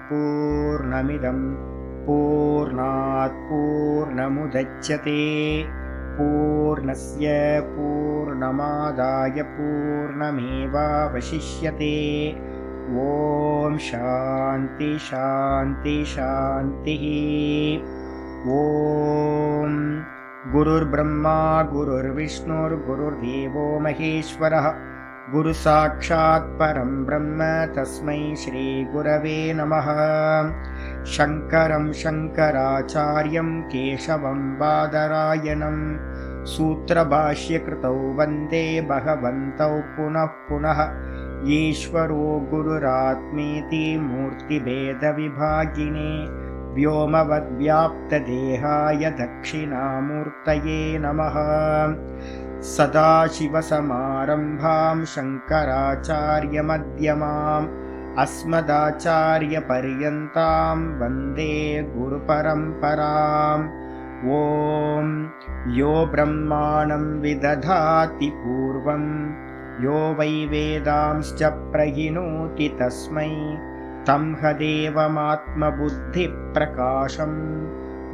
पूर्णमिदं पूर्णात् पूर्णमुदच्यते पूर्णस्य पूर्णमादाय पूर्णमेवावशिष्यते। ॐ शान्ति शान्ति शान्तिः। ॐ गुरुर्ब्रह्मा गुरुर्विष्णुर्गुरुर्देवो महेश्वरः गुरुसाक्षात् परं ब्रह्म तस्मै श्रीगुरवे नमः। शङ्करं शङ्कराचार्यं केशवं बादरायणं सूत्रभाष्यकृतौ वन्दे भगवन्तौ पुनः पुनः। ईश्वरो गुरुरात्मेति मूर्तिभेदविभागिने व्योमवद्व्याप्तदेहाय दक्षिणामूर्तये नमः। सदाशिवसमारम्भां शङ्कराचार्यमध्यमाम् अस्मदाचार्यपर्यन्तां वन्दे गुरुपरम्पराम्। ॐ यो ब्रह्माणं विदधाति पूर्वं यो वै वेदांश्च प्रहिणोति तस्मै तं हदेवमात्मबुद्धिप्रकाशं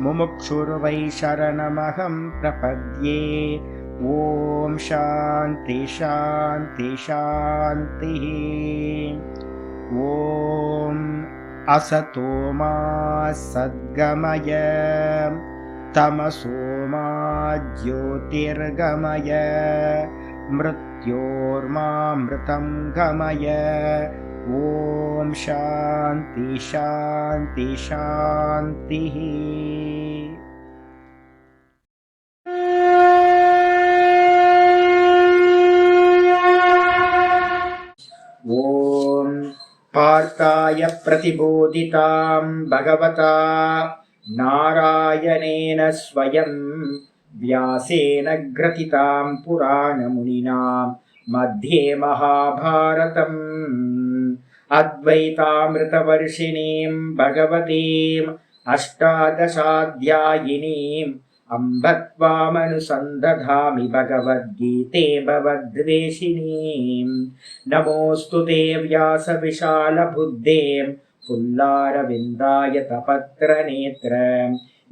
मुमुक्षुर्वै शरणमहं प्रपद्ये। ॐ शान्ति शान्ति शान्तिः। ॐ असतो मा सद्गमय तमसो मा ज्योतिर्गमय मृत्योर्मामृतं गमय। ॐ शान्ति शान्ति शान्तिः। ॐ पार्थाय प्रतिबोधितां भगवता नारायणेन स्वयं व्यासेन ग्रथितां पुराणमुनिना मध्ये महाभारतम् अद्वैतामृतवर्षिणीं भगवतीम् अष्टादशाध्यायिनीम् अम्ब त्वामनुसन्दधामि भगवद्गीते भवद्वेषिणीम्। नमोऽस्तु ते व्यासविशालबुद्धे पुल्लारविन्दाय तपत्रनेत्र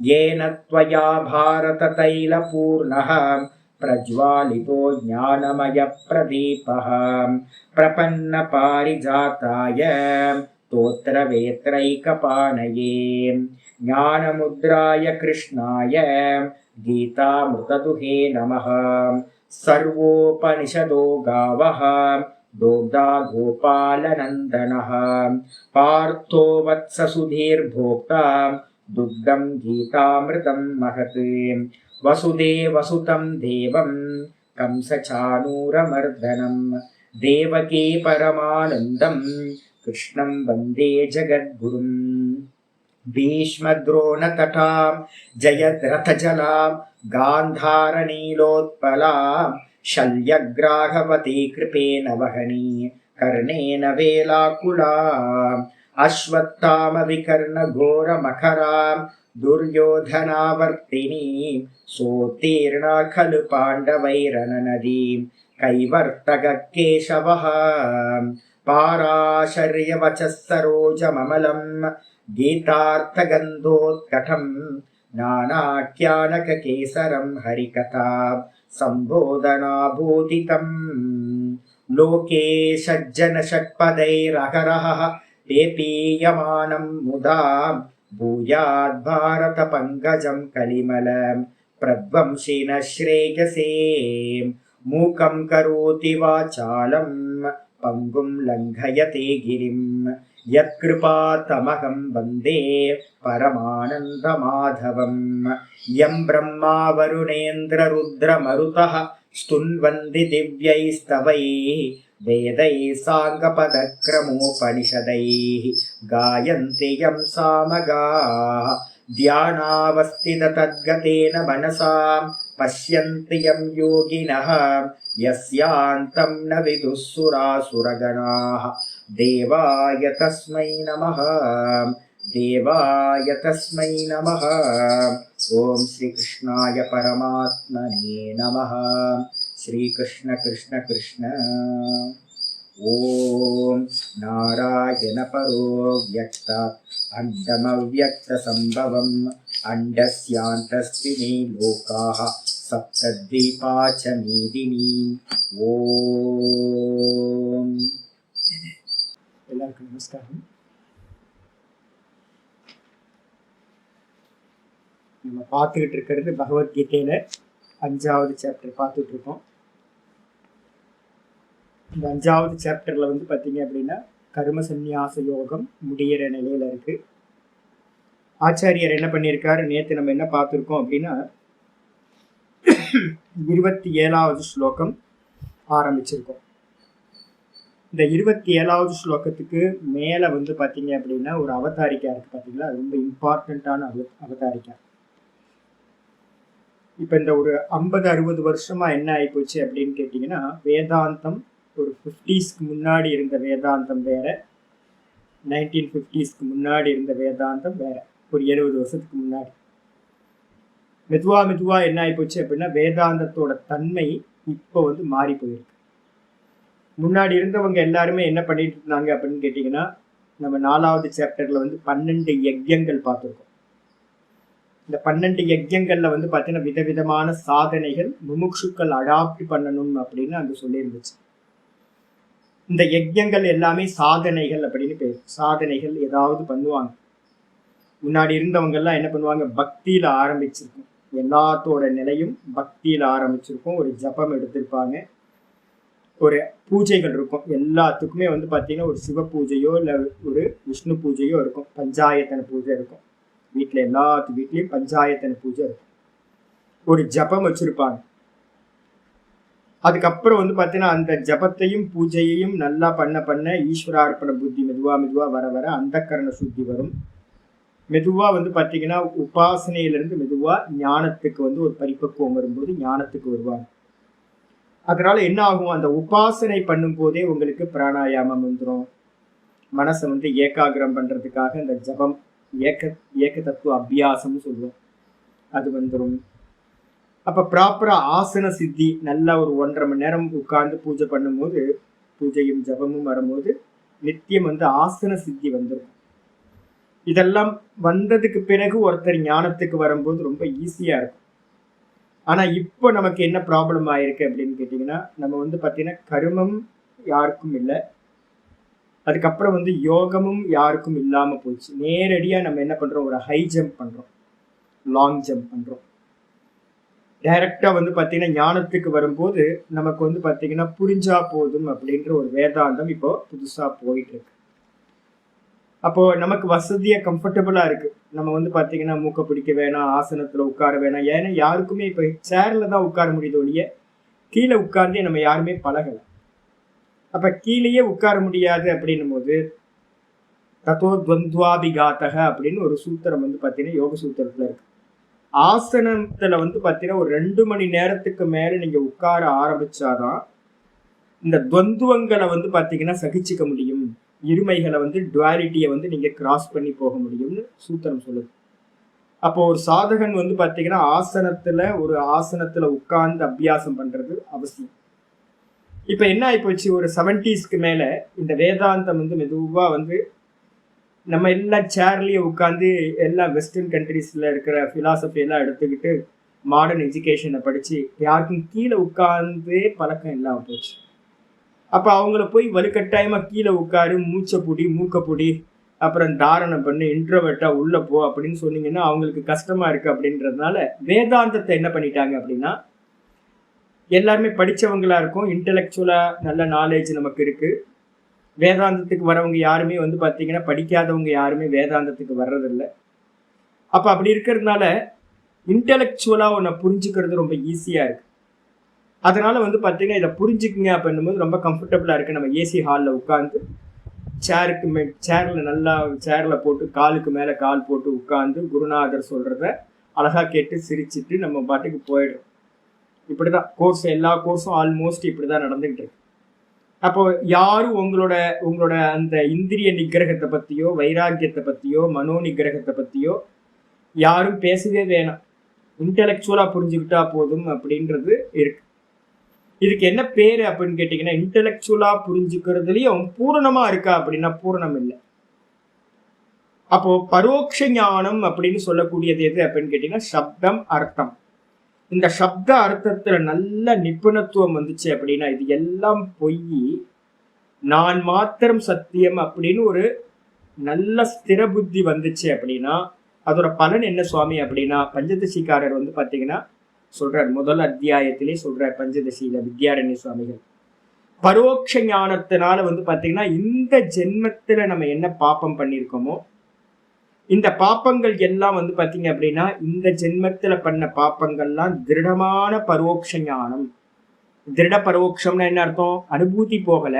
येन त्वया भारततैलपूर्णः प्रज्वालितो ज्ञानमयप्रदीपः प्रपन्नपारिजाताय स्तोत्रवेत्रैकपाणये ज्ञानमुद्राय कृष्णाय गीतामृतदुहे नमः। सर्वोपनिषदो गावः दोग्धा गोपालनन्दनः पार्थो वत्ससुधीर्भोक्ता दुग्धं गीतामृतं महत्। वसुदेवसुतं देवं कंसचाणूरमर्दनं देवकी परमानन्दं कृष्णं वन्दे जगद्गुरुम्। भीष्मद्रोणतटां जयद्रथजलां गान्धारनीलोत्पलां शल्यग्राहवती कृपेण वहनी कर्णेन वेलाकुलाम् अश्वत्थामविकर्णघोरमखरां दुर्योधनावर्तिनीं सोत्तीर्णा खलु पाण्डवैरननदीं कैवर्तककेशवः पाराशर्यवचः सरोजममलं गीतार्थगन्धोत्कटं नानाख्यानककेसरं हरिकथा सम्बोधनाभूतितम्। लोके सज्जनषट्पदैरहरः पेपीयमानं मुदा भूयाद्भारतपङ्कजं कलिमलं प्रध्वंसिनः श्रेयसे। मूकं करोति वाचालं पङ्गुं लङ्घयते गिरिं यत्कृपातमहं वन्दे परमानन्दमाधवम्। यं ब्रह्मा वरुणेन्द्ररुद्रमरुतः स्तुन्वन्ति दिव्यैस्तवैः वेदैः साङ्गपदक्रमोपनिषदैः गायन्ति यं सामगाः ध्यानावस्थिततद्गतेन मनसा पश्यन्ति यं योगिनः यस्यान्तं न विदुः सुरासुरगणाः। देवाय तस्मै नमः देवाय तस्मै नमः। ॐ श्रीकृष्णाय परमात्मने नमः। श्रीकृष्ण कृष्ण कृष्ण। ஓம் நாராயண பரோ வியக்தாத் அண்டமவ்யக்த சம்பவம் அண்டஸ்யாந்தஸ்தினி லோகாஹ சப்தத்வீபா ச மீதினி. ஓம். எல்லாருக்கும் நமஸ்காரம். நம்ம பார்த்துக்கிட்டு இருக்கிறது பகவத்கீதையில 5வது சாப்டர் பார்த்துட்டு இருக்கோம். இந்த 5வது சாப்டர்ல பார்த்தீங்க அப்படின்னா கர்ம சந்நியாச யோகம் முடிகிற நிலையில இருக்கு. ஆச்சாரியர் என்ன பண்ணியிருக்காரு, நேற்று நம்ம என்ன பார்த்துருக்கோம் அப்படின்னா 27வது ஸ்லோகம் ஆரம்பிச்சிருக்கோம். இந்த 27வது ஸ்லோகத்துக்கு மேலே பார்த்தீங்க அப்படின்னா ஒரு அவதாரிக்கா இருக்கு பார்த்தீங்களா, அது ரொம்ப இம்பார்ட்டண்ட்டான அவதாரிக்கா. இப்போ இந்த ஒரு 50-60 வருஷமா என்ன ஆகிப்போச்சு அப்படின்னு கேட்டிங்கன்னா, வேதாந்தம் ஒரு 50ஸ்க்கு முன்னாடி இருந்த வேதாந்தம் வேற, 1950ஸ்க்கு முன்னாடி இருந்த வேதாந்தம் வேற, ஒரு 70 வருஷத்துக்கு முன்னாடி. மெதுவா என்ன ஆகிப்போச்சு அப்படின்னா வேதாந்தத்தோட தன்மை இப்போ மாறி போயிருக்கு. முன்னாடி இருந்தவங்க எல்லாருமே என்ன பண்ணிட்டு இருந்தாங்க அப்படின்னு கேட்டிங்கன்னா, நம்ம 4வது சாப்டர்ல 12 யஜ்யங்கள் பார்த்துருக்கோம். இந்த 12 யஜ்யங்கள்ல பார்த்தீங்கன்னா விதவிதமான சாதனைகள் முமுட்சுக்கள் அடாப்ட் பண்ணணும் அப்படின்னு அங்கே சொல்லியிருந்துச்சு. இந்த யஜ்யங்கள் எல்லாமே சாதனைகள் அப்படின்னு பேர். சாதனைகள் ஏதாவது பண்ணுவாங்க. முன்னாடி இருந்தவங்க எல்லாம் என்ன பண்ணுவாங்க, பக்தியில ஆரம்பிச்சிருக்கும். எல்லாத்தோட நிலையும் பக்தியில ஆரம்பிச்சிருக்கும். ஒரு ஜபம் எடுத்திருப்பாங்க, ஒரு பூஜைகள் இருக்கும். எல்லாத்துக்குமே பார்த்தீங்கன்னா ஒரு சிவ பூஜையோ இல்லை ஒரு விஷ்ணு பூஜையோ இருக்கும். பஞ்சாயத்தன பூஜை இருக்கும். வீட்டில் எல்லாத்து வீட்லேயும் பஞ்சாயத்தன பூஜை இருக்கும். ஒரு ஜபம் வச்சிருப்பாங்க. அதுக்கப்புறம் பார்த்தீங்கன்னா அந்த ஜபத்தையும் பூஜையையும் நல்லா பண்ண ஈஸ்வரார்ப்பண புத்தி மெதுவா வர அந்த கரண சுத்தி வரும். மெதுவா பார்த்தீங்கன்னா உபாசனையிலிருந்து மெதுவா ஞானத்துக்கு ஒரு பரிபக்குவம் வரும்போது ஞானத்துக்கு வருவாங்க. அதனால என்ன ஆகும், அந்த உபாசனை பண்ணும் போதே உங்களுக்கு பிராணாயாமம் வந்துடும். மனசை ஏகாகிரம் பண்றதுக்காக இந்த ஜபம் ஏக தத்துவ அபியாசம்னு சொல்லுவோம், அது வந்துடும். அப்ப ப்ராப்பரா ஆசன சித்தி நல்லா ஒரு 1.5 மணி நேரம் உட்கார்ந்து பூஜை பண்ணும்போது, பூஜையும் ஜபமும் வரும்போது நித்தியம் ஆசன சித்தி வந்துடும். இதெல்லாம் வந்ததுக்கு பிறகு ஒருத்தர் ஞானத்துக்கு வரும்போது ரொம்ப ஈஸியா இருக்கும். ஆனா இப்போ நமக்கு என்ன ப்ராப்ளம் ஆயிருக்கு அப்படின்னு கேட்டீங்கன்னா, நம்ம பார்த்தீங்கன்னா கர்மம் யாருக்கும் இல்லை, அதுக்கப்புறம் யோகமும் யாருக்கும் இல்லாம போச்சு. நேரடியா நம்ம என்ன பண்றோம், ஒரு ஹை ஜம்ப் பண்றோம், லாங் ஜம்ப் பண்றோம். டைரக்டா பார்த்தீங்கன்னா ஞானத்துக்கு வரும்போது நமக்கு பார்த்தீங்கன்னா புரிஞ்சா போதும் அப்படின்ற ஒரு வேதாந்தம் இப்போ புதுசா போயிட்டு இருக்கு. அப்போ நமக்கு வசதியா கம்ஃபர்டபுளா இருக்கு. நம்ம பார்த்தீங்கன்னா மூக்க பிடிக்க வேணாம், ஆசனத்துல உட்கார வேணாம். ஏன்னா யாருக்குமே இப்போ சேர்ல தான் உட்கார முடியுது ஒழிய கீழே உட்கார்ந்தே நம்ம யாருமே பழகல. அப்ப கீழேயே உட்கார முடியாது அப்படின்னும் போது தத்தோ துவந்த்வாபிகாத்தக அப்படின்னு ஒரு சூத்திரம் பார்த்தீங்கன்னா யோக சூத்திரத்துல இருக்கு. ஆசனத்துல பார்த்தீங்கன்னா ஒரு 2 மணி நேரத்துக்கு மேல நீங்க உட்கார ஆரம்பிச்சாதான் இந்த துவந்துவங்களை பார்த்தீங்கன்னா சகிச்சுக்க முடியும். இருமைகளை டுவாலிட்டியை நீங்க கிராஸ் பண்ணி போக முடியும்னு சூத்திரம் சொல்லுது. அப்போ ஒரு சாதகன் பார்த்தீங்கன்னா ஒரு ஆசனத்துல உட்கார்ந்து அபியாசம் பண்றது அவசியம். இப்ப என்ன ஆயிப்போச்சு, ஒரு 70ஸ்க்கு மேல இந்த வேதாந்தம் மெதுவா நம்ம எல்லாம் சேர்லயே உட்காந்து எல்லாம் வெஸ்டர்ன் கண்ட்ரீஸ்ல இருக்கிற பிலாசபி எல்லாம் எடுத்துக்கிட்டு மாடர்ன் எஜுகேஷனை படிச்சு யாருக்கும் கீழே உட்கார்ந்தே பழக்கம் இல்லாம போச்சு. அப்ப அவங்கள போய் வலுக்கட்டாயமா கீழே உட்காரு, மூக்க பொடி, அப்புறம் தாரணம் பண்ணு, இன்ட்ரோவர்ட்டா உள்ள போ அப்படின்னு சொன்னீங்கன்னா அவங்களுக்கு கஷ்டமா இருக்கு. அப்படின்றதுனால வேதாந்தத்தை என்ன பண்ணிட்டாங்க அப்படின்னா, எல்லாருமே படிச்சவங்களா இருக்கும், இன்டெலெக்சுவலா நல்ல நாலேஜ் நமக்கு இருக்கு. வேதாந்தத்துக்கு வரவங்க யாருமே பார்த்தீங்கன்னா படிக்காதவங்க யாருமே வேதாந்தத்துக்கு வர்றதில்லை. அப்ப அப்படி இருக்கிறதுனால இன்டெலெக்சுவலா உன்னை புரிஞ்சுக்கிறது ரொம்ப ஈஸியா இருக்கு. அதனால பார்த்தீங்கன்னா இதை புரிஞ்சுக்குங்க அப்படின்னும்போது ரொம்ப கம்ஃபர்டபுளா இருக்கு. நம்ம ஏசி ஹாலில் உட்காந்து சேர்ல போட்டு காலுக்கு மேல கால் போட்டு உட்காந்து குருநாதர் சொல்றத அழகா கேட்டு சிரிச்சிட்டு நம்ம பாட்டுக்கு போயிடுறோம். இப்படிதான் கோர்ஸ், எல்லா கோர்ஸும் ஆல்மோஸ்ட் இப்படிதான் நடந்துகிட்டு இருக்கு. அப்போ யாரும் உங்களோட அந்த இந்திரிய நிகிரகத்தை பத்தியோ வைராக்கியத்தை பத்தியோ மனோ நிகிரகத்தை பத்தியோ யாரும் பேசவே வேணாம். இன்டெலெக்சுவலா புரிஞ்சுக்கிட்டா போதும் அப்படின்றது இருக்கு. இதுக்கு என்ன பேரு அப்படின்னு கேட்டீங்கன்னா, இன்டெலெக்சுவலா புரிஞ்சுக்கிறதுலயும் பூரணமா இருக்கா அப்படின்னா பூரணம் இல்லை. அப்போ பரோட்ச ஞானம் அப்படின்னு சொல்லக்கூடியது எது அப்படின்னு கேட்டீங்கன்னா, சப்தம் அர்த்தம். இந்த சப்த அர்த்தத்துல நல்ல நிபுணத்துவம் வந்துச்சு அப்படின்னா இது எல்லாம் பொய், நான் மாத்திரம் சத்தியம் அப்படின்னு ஒரு நல்ல ஸ்திர புத்தி வந்துச்சு அப்படின்னா அதோட பலன் என்ன சுவாமி அப்படின்னா, பஞ்சதசிக்காரர் வந்து பாத்தீங்கன்னா சொல்றார், முதல் அத்தியாயத்திலே சொல்றார் பஞ்சதசியில வித்யாரண்ய சுவாமிகள். பரோட்ச ஞானத்தினால வந்து பாத்தீங்கன்னா இந்த ஜென்மத்துல நம்ம என்ன பாப்பம் பண்ணியிருக்கோமோ இந்த பாப்பங்கள் எல்லாம் வந்து பாத்தீங்க அப்படின்னா இந்த ஜென்மத்துல பண்ண பாப்பங்கள்லாம் திருடமான பரோட்ச ஞானம். திருட பரோட்சம்னா என்ன அர்த்தம்? அனுபூதி போகல,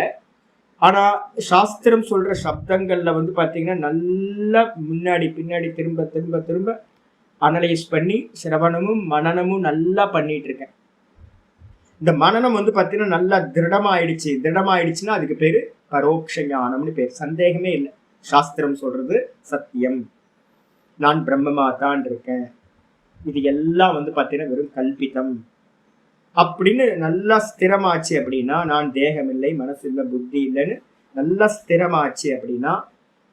ஆனா சாஸ்திரம் சொல்ற சப்தங்கள்ல வந்து பாத்தீங்கன்னா நல்ல முன்னாடி பின்னாடி திரும்ப திரும்ப திரும்ப அனலைஸ் பண்ணி சிரவணமும் மனனமும் நல்லா பண்ணிட்டு இருக்கேன். இந்த மனனம் வந்து பாத்தீங்கன்னா நல்லா திருடமாயிடுச்சுன்னா அதுக்கு பேரு பரோட்ச ஞானம்னு பேர். சந்தேகமே இல்லை, சாஸ்திரம் சொல்றது சத்தியம், நான் பிரம்மமா தான் இருக்கேன், இது எல்லாம் வந்து பாத்தீங்கன்னா வெறும் கல்பிதம் அப்படின்னு நல்லா ஸ்திரமாச்சு அப்படின்னா, நான் தேகம் இல்லை மனசு இல்லை புத்தி இல்லைன்னு நல்லா ஸ்திரமாச்சு அப்படின்னா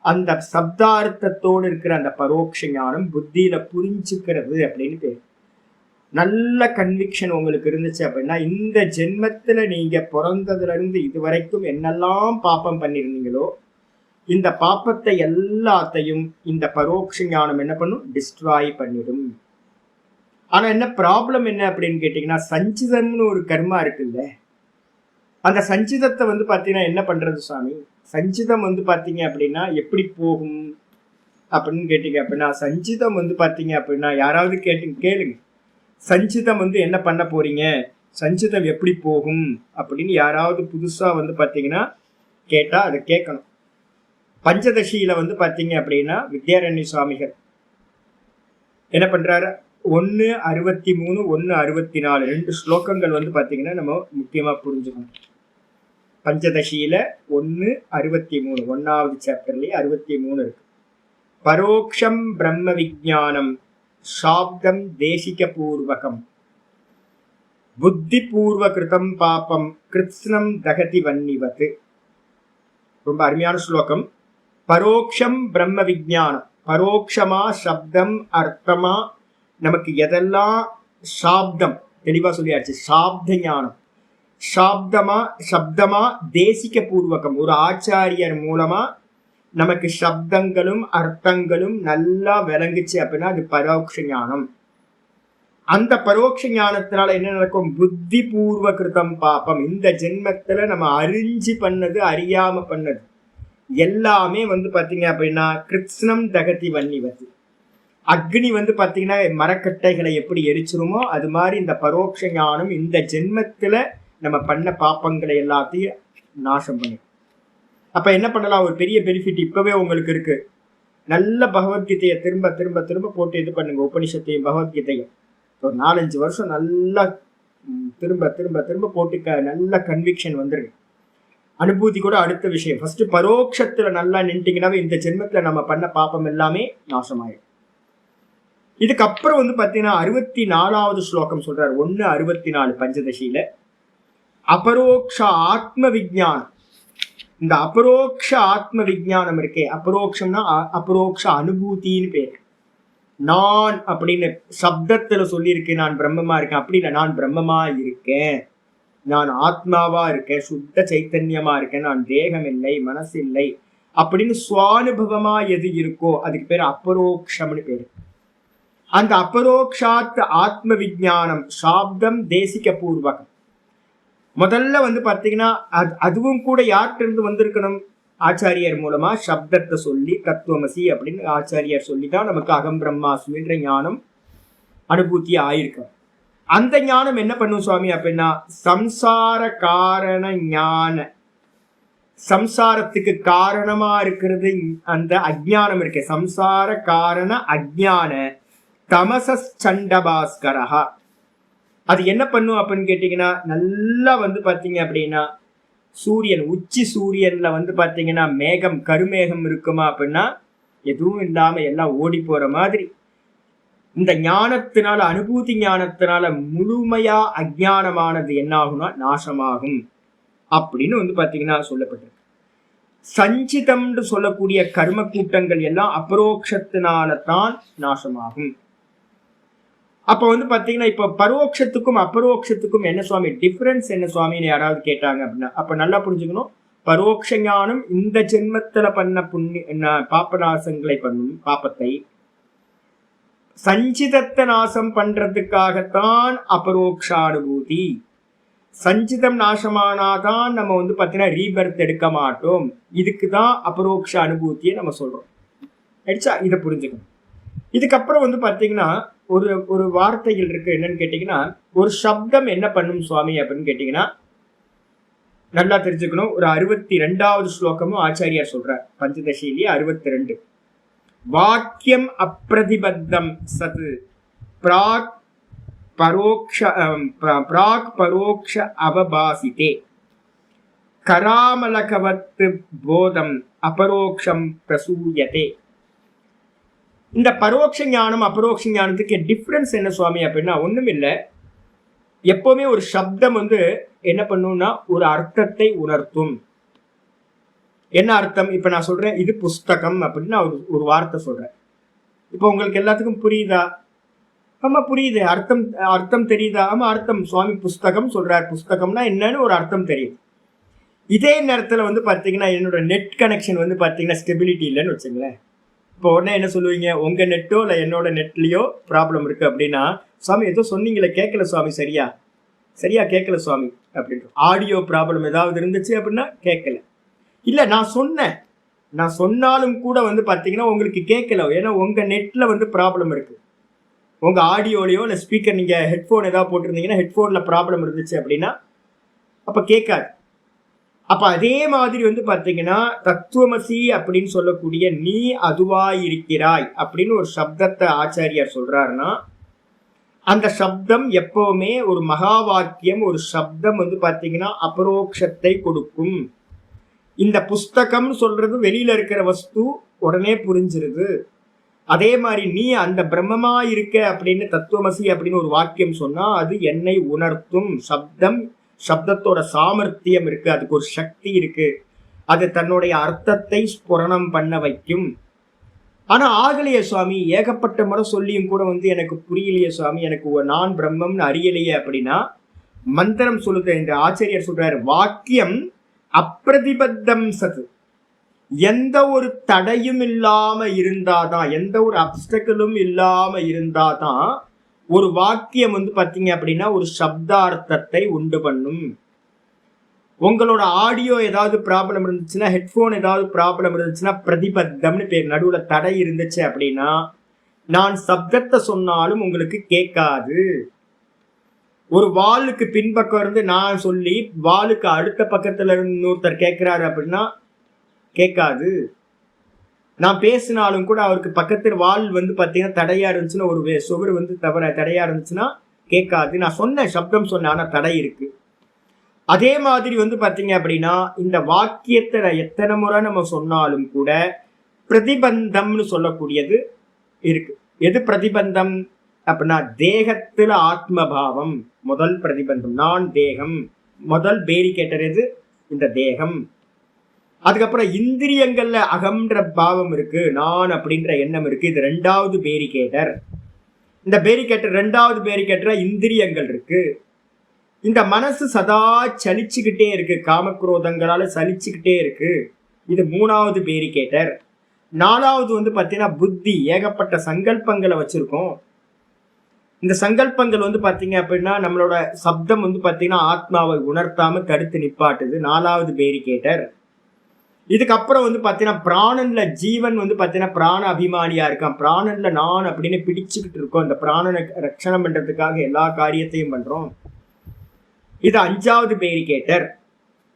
அந்த சப்தார்த்தத்தோடு இருக்கிற அந்த பரோட்ச ஞானம் புத்தியில புரிஞ்சுக்கிறது அப்படின்னு பேர். நல்ல கன்விக்ஷன் உங்களுக்கு இருந்துச்சு அப்படின்னா இந்த ஜென்மத்துல நீங்க பிறந்ததுல இருந்து இது வரைக்கும் என்னெல்லாம் பாப்பம் பண்ணிருந்தீங்களோ இந்த பாப்பத்தை எல்லாத்தையும் இந்த பரோட்ச ஞானம் என்ன பண்ணும்? டிஸ்ட்ராய் பண்ணிடும். ஆனா என்ன ப்ராப்ளம் என்ன அப்படின்னு கேட்டீங்கன்னா, சஞ்சிதம்னு ஒரு கர்மா இருக்குல்ல, அந்த சஞ்சிதத்தை வந்து பாத்தீங்கன்னா என்ன பண்றது சுவாமி? சஞ்சிதம் வந்து பாத்தீங்க அப்படின்னா எப்படி போகும் அப்படின்னு கேட்டீங்க அப்படின்னா, சஞ்சிதம் வந்து பாத்தீங்க அப்படின்னா யாராவது கேளுங்க, சஞ்சிதம் வந்து என்ன பண்ண போறீங்க, சஞ்சிதம் எப்படி போகும் அப்படின்னு யாராவது புதுசா வந்து பாத்தீங்கன்னா கேட்டா அதை கேட்கணும். பஞ்சதசியில வந்து பாத்தீங்க அப்படின்னா வித்யாரண்ய சுவாமிகள் என்ன பண்றாரு, 1:63 1:64 2 ஸ்லோகங்கள் வந்து பாத்தீங்கன்னா நம்ம முக்கியமா புரிஞ்சுக்கணும். பஞ்சதசியில 1:63 1வது சாப்டர்லயே 63 இருக்கு. பரோக்ஷம் பிரம்ம விஜானம் சாப்தம் தேசிக பூர்வகம் புத்தி பூர்வ கிருதம் பாபம் கிருத்ஸ்னம் தகதி வன்னிவத். ரொம்ப அருமையான ஸ்லோகம். பரோக்ஷம் பிரம்ம விஜானம், பரோக்ஷமா சப்தம் அர்த்தமா நமக்கு எதெல்லாம் சாப்தம் தெளிவா சொல்லியாச்சு, சாப்த ஞானம். சப்தமா தேசிக பூர்வகம் ஒரு ஆச்சாரியர் மூலமா நமக்கு சப்தங்களும் அர்த்தங்களும் நல்லா விளங்குச்சு அப்படின்னா அது பரோட்ச ஞானம். அந்த பரோட்ச ஞானத்தினால என்ன நடக்கும்? புத்தி பூர்வ கிருதம் பாப்பம், இந்த ஜென்மத்துல நம்ம அறிஞ்சு பண்ணது அறியாம பண்ணது எல்லாமே வந்து பாத்தீங்க அப்படின்னா கிருத்ஸ்னம் தகதி வன்னிவத். அக்னி வந்து பாத்தீங்கன்னா மரக்கட்டைகளை எப்படி எரிச்சிருமோ அது மாதிரி இந்த பரோட்ச ஞானம் இந்த ஜென்மத்துல நம்ம பண்ண பாப்பங்களை எல்லாத்தையும் நாசம் பண்ணி. அப்ப என்ன பண்ணலாம்? ஒரு பெரிய பெனிஃபிட் இப்பவே உங்களுக்கு இருக்கு. நல்ல பகவத்கீதையை திரும்ப திரும்ப திரும்ப போட்டு இது பண்ணுங்க. உபனிஷத்தையும் பகவத்கீதையும் ஒரு 4-5 வருஷம் நல்லா திரும்ப திரும்ப திரும்ப போட்டு நல்ல கன்விக்ஷன் வந்துருக்கு. அனுபூதி கூட அடுத்த விஷயம். ஃபர்ஸ்ட் பரோட்சத்துல நல்லா நின்றுட்டீங்கன்னாவே இந்த ஜென்மத்துல நம்ம பண்ண பாப்பம் எல்லாமே நாசமாயிடும். இதுக்கப்புறம் வந்து பாத்தீங்கன்னா 64வது ஸ்லோகம் சொல்றாரு, 1:64 பஞ்சதசியில அபரோக்ஷ ஆத்ம விஜானம். இந்த அபரோக்ஷ ஆத்ம விஜானம் இருக்கே, அபரோக்ஷம்னா அபரோக்ஷ அனுபூதின்னு பேர். நான் அப்படின்னு சப்தத்துல சொல்லியிருக்கேன், நான் பிரம்மமா இருக்கேன். அப்படி இல்லை, நான் பிரம்மமா இருக்கேன், நான் ஆத்மாவா இருக்கேன், சுத்த சைத்தன்யமா இருக்கேன், நான் தேகம் இல்லை மனசு இல்லை அப்படின்னு சுவானுபவமா எது இருக்கோ அதுக்கு பேர் அபரோக்ஷம்னு பேரு. அந்த அபரோக்ஷாத் ஆத்ம விஜானம் சாப்தம் தேசிக பூர்வகம். முதல்ல வந்து பாத்தீங்கன்னா அதுவும் கூட யார்கிட்ட இருந்து வந்திருக்கணும்? ஆச்சாரியர் மூலமா சப்தத்தை சொல்லி தத்துவமசி அப்படின்னு ஆச்சாரியர் சொல்லிதான் நமக்கு அகம் பிரம்மாஸ்மின்ற ஞானம் அனுபூத்தி ஆயிருக்கும். அந்த ஞானம் என்ன பண்ணும் சுவாமி அப்படின்னா, சம்சார காரண ஞான, சம்சாரத்துக்கு காரணமா இருக்கிறது அந்த அஜ்ஞானம் இருக்கு, சம்சார காரண அஜ்ஞான தமசண்டபாஸ்கரஹா. அது என்ன பண்ணும் அப்படின்னு கேட்டீங்கன்னா, நல்லா வந்து பாத்தீங்க அப்படின்னா சூரியன் உச்சி சூரியன்ல வந்து பாத்தீங்கன்னா மேகம் கருமேகம் இருக்குமா அப்படின்னா எதுவும் இல்லாம எல்லாம் ஓடி போற மாதிரி இந்த ஞானத்தினால, அனுபூதி ஞானத்தினால முழுமையா அஜ்ஞானமானது என்ன ஆகும்னா நாசமாகும் அப்படின்னு வந்து பாத்தீங்கன்னா சொல்லப்பட்டிருக்கு. சஞ்சிதம்னு சொல்லக்கூடிய கர்ம கூட்டங்கள் எல்லாம் அபரோக்ஷத்தினால தான் நாசமாகும். அப்ப வந்து பாத்தீங்கன்னா இப்ப பரோட்சத்துக்கும் அபரோக்ஷத்துக்கும் என்ன சுவாமி டிஃபரன்ஸ் என்ன சுவாமின்னு யாராவது கேட்டாங்க அப்படின்னா, அப்ப நல்லா புரிஞ்சுக்கணும். பரோட்ச ஞானம் இந்த ஜென்மத்துல பண்ண புண்ணிய பாப்பநாசங்களை பண்ணும் பாப்பத்தை, சஞ்சிதத்தை நாசம் பண்றதுக்காகத்தான் அபரோக்ஷானுபூதி. சஞ்சிதம் நாசமானாதான் நம்ம வந்து பாத்தீங்கன்னா ரீபர்த் எடுக்க மாட்டோம். இதுக்குதான் அபரோக்ஷ அனுபூதியை நம்ம சொல்றோம். அடிச்சா இதை புரிஞ்சுக்கணும். இதுக்கப்புறம் வந்து பாத்தீங்கன்னா ஒரு ஒரு வார்த்தைகள் இருக்கு. என்னன்னு கேட்டீங்கன்னா, ஒரு சப்தம் என்ன பண்ணும் சுவாமி அப்படின்னு கேட்டீங்கன்னா நல்லா தெரிஞ்சுக்கணும். ஒரு 62வது ஸ்லோகமும் ஆச்சாரியார் சொல்றார், பஞ்சதசியிலேயே 62. வாக்கியம் அப்பிரதிபத்தம் சத் பிராக் பரோக்ஷ அவபாசிதே கராமலகவத் போதம் அபரோக்ஷம் பிரசூயதே. இந்த பரோட்ச ஞானம் அபரோக்ஷ ஞானத்துக்கு டிஃபரன்ஸ் என்ன சுவாமி அப்படின்னா ஒண்ணும் இல்லை. எப்பவுமே ஒரு சப்தம் வந்து என்ன பண்ணும்னா ஒரு அர்த்தத்தை உணர்த்தும். என்ன அர்த்தம்? இப்ப நான் சொல்றேன் இது புஸ்தகம் அப்படின்னு நான் ஒரு வார்த்தை சொல்றேன். இப்போ உங்களுக்கு எல்லாத்துக்கும் புரியுதா? ஆமா புரியுது. அர்த்தம் அர்த்தம் தெரியுதா? ஆமா அர்த்தம். சுவாமி புஸ்தகம் சொல்றாரு, புஸ்தகம்னா என்னன்னு ஒரு அர்த்தம் தெரியுது. இதே நேரத்துல வந்து பாத்தீங்கன்னா என்னோட நெட் கனெக்ஷன் வந்து பாத்தீங்கன்னா ஸ்டெபிலிட்டி இல்லைன்னு வச்சுங்களேன். இப்போ உடனே என்ன சொல்லுவீங்க, உங்க நெட்டோ இல்லை என்னோட நெட்லயோ ப்ராப்ளம் இருக்கு அப்படின்னா, சுவாமி ஏதோ சொன்னீங்களே கேட்கல சுவாமி, சரியா கேட்கல சுவாமி அப்படின்ற ஆடியோ ப்ராப்ளம் ஏதாவது இருந்துச்சு அப்படின்னா கேட்கல. இல்லை நான் சொன்னாலும் கூட வந்து பார்த்தீங்கன்னா உங்களுக்கு கேட்கல. ஏன்னா உங்க நெட்ல வந்து ப்ராப்ளம் இருக்கு. உங்க ஆடியோலையோ இல்லை ஸ்பீக்கர் நீங்க ஹெட்ஃபோன் ஏதாவது போட்டிருந்தீங்கன்னா ஹெட்ஃபோன்ல ப்ராப்ளம் இருந்துச்சு அப்படின்னா அப்ப கேட்காது. அப்ப அதே மாதிரி வந்து பாத்தீங்கன்னா தத்துவமசி அப்படின்னு சொல்லக்கூடிய நீ அதுவாயிருக்கிறாய் அப்படின்னு ஒரு சப்தத்தை ஆச்சாரியார் சொல்றாருன்னா, அந்த சப்தம் எப்பவுமே ஒரு மகா வாக்கியம், ஒரு சப்தம் வந்து பாத்தீங்கன்னா அபரோக்ஷத்தை கொடுக்கும். இந்த புஸ்தகம் சொல்றது வெளியில இருக்கிற வஸ்து உடனே புரிஞ்சிருது. அதே மாதிரி நீ அந்த பிரம்மமா இருக்க அப்படின்னு தத்துவமசி அப்படின்னு ஒரு வாக்கியம் சொன்னா அது என்னை உணர்த்தும். சப்தத்தோட சாமர்த்தியம் இருக்கு, அதுக்கு ஒரு சக்தி இருக்கு, அது தன்னுடைய அர்த்தத்தை ஸ்புரணம் பண்ண வைக்கும். ஆனா ஆகலையே சுவாமி, ஏகப்பட்ட முறை சொல்லியும் கூட வந்து எனக்கு புரியலையே சுவாமி, எனக்கு நான் பிரம்மம்னு அறியலையே அப்படின்னா மந்திரம் சொல்லுது. இந்த ஆச்சரியர் சொல்றாரு, வாக்கியம் அப்பிரதிபத்தம் சத். எந்த ஒரு தடையும் இல்லாம இருந்தாதான், எந்த ஒரு அப்டக்கிளும் இல்லாம இருந்தாதான் ஒரு வாக்கியம் வந்து பாத்தீங்க அப்படின்னா ஒரு சப்தார்த்தத்தை உண்டு பண்ணும். உங்களோட ஆடியோ ஏதாவது ப்ராப்ளம் இருந்துச்சுன்னா, ஹெட்ஃபோன் ஏதாவது ப்ராப்ளம் இருந்துச்சுன்னா பிரதிபத்தம்னு பேர். நடுவுல தடை இருந்துச்சு அப்படின்னா நான் சப்தத்தை சொன்னாலும் உங்களுக்கு கேட்காது. ஒரு வாளுக்கு பின்பக்கம் இருந்து நான் சொல்லி வாளுக்கு அடுத்த பக்கத்துல இருந்து இன்னொருத்தர் கேட்கிறாரு அப்படின்னா கேட்காது. நான் பேசினாலும் கூட அவருக்கு பக்கத்தில் வால் வந்து பார்த்தீங்கன்னா தடையா இருந்துச்சுன்னா, ஒரு சுவர் வந்து தடையா இருந்துச்சுன்னா கேட்காது. நான் சொன்னேன், சப்தம் சொன்னேன், ஆனால் தடை இருக்கு. அதே மாதிரி வந்து பார்த்தீங்க அப்படின்னா இந்த வாக்கியத்தை எத்தனை முறை நம்ம சொன்னாலும் கூட பிரதிபந்தம்னு சொல்லக்கூடியது இருக்கு. எது பிரதிபந்தம் அப்படின்னா தேகத்துல ஆத்மபாவம் முதல் பிரதிபந்தம். நான் தேகம் முதல் பேரிகேட்டர். எது? இந்த தேகம். அதுக்கப்புறம் இந்திரியங்கள்ல அகம்ன்ற பாவம் இருக்கு, நான் அப்படின்ற எண்ணம் இருக்கு. இது 2வது பேரிகேட்டர். இந்த பேரிகேட்டர் 2வது பேரிகேட்டர் இந்திரியங்கள் இருக்கு. இந்த மனசு சதா சலிச்சுக்கிட்டே இருக்கு, காமக்ரோதங்களால சலிச்சுக்கிட்டே இருக்கு. இது 3வது பேரிகேட்டர். 4வது வந்து பாத்தீங்கன்னா புத்தி, ஏகப்பட்ட சங்கல்பங்களை வச்சிருக்கோம். இந்த சங்கல்பங்கள் வந்து பாத்தீங்க அப்படின்னா நம்மளோட சப்தம் வந்து பாத்தீங்கன்னா ஆத்மாவை உணர்த்தாம தடுத்து நிப்பாட்டுது. 4வது பேரிகேட்டர். இதுக்கப்புறம் வந்து பாத்தீங்கன்னா பிராணன்ல ஜீவன் வந்து பாத்தீங்கன்னா பிராண அபிமானியா இருக்கான். பிராணன்ல நான் அப்படின்னு பிடிச்சுக்கிட்டு இருக்கோம். இந்த பிராணனை ரட்சணம் பண்றதுக்காக எல்லா காரியத்தையும் பண்றோம். இது 5வது பேரிகேட்டர்.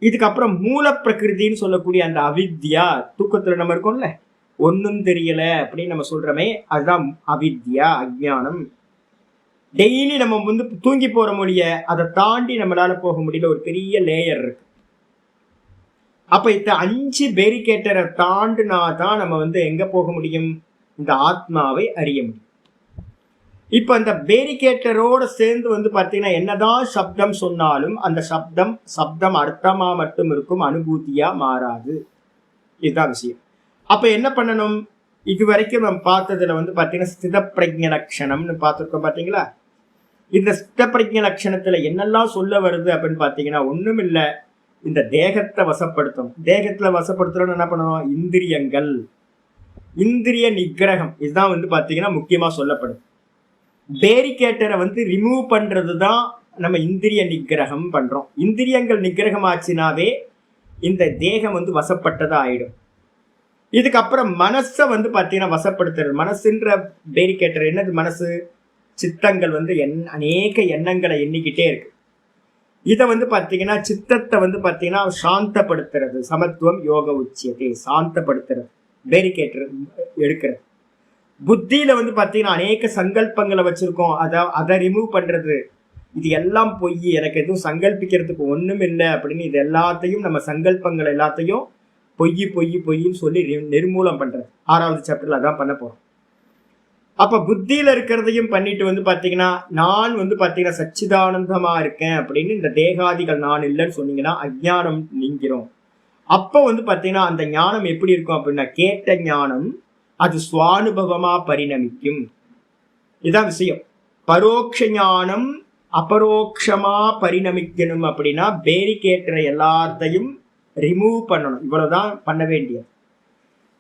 இதுக்கப்புறம் மூல பிரகிருதின்னு சொல்லக்கூடிய அந்த அவித்யா, தூக்கத்துல நம்ம இருக்கோம்ல, ஒன்னும் தெரியல அப்படின்னு நம்ம சொல்றோமே, அதுதான் அவித்யா, அஜ்ஞானம். டெய்லி நம்ம வந்து தூங்கி போற மொழிய அதை தாண்டி நம்மளால போக முடியல, ஒரு பெரிய லேயர் இருக்கு. அப்ப இந்த 5 பேரிகேட்டரை தாண்டினா தான் நம்ம வந்து எங்க போக முடியும்? இந்த ஆத்மாவை அறிய முடியும். இப்ப இந்த பேரிகேட்டரோட சேர்ந்து வந்து பாத்தீங்கன்னா என்னதான் சப்தம் சொன்னாலும் அந்த சப்தம் அர்த்தமா மட்டும் இருக்கும், அனுபூதியா மாறாது. இதுதான் விஷயம். அப்ப என்ன பண்ணணும்? இது வரைக்கும் நம்ம பார்த்ததுல வந்து பாத்தீங்கன்னா ஸ்தித பிரஜ்ஞ லட்சணம்னு பார்த்துருக்கோம். பாத்தீங்களா? இந்த ஸ்தித பிரஜ்ஞ லட்சணத்துல என்னெல்லாம் சொல்ல வருது அப்படின்னு பாத்தீங்கன்னா ஒண்ணும் இல்ல, இந்த தேகத்தை வசப்படுத்தும். தேகத்துல வசப்படுத்துறோம்னு என்ன பண்ணணும்? இந்திரியங்கள், இந்திரிய நிகிரகம், இதுதான் வந்து பாத்தீங்கன்னா முக்கியமா சொல்லப்படும். பேரிகேட்டரை வந்து ரிமூவ் பண்றது தான் நம்ம இந்திரிய நிகிரகம் பண்றோம். இந்திரியங்கள் நிகிரகம் ஆச்சுனாவே இந்த தேகம் வந்து வசப்பட்டதா ஆயிடும். இதுக்கப்புறம் மனசை வந்து பாத்தீங்கன்னா வசப்படுத்துறது. மனசுன்ற பேரிகேட்டர் என்னது? மனசு சித்தங்கள் வந்து அநேக எண்ணங்களை எண்ணிக்கிட்டே இருக்கு. இதை வந்து பாத்தீங்கன்னா சித்தத்தை வந்து பாத்தீங்கன்னா சாந்தப்படுத்துறது. சமத்துவம் யோக உச்சியத்தை சாந்தப்படுத்துறது, பேரிகேட்டர் எடுக்கிறது. புத்தியில வந்து பாத்தீங்கன்னா அநேக சங்கல்பங்களை வச்சிருக்கோம், அதை ரிமூவ் பண்றது. இது எல்லாம் பொய், எனக்கு எதுவும் சங்கல்பிக்கிறதுக்கு ஒண்ணும் இல்லை அப்படின்னு இது எல்லாத்தையும் நம்ம சங்கல்பங்கள் எல்லாத்தையும் பொய்ன்னு சொல்லி நிர்மூலம் பண்றது. 6வது சாப்டர்ல அதான் பண்ண போறோம். அப்ப புத்தியில இருக்கிறதையும் பண்ணிட்டு வந்து பாத்தீங்கன்னா நான் வந்து பாத்தீங்கன்னா சச்சிதானந்தமா இருக்கேன் அப்படின்னு இந்த தேகாதிகள் நான் இல்லைன்னு சொன்னீங்கன்னா அஜ்ஞானம் நீங்கிறோம். அப்ப வந்து பாத்தீங்கன்னா அந்த ஞானம் எப்படி இருக்கும் அப்படின்னா கேட்ட ஞானம் அது சுவானுபவமா பரிணமிக்கும். இதான் விஷயம். பரோட்ச ஞானம் அபரோக்ஷமா பரிணமிக்கணும் அப்படின்னா பேரிகேட்டரை எல்லாத்தையும் ரிமூவ் பண்ணணும். இவ்வளவுதான் பண்ண வேண்டியது.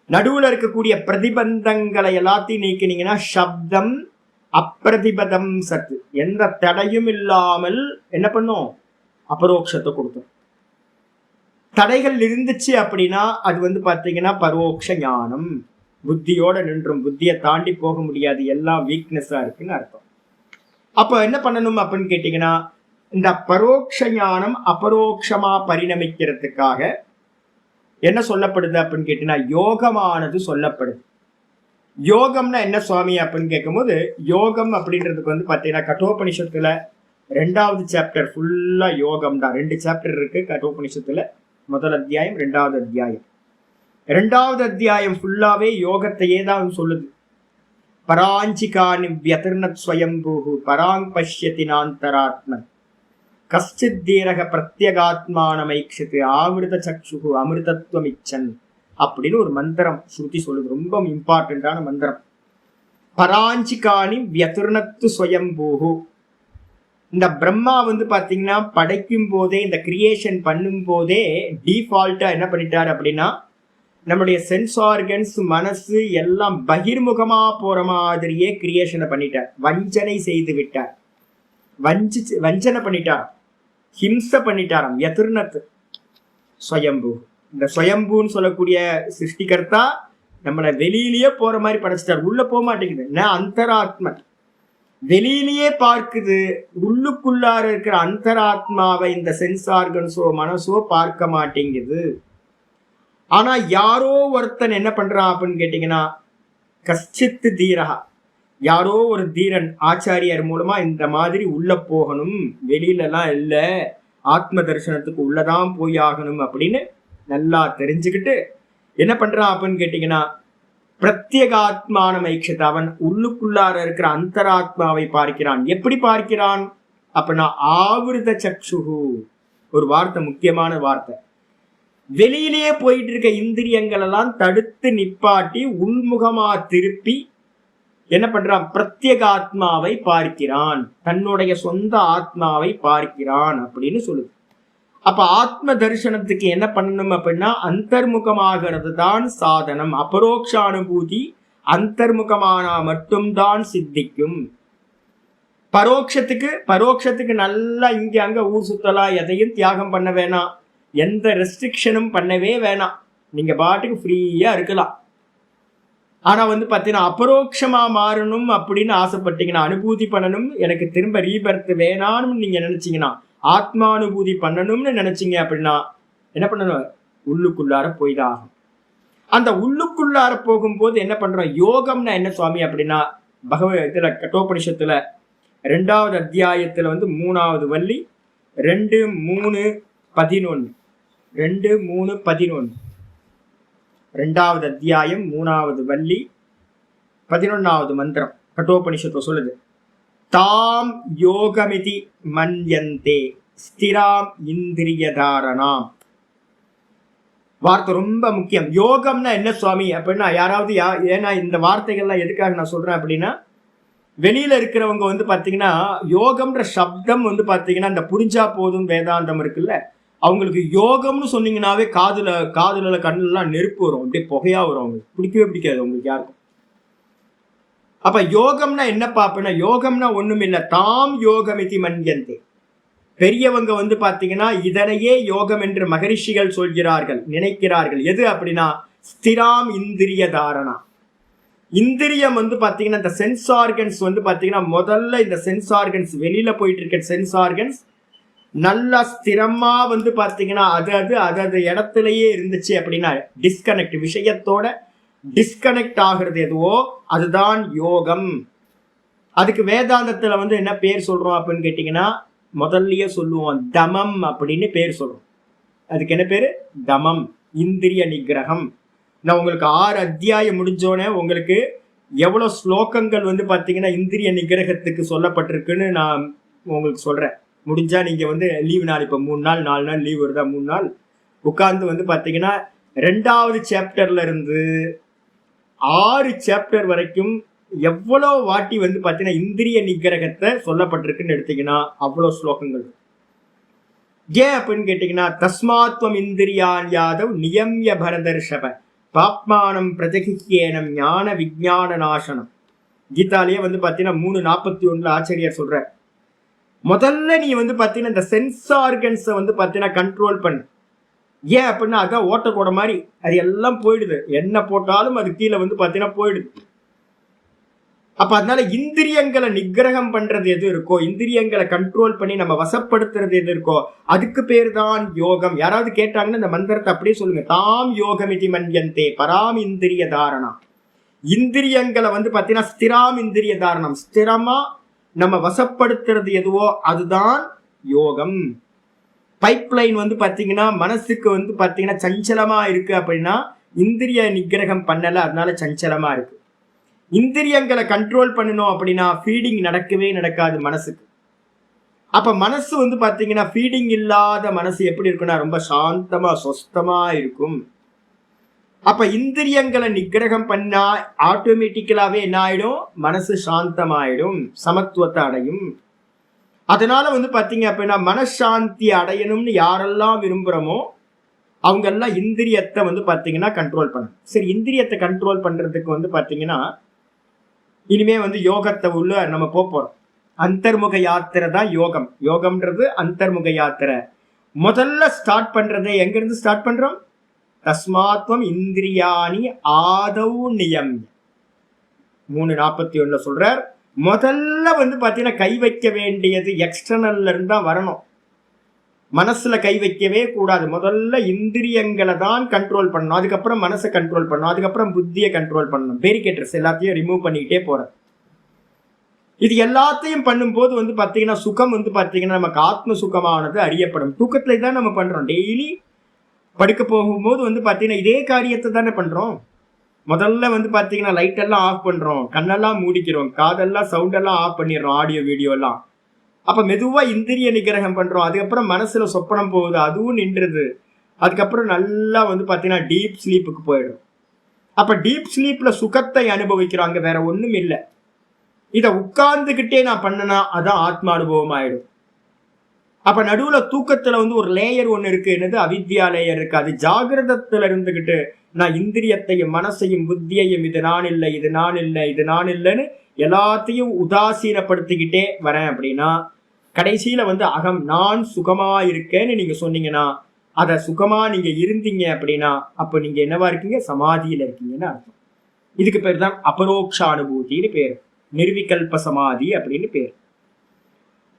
நடுவுல இருக்கக்கூடிய பிரதிபந்தங்களை எல்லாத்தையும் நீக்கினீங்கன்னா சப்தம் அப்பிரதிபதம் சத்து, எந்த தடையும் இல்லாமல் என்ன பண்ணும்? அபரோக்ஷத்தை கொடுக்கும். தடைகள் இருந்துச்சு அப்படின்னா அது வந்து பாத்தீங்கன்னா பரோட்ச ஞானம். புத்தியோட நின்றும், புத்தியை தாண்டி போக முடியாது, எல்லாம் வீக்னஸா இருக்குன்னு அர்த்தம். அப்ப என்ன பண்ணணும் அப்படின்னு கேட்டீங்கன்னா இந்த பரோட்ச ஞானம் அபரோக்ஷமா பரிணமிக்கிறதுக்காக என்ன சொல்லப்படுது அப்படின்னு கேட்டீங்கன்னா யோகமானது சொல்லப்படுது. யோகம்னா என்ன சுவாமி அப்படின்னு கேட்கும்போது யோகம் அப்படின்றதுக்கு வந்து பாத்தீங்கன்னா கட்டோபனிஷத்துல 2வது சாப்டர் ஃபுல்லா யோகம் தான். 2 சாப்டர் இருக்கு கட்டோபனிஷத்துல. முதல் அத்தியாயம், 2வது அத்தியாயம். 2வது அத்தியாயம் ஃபுல்லாவே யோகத்தையே தான் சொல்லுது. பராஞ்சிகானி வியதிர்ணத் ஸ்வயம்பூஹு பராங் பஷ்யதி நாந்தராத்மன் கஷ்டித் தீரக பிரத்யகாத்மானமைக்ஷித்து ஆவிருத சக்ஷுகு அமிர்தத்வம் இச்சன் அப்படின்னு ஒரு மந்திரம் ஸ்ருதி சொல்லுது. ரொம்ப இம்பார்ட்டன்டான மந்திரம். பராஞ்சிகானி வியதிர்ணத்து ஸ்வயம்பூஹு. இந்த பிரம்மா வந்து பாத்தீங்கன்னா படைக்கும் போதே, இந்த கிரியேஷன் பண்ணும் போதே டிஃபால்ட்டா என்ன பண்ணிட்டார் அப்படின்னா நம்முடைய சென்ஸ் ஆர்கன்ஸ், மனசு எல்லாம் பகிர்முகமா போற மாதிரியே கிரியேஷனை பண்ணிட்டார். வஞ்சனை செய்து விட்டார், வஞ்சனை பண்ணிட்டார், ஹிம்சை பண்ணிட்டாராம். யதிர்ணத் ஸ்வயம்பு. இந்த ஸ்வயம்புன்னு சொல்லக்கூடிய சிருஷ்டிகர்த்தா நம்மளை வெளியிலேயே போற மாதிரி படைச்சிட்டார். உள்ள போக மாட்டேங்குது. நான் அந்தராத்மன் வெளியிலேயே பார்க்குது, உள்ளுக்குள்ளார இருக்கிற அந்தராத்மாவை இந்த சென்ஸ் ஆர்கன்ஸோ மனசோ பார்க்க மாட்டேங்குது. ஆனா யாரோ ஒருத்தன் என்ன பண்றான் அப்படின்னு கேட்டீங்கன்னா கஷ்டித்து தீரகா, யாரோ ஒரு தீரன் ஆச்சாரியர் மூலமா இந்த மாதிரி உள்ள போகணும், வெளியிலலாம் இல்லை, ஆத்ம தரிசனத்துக்கு உள்ளதான் போய் ஆகணும் அப்படின்னு நல்லா தெரிஞ்சுக்கிட்டு என்ன பண்றான் அப்படின்னு கேட்டீங்கன்னா பிரத்யேகாத்மான ஐக்ஷத்தை, அவன் உள்ளுக்குள்ளார இருக்கிற அந்தராத்மாவை பார்க்கிறான். எப்படி பார்க்கிறான் அப்படின்னா ஆவிருத சக்ஷுகு. ஒரு வார்த்தை, முக்கியமான வார்த்தை. வெளியிலேயே போயிட்டு இருக்க இந்திரியங்கள் எல்லாம் தடுத்து நிப்பாட்டி உள்முகமா திருப்பி என்ன பண்றான்? பிரத்யேகாத்மாவை பார்க்கிறான், தன்னுடைய சொந்த ஆத்மாவை பார்க்கிறான் அப்படின்னு சொல்லுது. அப்ப ஆத்ம தரிசனத்துக்கு என்ன பண்ணணும் அப்படின்னா அந்தர்முகமாகிறது தான் சாதனம். அபரோக்ஷானுபூதி அந்தர்முகமானா மட்டும்தான் சித்திக்கும். பரோட்சத்துக்கு நல்லா இங்க அங்க ஊர் சுத்தலாம், எதையும் தியாகம் பண்ண வேணாம், எந்த ரெஸ்ட்ரிக்ஷனும் பண்ணவே வேணாம், நீங்க பாட்டுக்கு ஃப்ரீயா இருக்கலாம். ஆனா வந்து பாத்தீங்கன்னா அபரோக்ஷமா மாறணும் அப்படின்னு ஆசைப்பட்டீங்கன்னா, அனுபூதி பண்ணணும், எனக்கு திரும்ப ரீபர்த் வேணாம்னு நீங்க நினைச்சீங்கன்னா, ஆத்மானுபூதி பண்ணணும்னு நினைச்சீங்க அப்படின்னா என்ன பண்ணணும்? உள்ளுக்குள்ளார போய்தான் ஆகும். அந்த உள்ளுக்குள்ளார போகும்போது என்ன பண்றோம்? யோகம்னா என்ன சுவாமி அப்படின்னா இதுல கட்டோபனிஷத்துல 2வது அத்தியாயத்துல வந்து 3வது வள்ளி 2-3-11 2-3-11 2வது அத்தியாயம் 3வது வள்ளி 11வது மந்திரம் கட்டோபனிஷத்தை சொல்லுது. தாம் யோகமிதி மன்யந்தே ஸ்திராம் இந்திரியதாரணாம். வார்த்தை ரொம்ப முக்கியம். யோகம்னா என்ன சுவாமி அப்படின்னா, யாராவது ஏன்னா இந்த வார்த்தைகள்லாம் எதுக்காக நான் சொல்றேன் அப்படின்னா, வெளியில இருக்கிறவங்க வந்து பாத்தீங்கன்னா யோகம்ன்ற சப்தம் வந்து பாத்தீங்கன்னா இந்த புரிஞ்சா போதும் வேதாந்தம் இருக்குல்ல, அவங்களுக்கு யோகம்னு சொன்னீங்கன்னாவே காதுல கண்ணுலாம் நெருப்பு வரும், அப்படியே புகையா வரும், அவங்களுக்கு பிடிக்கவே பிடிக்காது அவங்களுக்கு யாருக்கும். அப்ப யோகம்னா என்னப்பா அப்படின்னா, யோகம்னா ஒண்ணும் இல்லை, தாம் யோகமிதி மன்யந்தே. பெரியவங்க வந்து பாத்தீங்கன்னா இதனையே யோகம் என்று மகரிஷிகள் சொல்கிறார்கள், நினைக்கிறார்கள். எது அப்படின்னா ஸ்திராம் இந்திரிய தாரணா. இந்திரியம் வந்து பாத்தீங்கன்னா இந்த சென்ஸ் ஆர்கன்ஸ் வந்து பாத்தீங்கன்னா முதல்ல இந்த சென்ஸ் ஆர்கன்ஸ் வெளியில போயிட்டு இருக்க சென்ஸ் ஆர்கன்ஸ் நல்லா ஸ்திரமா வந்து பாத்தீங்கன்னா அது இடத்துலயே இருந்துச்சு அப்படின்னா டிஸ்கனெக்ட், விஷயத்தோட டிஸ்கனெக்ட் ஆகிறது எதுவோ அதுதான் யோகம். அதுக்கு வேதாந்தத்துல வந்து என்ன பேர் சொல்றோம் அப்படின்னு கேட்டீங்கன்னா, முதல்லயே சொல்லுவோம் தமம் அப்படின்னு பேர் சொல்றோம். அதுக்கு என்ன பேரு? தமம், இந்திரிய நிகிரகம். நான் உங்களுக்கு 6 அத்தியாயம் முடிஞ்சோன்னே உங்களுக்கு எவ்வளவு ஸ்லோகங்கள் வந்து பாத்தீங்கன்னா இந்திரிய நிகிரகத்துக்கு சொல்லப்பட்டிருக்குன்னு நான் உங்களுக்கு சொல்றேன். முடிஞ்சா நீங்க வந்து லீவு நாள், இப்ப 3 நாள் 4 நாள் லீவ் வருதா, 3 நாள் உட்கார்ந்து வந்து பாத்தீங்கன்னா 2வது சாப்டர்ல இருந்து 6 சாப்டர் வரைக்கும் எவ்வளவு வாட்டி வந்து பாத்தீங்கன்னா இந்திரிய நிகிரகத்தை சொல்லப்பட்டிருக்குன்னு எடுத்தீங்கன்னா அவ்வளவு ஸ்லோகங்கள். ஏன் அப்படின்னு கேட்டீங்கன்னா, தஸ்மாத்வம் இந்திரியான் யாதவ் நியம்ய பரதர்ஷப பாப்மானம் பிரஜகிக்கேனம் ஞான விஜான நாசனம். கீதாலேயே வந்து பாத்தீங்கன்னா 3:41 ஆச்சரியர் சொல்ற, முதல்ல நீ வந்து பாத்தீங்கன்னா இந்த சென்ஸ் ஆர்கன்ஸை வந்து பாத்தீங்கன்னா கண்ட்ரோல் பண்ணு. ஏன் அப்படின்னா அதான் ஓட்டக்கூட மாதிரி அது எல்லாம் போயிடுது, என்ன போட்டாலும் அது கீழே வந்து பாத்தீங்கன்னா போயிடுது. அப்ப அதனால இந்திரியங்களை நிகிரகம் பண்றது எது இருக்கோ, இந்திரியங்களை கண்ட்ரோல் பண்ணி நம்ம வசப்படுத்துறது எது இருக்கோ அதுக்கு பேர் தான் யோகம். யாராவது கேட்டாங்கன்னா இந்த மந்திரத்தை அப்படியே சொல்லுங்க, தாம் யோகமிதி மன்யந்தே பராம் இந்திரிய தாரணா. இந்திரியங்களை வந்து பாத்தீங்கன்னா ஸ்திராம் இந்திரிய தாரணம், ஸ்திரமா நம்ம வசப்படுத்துறது எதுவோ அதுதான் யோகம். பைப்லைன் வந்து பாத்தீங்கன்னா மனசுக்கு வந்து பாத்தீங்கன்னா சஞ்சலமா இருக்கு அப்படின்னா இந்திரிய நிகிரகம் பண்ணல, அதனால சஞ்சலமா இருக்கு. இந்திரியங்களை கண்ட்ரோல் பண்ணணும் அப்படின்னா ஃபீடிங் நடக்கவே நடக்காது மனசுக்கு. அப்ப மனசு வந்து பாத்தீங்கன்னா ஃபீடிங் இல்லாத மனசு எப்படி இருக்குன்னா ரொம்ப சாந்தமா சொஸ்தமா இருக்கும். அப்ப இந்திரியங்களை நிகிரகம் பண்ணா ஆட்டோமேட்டிக்கலாவே என்ன ஆயிடும், மனசு சாந்தமாயிடும், சமத்துவத்தை அடையும். அதனால வந்து பாத்தீங்க அப்படின்னா மனசாந்தி அடையணும்னு யாரெல்லாம் விரும்புறோமோ அவங்க எல்லாம் இந்திரியத்தை வந்து பாத்தீங்கன்னா கண்ட்ரோல் பண்ணணும். சரி, இந்திரியத்தை கண்ட்ரோல் பண்றதுக்கு வந்து பாத்தீங்கன்னா இனிமே வந்து யோகத்தை உள்ள நம்ம போறோம். அந்தர்முக யாத்திரை தான் யோகம். யோகம்ன்றது அந்தர்முக யாத்திரை. முதல்ல ஸ்டார்ட் பண்றதை எங்க இருந்து ஸ்டார்ட் பண்றோம்? தஸ்மாத்வம் இந்திரியாணி ஆதவ் நியம் 3:41 சொல்றார். முதல்ல வந்து பாத்தீங்கன்னா கை வைக்க வேண்டியது எக்ஸ்டர்னல்ல இருந்தா வரணும், மனசுல கை வைக்கவே கூடாது. முதல்ல இந்திரியங்களை தான் கண்ட்ரோல் பண்ணணும், அதுக்கப்புறம் மனசை கண்ட்ரோல் பண்ணணும், அதுக்கப்புறம் புத்தியை கண்ட்ரோல் பண்ணணும். பேரிகேட்டர்ஸ் எல்லாத்தையும் ரிமூவ் பண்ணிக்கிட்டே போற. இது எல்லாத்தையும் பண்ணும்போது வந்து பாத்தீங்கன்னா சுகம் வந்து பாத்தீங்கன்னா நமக்கு ஆத்ம சுகமானது அறியப்படும். தூக்கத்துல தான் நம்ம பண்றோம். டெய்லி படுக்க போகும்போது வந்து பாத்தீங்கன்னா இதே காரியத்தை தானே பண்றோம். முதல்ல வந்து பாத்தீங்கன்னா லைட் எல்லாம் ஆஃப் பண்றோம், கண்ணெல்லாம் மூடிக்கிறோம், காதெல்லாம் சவுண்ட் எல்லாம் ஆஃப் பண்ணிடுறோம், ஆடியோ வீடியோ எல்லாம். அப்ப மெதுவா இந்திரிய நிகிரகம் பண்றோம். அதுக்கப்புறம் மனசுல சொப்பனம் போகுது, அதுவும் நின்றுது. அதுக்கப்புறம் நல்லா வந்து பாத்தீங்கன்னா டீப் ஸ்லீப்புக்கு போயிடும். அப்ப டீப் ஸ்லீப்ல சுகத்தை அனுபவிக்கிறாங்க, வேற ஒண்ணும் இல்லை. இதை உட்கார்ந்துகிட்டே நான் பண்ணனா அதான் ஆத்ம அனுபவம் ஆயிடும். அப்ப நடுவுல தூக்கத்துல வந்து ஒரு லேயர் ஒண்ணு இருக்கு, என்னது அவித்யா லேயர் இருக்கு. அது ஜாகிரதத்துல இருந்துகிட்டு நான் இந்திரியத்தையும் மனசையும் புத்தியையும் இது நான் இல்லை, இது நான் இல்லை, இது நான் இல்லைன்னு எல்லாத்தையும் உதாசீனப்படுத்திக்கிட்டே வரேன் அப்படின்னா கடைசியில வந்து அகம் நான் சுகமா இருக்கேன்னு நீங்க சொன்னீங்கன்னா, அத சுகமா நீங்க இருந்தீங்க அப்படின்னா அப்ப நீங்க என்னவா இருக்கீங்க? சமாதியில இருக்கீங்கன்னு அர்த்தம். இதுக்கு பேர் தான் அபரோக்ஷ அனுபூதினு பேர், நிர்விகல்ப சமாதி அப்படின்னு பேர்.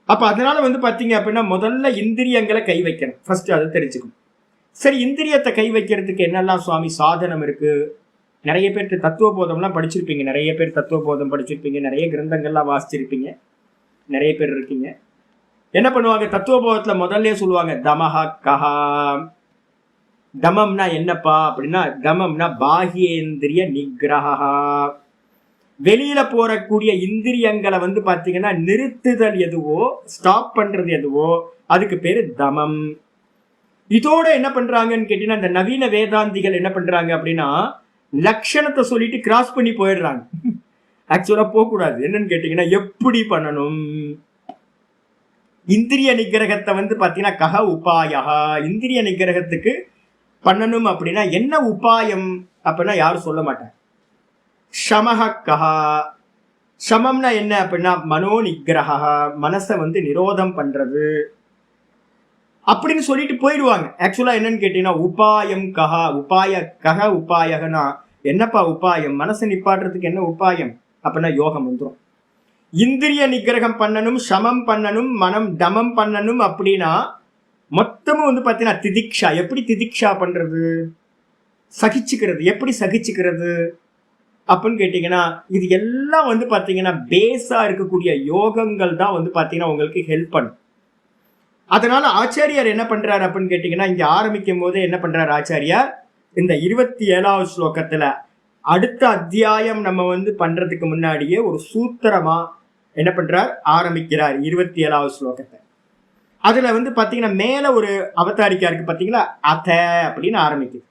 அப்ப அதனால வந்து பாத்தீங்க அப்படின்னா முதல்ல இந்திரியங்களை கை வைக்கணும், ஃபர்ஸ்ட் அதை தெரிஞ்சுக்கணும். சரி, இந்திரியத்தை கை வைக்கிறதுக்கு என்னெல்லாம் சுவாமி சாதனம் இருக்கு? நிறைய பேருக்கு தத்துவ போதம்லாம் படிச்சிருப்பீங்க, நிறைய பேர் தத்துவ போதம் படிச்சிருப்பீங்க, நிறைய கிரந்தங்கள்லாம் வாசிச்சிருப்பீங்க, நிறைய பேர் இருக்கீங்க. என்ன பண்ணுவாங்க? தத்துவ போதத்துல முதல்ல சொல்லுவாங்க தமஹா கஹா. தமம்னா என்னப்பா அப்படின்னா, தமம்னா பாஹ்யேந்திரிய நிகிரஹா. வெளியில போறக்கூடிய இந்திரியங்களை வந்து பாத்தீங்கன்னா நிறுத்துதல் எதுவோ, ஸ்டாப் பண்றது எதுவோ அதுக்கு பேரு தமம். இதோட என்ன பண்றாங்கன்னு கேட்டீங்கன்னா, இந்த நவீன வேதாந்திகள் என்ன பண்றாங்க அப்படின்னா, லட்சணத்தை சொல்லிட்டு கிராஸ் பண்ணி போயிடுறாங்க. ஆக்சுவலா போகக்கூடாது. என்னன்னு கேட்டீங்கன்னா, எப்படி பண்ணணும்? இந்திரிய நிகிரகத்தை வந்து பாத்தீங்கன்னா கஹ உபாயா, இந்திரிய நிகிரகத்துக்கு பண்ணணும் அப்படின்னா என்ன உபாயம் அப்படின்னா யாரும் சொல்ல மாட்டாங்க. ஷமஹ கஹா, ஷமம்னா என்ன அப்படின்னா மனோ நிகிரகா, மனசை வந்து நிரோதம் பண்றது அப்படின்னு சொல்லிட்டு போயிடுவாங்க. ஆக்சுவலா என்னன்னு கேட்டீங்கன்னா உபாயம் கஹா, கஹ உபாயகனா என்னப்பா உபாயம்? மனசை நிப்பாட்டுறதுக்கு என்ன உபாயம் அப்படின்னா யோகம் வந்துடும். இந்திரிய நிகிரகம் பண்ணணும், சமம் பண்ணணும், மனம் தமம் பண்ணணும் அப்படின்னா மொத்தமும் வந்து பார்த்தீங்கன்னா திதிக்ஷா. எப்படி திதிக்ஷா பண்றது? சகிச்சுக்கிறது. எப்படி சகிச்சுக்கிறது அப்படின்னு கேட்டீங்கன்னா இது எல்லாம் வந்து பார்த்தீங்கன்னா பேஸா இருக்கக்கூடிய யோகங்கள் தான் வந்து பார்த்தீங்கன்னா உங்களுக்கு ஹெல்ப் பண்ணும். அதனால ஆச்சாரியார் என்ன பண்றாரு அப்படின்னு கேட்டீங்கன்னா, இங்க ஆரம்பிக்கும் போதே என்ன பண்றாரு ஆச்சாரியார், இந்த 27வது ஸ்லோகத்துல அடுத்த அத்தியாயம் நம்ம வந்து பண்றதுக்கு முன்னாடியே ஒரு சூத்திரமா என்ன பண்றார் ஆரம்பிக்கிறார் 27வது ஸ்லோகத்தை. அதுல வந்து பாத்தீங்கன்னா மேல ஒரு அவதாரிக்கா இருக்கு பாத்தீங்களா, அத அப்படின்னு ஆரம்பிக்குது.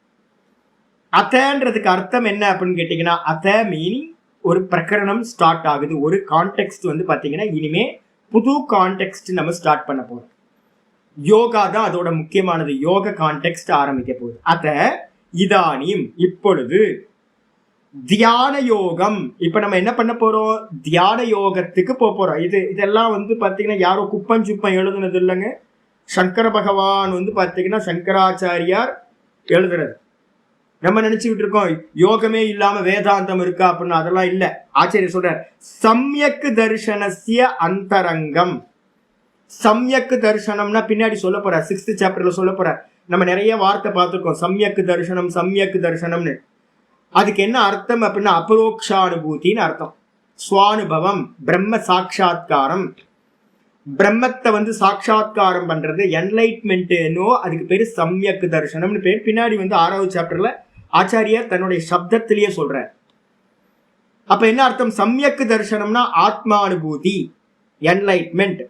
அதன்றதுக்கு அர்த்தம் என்ன அப்படின்னு கேட்டீங்கன்னா, அத மீனிங் ஒரு பிரகரணம் ஸ்டார்ட் ஆகுது, ஒரு கான்டெக்ஸ்ட் வந்து பாத்தீங்கன்னா இனிமே புது கான்டெக்ஸ்ட் நம்ம ஸ்டார்ட் பண்ண போறோம். யோகா தான் அதோட முக்கியமானது. யோக கான்டெக்ஸ்ட் ஆரம்பிக்க போகுது. அத இதானியும் இப்பொழுது தியான யோகம். இப்ப நம்ம என்ன பண்ண போறோம்? தியான யோகத்துக்கு போறோம். இதெல்லாம் வந்து பாத்தீங்கன்னா யாரோ குப்பம் சுப்பம் எழுதுனது இல்லைங்க. சங்கர பகவான் வந்து பாத்தீங்கன்னா சங்கராச்சாரியார் எழுதுறது. நம்ம நினைச்சுக்கிட்டு இருக்கோம் யோகமே இல்லாம வேதாந்தம் இருக்கா அப்படின்னு. அதெல்லாம் இல்ல. ஆச்சாரியர் சொல்ற சம்யக் தர்சனஸ்ய அந்தரங்கம். சம்யக் தர்சனம்னா பின்னாடி சொல்ல போற 6th சாப்டர்ல சொல்ல போற. நம்ம நிறைய வார்த்தை பார்த்துருக்கோம், சம்யக் தர்சனம் சம்யக் தர்சனம்னு. அதுக்கு என்ன அர்த்தம் அப்படின்னா அபரோக்ஷானுபூத்தின்னு அர்த்தம். சுவானுபவம், பிரம்ம சாட்சா்காரம், பிரம்மத்தை வந்து சாட்சா்காரம் பண்றது, என்லைட்மெண்ட்னோ அதுக்கு பேரு சம்யக் தர்சனம்னு பேர். பின்னாடி வந்து 6வது சாப்டர்ல ஆச்சாரியார் தன்னுடைய சப்தத்திலேயே சொல்ற. அப்ப என்ன அர்த்தம்? சம்யக் தர்சனம்னா ஆத்மானுபூதி, என்லைட்மெண்ட்.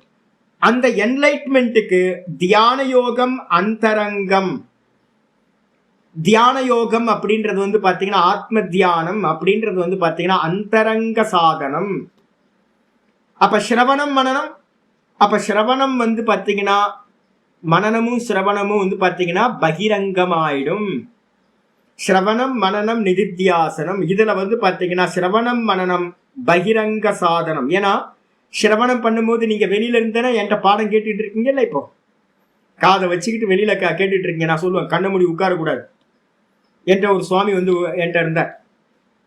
அந்த என்லைட்மெண்ட்டுக்கு தியான யோகம் அந்தரங்கம். தியான யோகம் அப்படின்றது வந்து பாத்தீங்கன்னா ஆத்ம தியானம் அப்படின்றது வந்து பாத்தீங்கன்னா அந்தரங்க சாதனம். அப்ப சிரவணம் மனனம், அப்ப சிரவணம் வந்து பாத்தீங்கன்னா மனனமும் சிரவணமும் வந்து பாத்தீங்கன்னா பகிரங்கமாயிடும். சிரவணம் மனனம் நிதித்தியாசனம். இதுல வந்து பாத்தீங்கன்னா சிரவணம் மனனம் பகிரங்க சாதனம். ஏன்னா சிரவணம் பண்ணும்போது நீங்க வெளியில இருந்தேன்னா என்கிட்ட பாடம் கேட்டுட்டு இருக்கீங்கல்ல, இப்போ காதை வச்சுக்கிட்டு வெளியில கேட்டுட்டு இருக்கீங்க. நான் சொல்லுவேன் கண்ண மூடி உட்காரக்கூடாது. என்கிட்ட ஒரு சுவாமி வந்து என்கிட்ட இருந்தார்.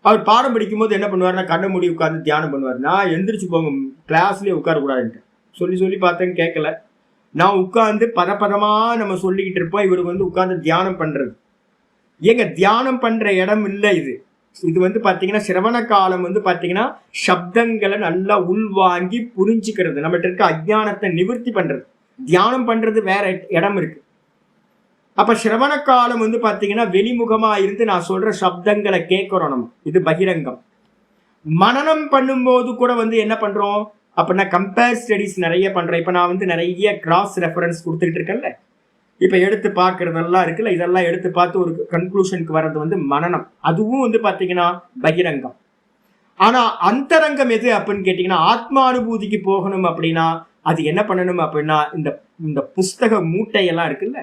அவர் பாடம் படிக்கும் போது என்ன பண்ணுவார்னா கண்ண மூடி உட்கார்ந்து தியானம் பண்ணுவார். நான் எந்திரிச்சு போங்க கிளாஸ்லயே உட்காரக்கூடாதுன்ட்டு சொல்லி பார்த்தேன்னு கேட்கல. நான் உட்கார்ந்து பதப்பதமா நம்ம சொல்லிக்கிட்டு இருப்போம். இவருக்கு வந்து உட்கார்ந்து தியானம் பண்றது. ஏங்க தியானம் பண்ற இடம் இல்லை இது. இது வந்து பாத்தீங்கன்னா சிரவண காலம் வந்து பாத்தீங்கன்னா சப்தங்களை நல்லா உள்வாங்கி புரிஞ்சுக்கிறது, நம்மகிட்ட இருக்க அஜ்ஞானத்தை நிவர்த்தி பண்றது. தியானம் பண்றது வேற இடம் இருக்கு. அப்ப சிரவண காலம் வந்து பாத்தீங்கன்னா வெளிமுகமா இருந்து நான் சொல்ற சப்தங்களை கேட்கிறோம் நம்ம. இது பகிரங்கம். மனனம் பண்ணும்போது கூட வந்து என்ன பண்றோம் அப்படின்னா கம்பேர் ஸ்டடிஸ் நிறைய பண்றோம். இப்ப நான் வந்து நிறைய கிராஸ் ரெஃபரன்ஸ் கொடுத்துட்டு இருக்கேன்ல, இப்ப எடுத்து பார்க்கறதெல்லாம் இருக்குல்ல, இதெல்லாம் எடுத்து பார்த்து ஒரு கன்க்ளூஷனுக்கு வர்றது வந்து மனனம். அதுவும் வந்து பாத்தீங்கன்னா பகிரங்கம். ஆனா அந்தரங்கம் எது அப்படின்னு கேட்டீங்கன்னா ஆத்மானுபூதிக்கு போகணும் அப்படின்னா அது என்ன பண்ணணும் அப்படின்னா இந்த புஸ்தக மூட்டையெல்லாம் இருக்குல்ல,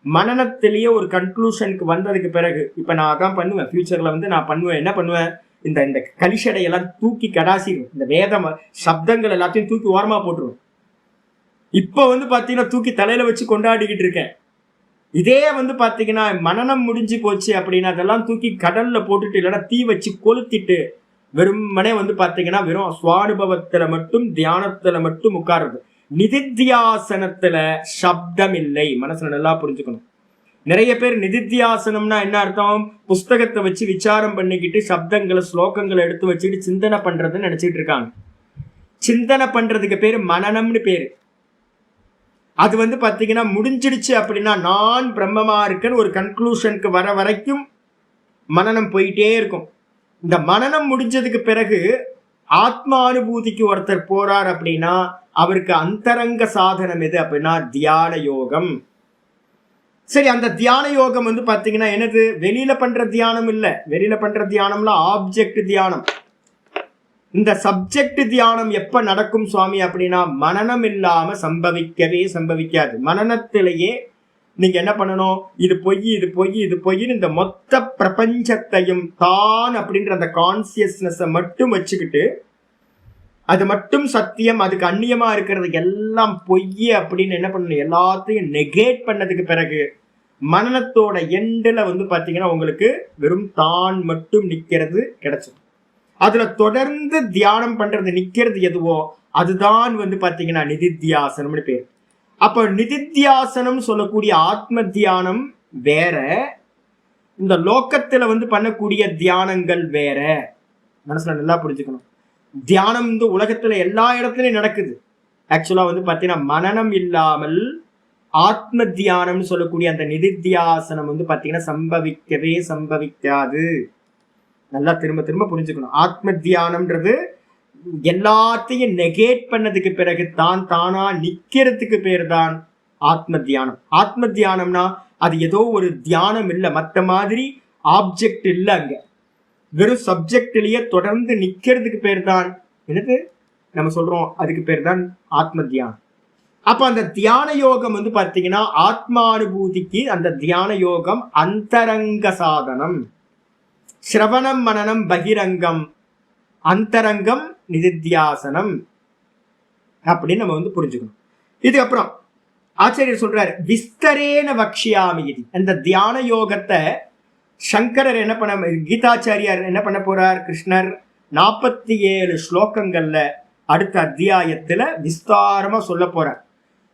மனனத்திலேயே ஒரு கன்க்ளூஷனுக்கு வந்ததுக்கு பிறகு இப்ப நான் அதான் பண்ணுவேன். ஃபியூச்சர்ல வந்து நான் பண்ணுவேன், என்ன பண்ணுவேன், இந்த கலிஷடையெல்லாம் தூக்கி கடாசிடும். இந்த வேத சப்தங்கள் எல்லாத்தையும் தூக்கி ஓரமா போட்டுருவேன். இப்ப வந்து பாத்தீங்கன்னா தூக்கி தலையில வச்சு கொண்டாடிக்கிட்டு இருக்கேன். இதே வந்து பாத்தீங்கன்னா மனனம் முடிஞ்சு போச்சு அப்படின்னா அதெல்லாம் தூக்கி கடல்ல போட்டுட்டு இல்லைன்னா தீ வச்சு கொளுத்திட்டு வெறுமனே வந்து பாத்தீங்கன்னா வெறும் சுவானுபவத்துல மட்டும் தியானத்துல மட்டும் உட்காருறது. நிதித்தியாசனத்துல சப்தம் இல்லை. மனசுல நல்லா புரிஞ்சுக்கணும். நிறைய பேர் நிதித்தியாசனம்னா என்ன அர்த்தம், புஸ்தகத்தை வச்சு விசாரம் பண்ணிக்கிட்டு சப்தங்களை ஸ்லோகங்களை எடுத்து வச்சுட்டு சிந்தனை பண்றதுன்னு நினைச்சிட்டு இருக்காங்க. சிந்தனை பண்றதுக்கு பேரு மனனம்னு பேரு. அது வந்து பாத்தீங்கன்னா முடிஞ்சிடுச்சு அப்படின்னா நான் பிரம்மமா இருக்கேன்னு ஒரு கன்க்ளூஷனுக்கு வர வரைக்கும் மனனம் போயிட்டே இருக்கும். இந்த மனனம் முடிஞ்சதுக்கு பிறகு ஆத்மா அனுபூதிக்கு ஒருத்தர் போறார் அப்படின்னா அவருக்கு அந்தரங்க சாதனம் எது அப்படின்னா தியான யோகம். சரி, அந்த தியான யோகம் வந்து பாத்தீங்கன்னா என்னது? வெளியில பண்ற தியானம் இல்ல. வெளியில பண்ற தியானம்ல ஆப்ஜெக்ட் தியானம். இந்த சப்ஜெக்ட் தியானம் எப்ப நடக்கும் சுவாமி அப்படின்னா மனனம் இல்லாம சம்பவிக்காது. மனனத்திலேயே நீங்க என்ன பண்ணணும்? இது பொய், இது பொய், இது பொய்ன்னு இந்த மொத்த பிரபஞ்சத்தையும் தான் அப்படின்ற அந்த கான்சியஸ்னஸை மட்டும் வச்சுக்கிட்டு அது மட்டும் சத்தியம், அதுக்கு அந்நியமா இருக்கிறது எல்லாம் பொய் அப்படின்னு என்ன பண்ணணும்? எல்லாத்தையும் நெகேட் பண்ணதுக்கு பிறகு மனநத்தோட எண்டுல வந்து பாத்தீங்கன்னா உங்களுக்கு வெறும் தான் மட்டும் நிக்கிறது கிடைச்சது. அதுல தொடர்ந்து தியானம் பண்றது நிக்கிறது எதுவோ அதுதான் வந்து பாத்தீங்கன்னா நிதித்தியாசனம்னு பேர். அப்ப நிதித்தியாசனம் சொல்லக்கூடிய ஆத்ம தியானம் வேற, இந்த லோக்கத்துல வந்து பண்ணக்கூடிய தியானங்கள் வேற. மனசுல நல்லா புரிஞ்சுக்கணும். தியானம் இந்த உலகத்துல எல்லா இடத்துலயும் நடக்குது. ஆக்சுவலா வந்து பாத்தீங்கன்னா மனனம் இல்லாமல் ஆத்ம தியானம்னு சொல்லக்கூடிய அந்த நிதித்தியாசனம் வந்து பாத்தீங்கன்னா சம்பவிக்காது. நல்லா திரும்ப திரும்ப புரிஞ்சுக்கணும். ஆத்ம தியானம்ன்றது எல்லாத்தையும் நெகேட் பண்ணதுக்கு பிறகு தானா நிக்கிறதுக்கு பேர் தான் ஆத்ம தியானம். ஆத்ம தியானம்னா அது ஏதோ ஒரு தியானம் இல்லை, மற்ற மாதிரி ஆப்ஜெக்ட் இல்லை, அங்க வெறும் சப்ஜெக்ட்லயே தொடர்ந்து நிக்கிறதுக்கு பேர் தான் என்னது நம்ம சொல்றோம், அதுக்கு பேர் தான் ஆத்ம தியானம். அப்ப அந்த தியான யோகம் வந்து பாத்தீங்கன்னா ஆத்மானுபூதிக்கு அந்த தியான யோகம் அந்தரங்க சாதனம். சிரவணம் மனனம் பகிரங்கம், அந்தரங்கம் நிதித்தியாசனம் அப்படின்னு நம்ம வந்து புரிஞ்சுக்கணும். இதுக்கப்புறம் ஆச்சாரியர் சொல்றாரு விஸ்தரேன வக்ஷியாமி. இது அந்த தியான யோகத்தை சங்கரர் என்ன பண்ண, கீதாச்சாரியார் என்ன பண்ண போறார்? கிருஷ்ணர் 47 ஸ்லோகங்கள்ல அடுத்த அத்தியாயத்துல விஸ்தாரமா சொல்ல போறார்.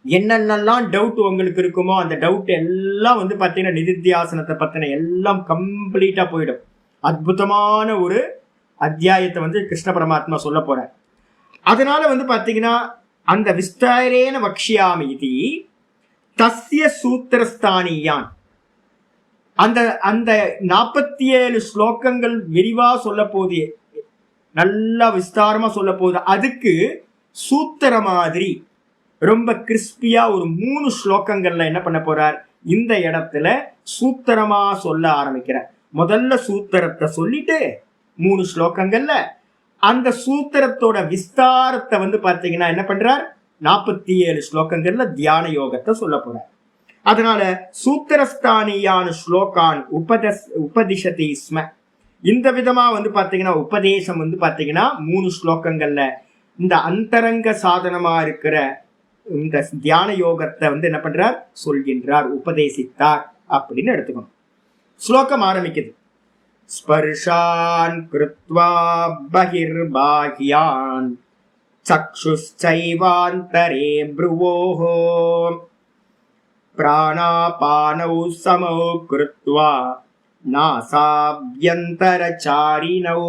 என்னென்னலாம் டவுட் உங்களுக்கு இருக்குமோ அந்த டவுட் எல்லாம் வந்து பாத்தீங்கன்னா நிதித்தியாசனத்தை பத்தின எல்லாம் கம்ப்ளீட்டா போயிடும். அற்புதமான ஒரு அத்தியாயத்தை வந்து கிருஷ்ண பரமாத்மா சொல்ல போறார். அதனால வந்து பாத்தீங்கன்னா அந்த விஸ்தாரேன வக்ஷியாமி இது தஸ்ய சூத்திரஸ்தானியான். அந்த அந்த 47 ஸ்லோகங்கள் விரிவா சொல்ல போகுது, நல்லா விஸ்தாரமா சொல்ல போகுது. அதுக்கு சூத்திர மாதிரி ரொம்ப கிறிஸ்பியா ஒரு 3 ஸ்லோகங்கள்ல என்ன பண்ண போறார்? இந்த இடத்துல சூத்திரமா சொல்ல ஆரம்பிக்கிறார். முதல்ல சூத்திரத்தை சொல்லிட்டு 3 ஸ்லோகங்கள்ல அந்த சூத்திரத்தோட விஸ்தாரத்தை வந்து பாத்தீங்கன்னா என்ன பண்றார்? 47 ஸ்லோகங்கள்ல தியான யோகத்தை சொல்ல போறார். அதனால சூத்திரஸ்தானியான ஸ்லோகான் உபதிஷதி ஸ்ம. இந்த விதமா வந்து பாத்தீங்கன்னா உபதேசம் வந்து பாத்தீங்கன்னா 3 ஸ்லோகங்கள்ல இந்த அந்தரங்க சாதனமா இருக்கிற இந்த தியான யோகத்தை வந்து என்ன பண்றார்? சொல்கின்றார், உபதேசித்தார் அப்படின்னு எடுத்துக்கணும். ஸ்லோகம் ஆரம்பிக்குது. ஸ்பர்ஷான் கிருத்வா பகிர்பாஹ்யான் சக்ஷுச்சைவாந்தரே ப்ருவோஹோ பிராணாபானௌ சமௌ கிருத்வா நாசாப்யந்தரசாரிணௌ.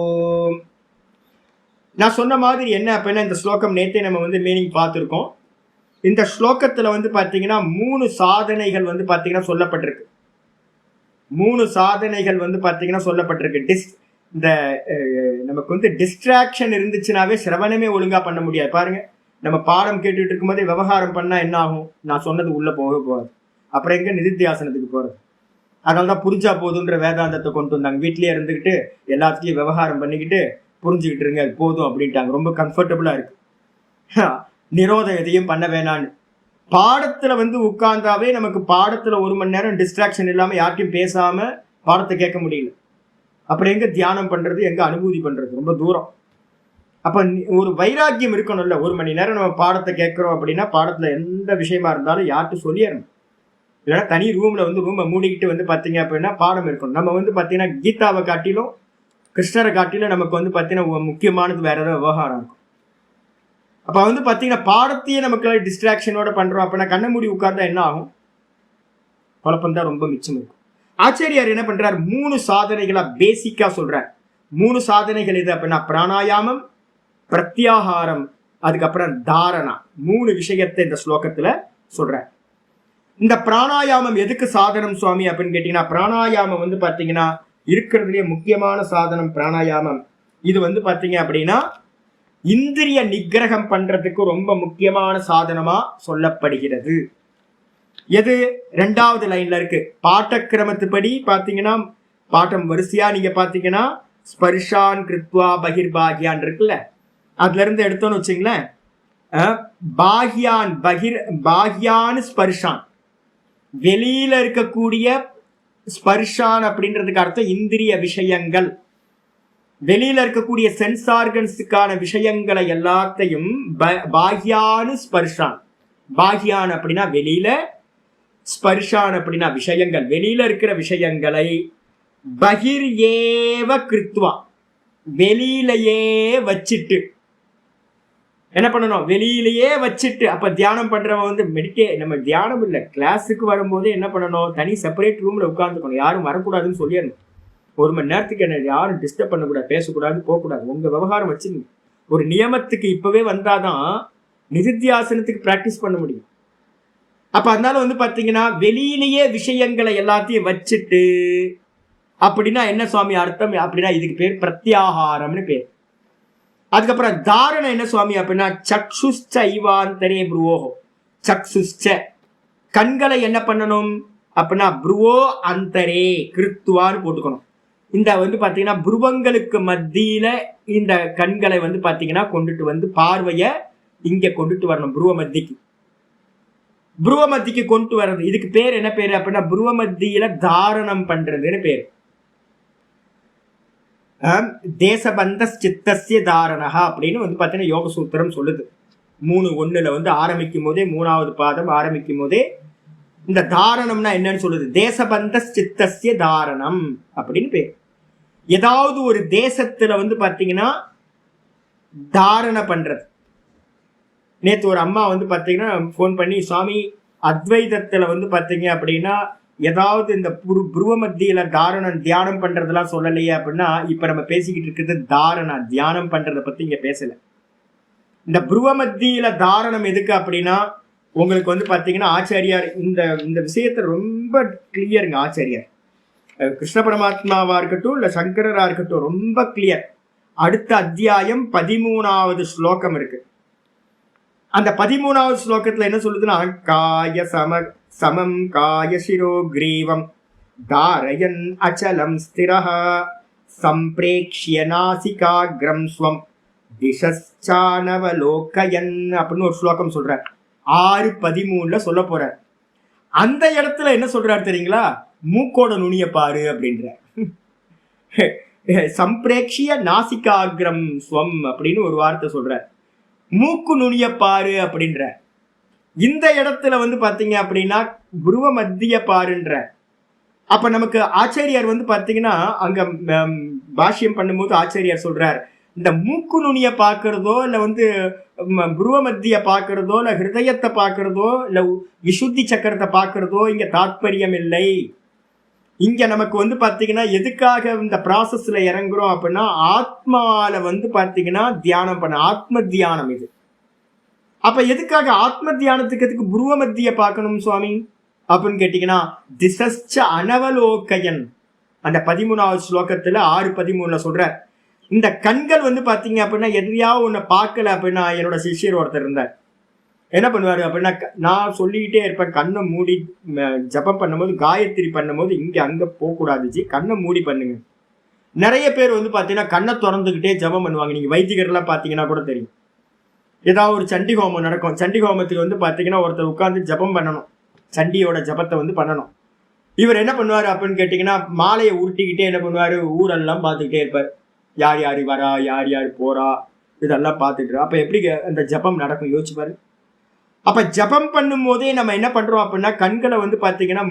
நான் சொன்ன மாதிரி என்ன அப்படின்னா இந்த ஸ்லோகம் நேற்றே நம்ம வந்து மீனிங் பார்த்துருக்கோம். இந்த ஸ்லோகத்துல வந்து பாத்தீங்கன்னா 3 சாதனைகள் வந்து பாத்தீங்கன்னா சொல்லப்பட்டிருக்கு. 3 சாதனைகள் வந்து பாத்தீங்கன்னா சொல்லப்பட்டிருக்கு. இந்த நமக்கு வந்து டிஸ்ட்ராக்ஷன் இருந்துச்சுனாவே சிரவணமே ஒழுங்கா பண்ண முடியாது. பாருங்க, நம்ம பாடம் கேட்டுட்டு இருக்கும் போதே விவகாரம் பண்ணா என்ன ஆகும்? நான் சொன்னது உள்ள போகாது. அப்புறம் எங்க நிதித்தியாசனத்துக்கு போறது? அதனாலதான் புரிஞ்சா போதுன்ற வேதாந்தத்தை கொண்டு வந்தாங்க. வீட்லயே இருந்துகிட்டு எல்லாத்துலயும் விவகாரம் பண்ணிக்கிட்டு புரிஞ்சுக்கிட்டு இருங்க, அது போதும் அப்படின்ட்டாங்க. ரொம்ப கம்ஃபர்டபுளா இருக்கு. நிரோதம் எதையும் பண்ண வேணான்னு. பாடத்துல வந்து உட்கார்ந்தாவே நமக்கு பாடத்துல 1 மணி நேரம் டிஸ்ட்ராக்ஷன் இல்லாம யார்ட்டையும் பேசாம பாடத்தை கேட்க முடியல. அப்புறம் எங்க தியானம் பண்றது, எங்க அனுபூதி பண்றது? ரொம்ப தூரம். அப்ப ஒரு வைராக்கியம் இருக்கணும்ல. 1 மணி நேரம் நம்ம பாடத்தை கேட்கிறோம் அப்படின்னா பாடத்துல எந்த விஷயமா இருந்தாலும் யார்ட்டும் சொல்லிடணும். இல்லைன்னா தனி ரூம்ல வந்து ரூமை மூடிக்கிட்டு வந்து பாத்தீங்க அப்படின்னா பாடம் இருக்கணும். நம்ம வந்து பாத்தீங்கன்னா கீதாவை காட்டிலும் கிருஷ்ணரை காட்டிலும் நமக்கு வந்து பாத்தீங்கன்னா முக்கியமானது வேற ஏதாவது விவகாரம் இருக்கும். அப்ப வந்து பாத்தீங்கன்னா பாடத்தையே நமக்கு டிஸ்ட்ராக்ஷனோட பண்றோம் அப்படின்னா கண்ணை மூடி உட்கார்ந்தா என்ன ஆகும்? குழப்பம் தான் ரொம்ப மிச்சம் இருக்கும். ஆச்சாரியார் என்ன பண்றார்? 3 சாதனைகளா பேசிக்கா சொல்றார். 3 சாதனைகள் இது அப்படின்னா பிராணாயாமம், பிரத்யாகாரம், அதுக்கப்புறம் தாரணா. 3 விஷயத்தை இந்த ஸ்லோகத்துல சொல்றார். இந்த பிராணாயாமம் எதுக்கு சாதனம் சுவாமி அப்படின்னு கேட்டீங்கன்னா, பிராணாயாமம் வந்து பாத்தீங்கன்னா இருக்கிறதுலயே முக்கியமான சாதனம் பிராணாயாமம். இது வந்து பாத்தீங்க அப்படின்னா இந்திரிய நிகிரகம் பண்றதுக்கு ரொம்ப முக்கியமான சாதனமா சொல்லப்படுகிறது. எது? 2வது லைன்ல இருக்கு. பாட்டக்கிரமத்துப்படி பாத்தீங்கன்னா பாட்டம் வரிசையா நீங்க பாத்தீங்கன்னா ஸ்பர்ஷான் கிருத்வா பகிர்பாகியான் இருக்குல்ல, அதுல இருந்து எடுத்தோன்னு வச்சுங்களேன். பாகியான் ஸ்பர்ஷான், வெளியில இருக்கக்கூடிய ஸ்பர்ஷான் அப்படின்றதுக்கு அர்த்தம் இந்திரிய விஷயங்கள். வெளியில இருக்கக்கூடிய சென்ஸ் ஆர்கன்ஸுக்கான விஷயங்களை எல்லாத்தையும் பாகியானு ஸ்பர்ஷான். பாகியான் அப்படின்னா வெளியில, ஸ்பர்ஷான் அப்படின்னா விஷயங்கள், வெளியில இருக்கிற விஷயங்களை பகிர் ஏவ கிருத்வா, வெளியிலேயே வச்சிட்டு என்ன பண்ணணும்? வெளியிலேயே வச்சுட்டு. அப்ப தியானம் பண்றவன் வந்து நம்ம தியானம் இல்லை, கிளாஸுக்கு வரும்போது என்ன பண்ணணும்? தனி செப்பரேட் ரூம்ல உட்காந்துக்கணும், யாரும் வரக்கூடாதுன்னு சொல்லிடணும். 1 மணி நேரத்துக்கு என்ன யாரும் டிஸ்டர்ப் பண்ணக்கூடாது, பேசக்கூடாது, போகக்கூடாது, உங்க விவகாரம் வச்சுங்க. ஒரு நியமத்துக்கு இப்பவே வந்தாதான் நிதித்தியாசனத்துக்கு பிராக்டிஸ் பண்ண முடியும். அப்ப அதனால வந்து பாத்தீங்கன்னா வெளியிலேயே விஷயங்களை எல்லாத்தையும் வச்சுட்டு அப்படின்னா என்ன சுவாமி அர்த்தம் அப்படின்னா இதுக்கு பேர் பிரத்யாகாரம்னு பேர். அதுக்கப்புறம் தாரணம் என்ன சுவாமி அப்படின்னா சக்ஷுஷ்ச ஐவாந்தரே ப்ருவோஹோ. சக்ஷுஷ்ச கண்களை என்ன பண்ணணும் அப்படின்னா ப்ருவோ அந்தரே கிருத்துவான்னு போட்டுக்கணும். இந்த வந்து பாத்தீங்கன்னா புருவங்களுக்கு மத்தியில இந்த கண்களை வந்து பாத்தீங்கன்னா கொண்டுட்டு வந்து பார்வைய இங்க கொண்டுட்டு வரணும். புருவ மத்திக்கு கொண்டு வர்றது. இதுக்கு பேர் என்ன பேரு அப்படின்னா புருவ மத்தியில தாரணம் பண்றதுன்னு பேரு. தேசபந்த சித்தசிய தாரணா அப்படின்னு வந்து பாத்தீங்கன்னா யோக சூத்திரம் சொல்லுது. 3:1 வந்து ஆரம்பிக்கும் போதே 3வது பாதம் ஆரம்பிக்கும் போதே இந்த தாரணம்னா என்னன்னு சொல்லுது. தேசபந்த சித்தசிய தாரணம் அப்படின்னு பேர். ஏதாவது ஒரு தேசத்துல வந்து பாத்தீங்கன்னா தாரண பண்றது. நேத்து ஒரு அம்மா வந்து பாத்தீங்கன்னா போன் பண்ணி, சுவாமி அத்வைதத்துல வந்து பாத்தீங்க அப்படின்னா ஏதாவது இந்த புருவ மத்தியில தியானம் பண்றதெல்லாம் சொல்லலையே அப்படின்னா, இப்ப நம்ம பேசிக்கிட்டு இருக்கிறது தாரணா, தியானம் பண்றதை பத்தி இங்க பேசல. இந்த புருவ மத்தியில தாரணம் எதுக்கு அப்படின்னா உங்களுக்கு வந்து பாத்தீங்கன்னா ஆச்சாரியார் இந்த விஷயத்த ரொம்ப கிளியருங்க. ஆச்சாரியார் கிருஷ்ண பரமாத்மாவா இருக்கட்டும் இல்ல சங்கரரா இருக்கட்டும் ரொம்ப கிளியர். அடுத்த அத்தியாயம் 13வது ஸ்லோகம் இருக்கு. அந்த 13வது ஸ்லோகத்துல என்ன சொல்லுதுன்னா, காய சமம் காய சிரோ கிரீவம் தாரயன் அச்சலம் ஸ்திரஹ சம்பிரேக்ஷ்ய நாசிகாக்ரம் ஸ்வம் திசச்சானவலோகயன் அப்படின்னு ஒரு ஸ்லோகம் சொல்றார். 6:13 சொல்ல போற. அந்த இடத்துல என்ன சொல்றாரு தெரியுங்களா? மூக்கோட நுனிய பாரு அப்படின்ற. சம்பிரேக்ஷிய நாசிகாக்ரம் ஸ்வம் அப்படின்னு ஒரு வார்த்தை சொல்ற. மூக்கு நுனிய பாரு அப்படின்ற. இந்த இடத்துல வந்து பாத்தீங்க அப்படின்னா புருவ மத்திய பாருன்ற. அப்ப நமக்கு ஆச்சாரியார் வந்து பாத்தீங்கன்னா அங்க பாஷ்யம் பண்ணும்போது ஆச்சாரியார் சொல்றார், இந்த மூக்கு நுனிய பாக்குறதோ இல்ல வந்து புருவ மத்திய பாக்குறதோ இல்ல ஹிருதயத்தை பாக்குறதோ இல்ல விசுத்தி சக்கரத்தை பாக்குறதோ இங்க தாத்பரியம் இல்லை. இங்க நமக்கு வந்து பாத்தீங்கன்னா எதுக்காக இந்த ப்ராசஸ்ல இறங்குறோம் அப்படின்னா ஆத்மால வந்து பாத்தீங்கன்னா தியானம் பண்ண, ஆத்ம தியானம் இது. அப்ப எதுக்காக ஆத்ம தியானத்துக்கு எதுக்கு புருவ மத்திய பார்க்கணும் சுவாமி அப்படின்னு கேட்டீங்கன்னா திசச்ச அனவலோகயன் அந்த 13வது ஸ்லோகத்துல 6:13 சொல்ற. இந்த கண்கள் வந்து பாத்தீங்க அப்படின்னா எதையாவது ஒண்ணு பார்க்கல அப்படின்னா, என்னோட சிஷ்யர் ஒருத்தர் இருந்தார், என்ன பண்ணுவாரு அப்படின்னா நான் சொல்லிக்கிட்டே இருப்பேன், கண்ணை மூடி ஜபம் பண்ணும்போது காயத்ரி பண்ணும்போது இங்க அங்க போகக்கூடாதுச்சு, கண்ணை மூடி பண்ணுங்க. நிறைய பேர் வந்து பாத்தீங்கன்னா கண்ணை திறந்துகிட்டே ஜபம் பண்ணுவாங்க. நீங்க வைத்திகர்லாம் பாத்தீங்கன்னா கூட தெரியும். ஏதாவது ஒரு சண்டி ஹோமம் நடக்கும், சண்டி ஹோமத்துக்கு வந்து பாத்தீங்கன்னா ஒருத்தர் உட்கார்ந்து ஜபம் பண்ணணும், சண்டியோட ஜபத்தை வந்து பண்ணணும். இவர் என்ன பண்ணுவாரு அப்படின்னு கேட்டீங்கன்னா மாலையை உருட்டிக்கிட்டே என்ன பண்ணுவாரு, ஊரெல்லாம் பார்த்துக்கிட்டே இருப்பார், யார் யார் வரா யார் யார் போறா இதெல்லாம் பார்த்துட்டு. அப்ப எப்படி அந்த ஜபம் நடக்கும் யோசிச்சு பாரு. அப்ப ஜபம் பண்ணும் போதே நம்ம என்ன பண்றோம் அப்படின்னா கண்களை வந்து பாத்தீங்கன்னா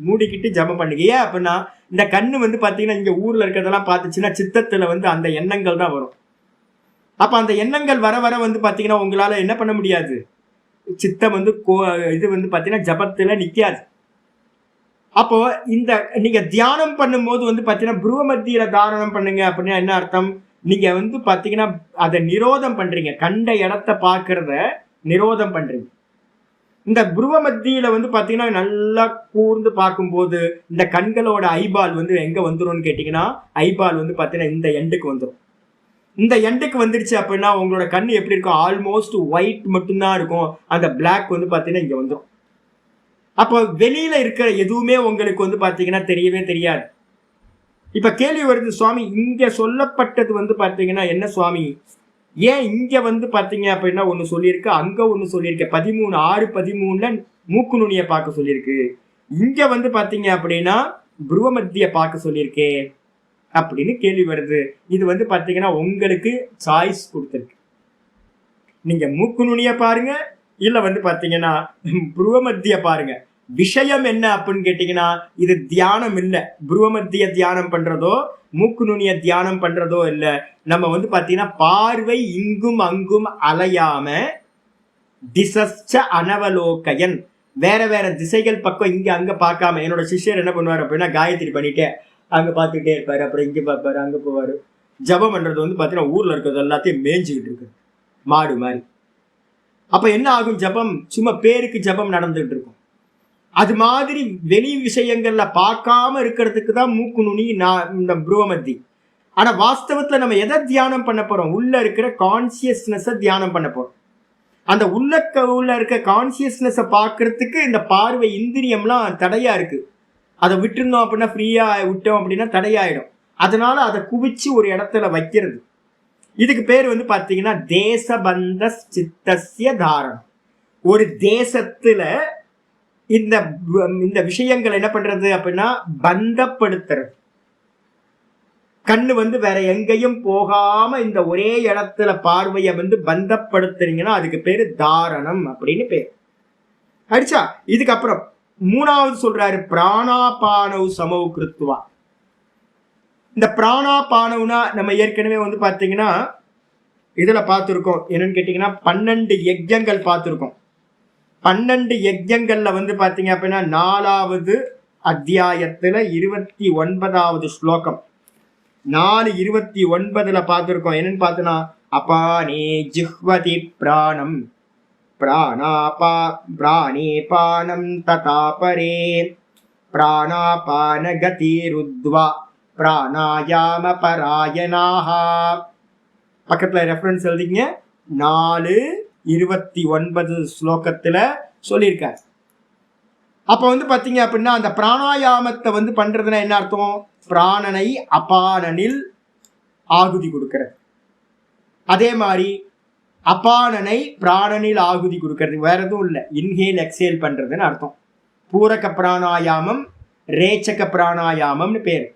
மூடிக்கிட்டு ஜபம் பண்ணுங்க. ஏன் அப்படின்னா இந்த கண்ணு வந்து பாத்தீங்கன்னா இங்க ஊர்ல இருக்கிறதெல்லாம் பார்த்துச்சுன்னா சித்தத்துல வந்து அந்த எண்ணங்கள் தான் வரும். அப்ப அந்த எண்ணங்கள் வர வர வந்து பாத்தீங்கன்னா உங்களால என்ன பண்ண முடியாது, சித்தம் வந்து இது வந்து பாத்தீங்கன்னா ஜபத்துல நிக்காது. அப்போ இந்த நீங்க தியானம் பண்ணும் போது வந்து பாத்தீங்கன்னா புருவ மத்தியில தாரணம் பண்ணுங்க அப்படின்னா என்ன அர்த்தம், நீங்க வந்து பாத்தீங்கன்னா அதை நிரோதம் பண்றீங்க, கண்ட இடத்தை பாக்குறத நிரோதம் பண்றீங்க. இந்த புருவ மத்தியில வந்து பாத்தீங்கன்னா நல்லா கூர்ந்து பார்க்கும்போது இந்த கண்களோட ஐபால் வந்து எங்க வந்துரும்னு கேட்டீங்கன்னா, ஐபால் வந்து பாத்தீங்கன்னா இந்த எண்டுக்கு வந்துடும். இந்த எண்டுக்கு வந்துருச்சு அப்படின்னா உங்களோட கண்ணு எப்படி இருக்கும், ஆல்மோஸ்ட் ஒயிட் மட்டும்தான் இருக்கும். அந்த பிளாக் வந்து பாத்தீங்கன்னா இங்க வந்துடும். அப்போ வெளியில இருக்கிற எதுவுமே உங்களுக்கு வந்து பாத்தீங்கன்னா தெரியவே தெரியாது. இப்ப கேள்வி வருது, சுவாமி இங்க சொல்லப்பட்டது வந்து பாத்தீங்கன்னா என்ன சுவாமி, ஏன் இங்க வந்து பாத்தீங்க அப்படின்னா ஒண்ணு சொல்லியிருக்கு, அங்க ஒண்ணு சொல்லியிருக்கு. 13:6-13 மூக்கு நுனியை பார்க்க சொல்லியிருக்கு, இங்க வந்து பாத்தீங்க அப்படின்னா புருவ மத்திய பார்க்க சொல்லியிருக்கு அப்படின்னு கேள்வி வருது. இது வந்து பாத்தீங்கன்னா உங்களுக்கு சாய்ஸ் கொடுத்துருக்கு. நீங்க மூக்கு நுனிய பாருங்க, இல்ல வந்து பாத்தீங்கன்னா புருவ மத்திய பாருங்க. விஷயம் என்ன அப்படின்னு கேட்டீங்கன்னா, இது தியானம் இல்ல. புருவ மத்திய தியானம் பண்றதோ மூக்கு நுனிய தியானம் பண்றதோ இல்ல. நம்ம வந்து பாத்தீங்கன்னா பார்வை இங்கும் அங்கும் அலையாம திசஸ்ச அனவலோகயன், வேற வேற திசைகள் பக்கம் இங்க அங்க பார்க்காம. என்னோட சிஷ்யர் என்ன பண்ணுவாரு அப்படின்னா, காயத்ரி பண்ணிட்டே அங்க பார்த்துக்கிட்டே இருப்பாரு, அப்புறம் இங்க பார்ப்பாரு, அங்க போவாரு. ஜபம் பண்றது வந்து பாத்தீங்கன்னா ஊர்ல இருக்கிறது எல்லாத்தையும் மேய்ஞ்சுக்கிட்டு இருக்கு, மாடு மாதிரி. அப்ப என்ன ஆகும், ஜபம் சும்மா பேருக்கு ஜபம் நடந்துகிட்டு இருக்கும். அது மாதிரி வெளி விஷயங்கள்ல பார்க்காம இருக்கிறதுக்கு தான் மூக்கு நுனி, இந்த புருவ மத்தி. ஆனா வாஸ்தவத்துல நம்ம எதை தியானம் பண்ண போறோம், உள்ள இருக்கிற கான்சியஸ்னஸ் தியானம் பண்ண போறோம். அந்த உள்ள இருக்க கான்சியஸ்னஸ் பார்க்கறதுக்கு இந்த பார்வை இந்திரியம்லாம் தடையா இருக்கு. அதை விட்டுருந்தோம் அப்படின்னா, ஃப்ரீயா விட்டோம் அப்படின்னா தடையாயிடும். அதனால அதை குவிச்சு ஒரு இடத்துல வைக்கிறது. இதுக்கு பேர் வந்து பாத்தீங்கன்னா தேசபந்த சித்தஸ்ய தாரணம். ஒரு தேசத்துல இந்த விஷயங்கள் என்ன பண்றது அப்படின்னா பந்தப்படுத்துறது. கண்ணு வந்து வேற எங்கேயும் போகாம இந்த ஒரே இடத்துல பார்வையை வந்து பந்தப்படுத்துறீங்கன்னா அதுக்கு பேரு தாரணம் அப்படின்னு பேர். அடிச்சா இதுக்கப்புறம் 3வது சொல்றாரு, பிராணாபானவ் சமௌ கிருத்வா. இந்த பிராணாபானவ்னா நம்ம ஏற்கனவே வந்து பாத்தீங்கன்னா இதுல பார்த்துருக்கோம். என்னன்னு கேட்டீங்கன்னா 12 யஜ்ஞங்கள் பார்த்துருக்கோம். 12 யஜ்ஞங்கள்ல வந்து பாத்தீங்க அப்படின்னா 4வது அத்தியாயத்துல 29வது ஸ்லோகம் 4:29 பார்த்துருக்கோம். என்னன்னு பார்த்தோன்னா, அபானே ஜிஹ்வதி பிராணம் பிராணே பானம் ததா பரே பிராணாபான கதிருத்வா பிராணாயாம பராயணாஹ. பக்கத்துல ரெஃபரன்ஸ் எழுதிங்க. 4:29 ஸ்லோகத்துல சொல்லியிருக்காரு. அப்ப வந்து பாத்தீங்க அப்படின்னா அந்த பிராணாயாமத்தை வந்து பண்றதுன்னா என்ன அர்த்தம், பிராணனை அபானனில் ஆகுதி கொடுக்கிறது. அதே மாதிரி அபானனை பிராணனில் ஆகுதி கொடுக்கிறது, வேற எதுவும் இல்லை. இன்ஹேல் எக்ஸேல் பண்றதுன்னு அர்த்தம். பூரக பிராணாயாமம், ரேச்சக பிராணாயாமம்னு பேர்.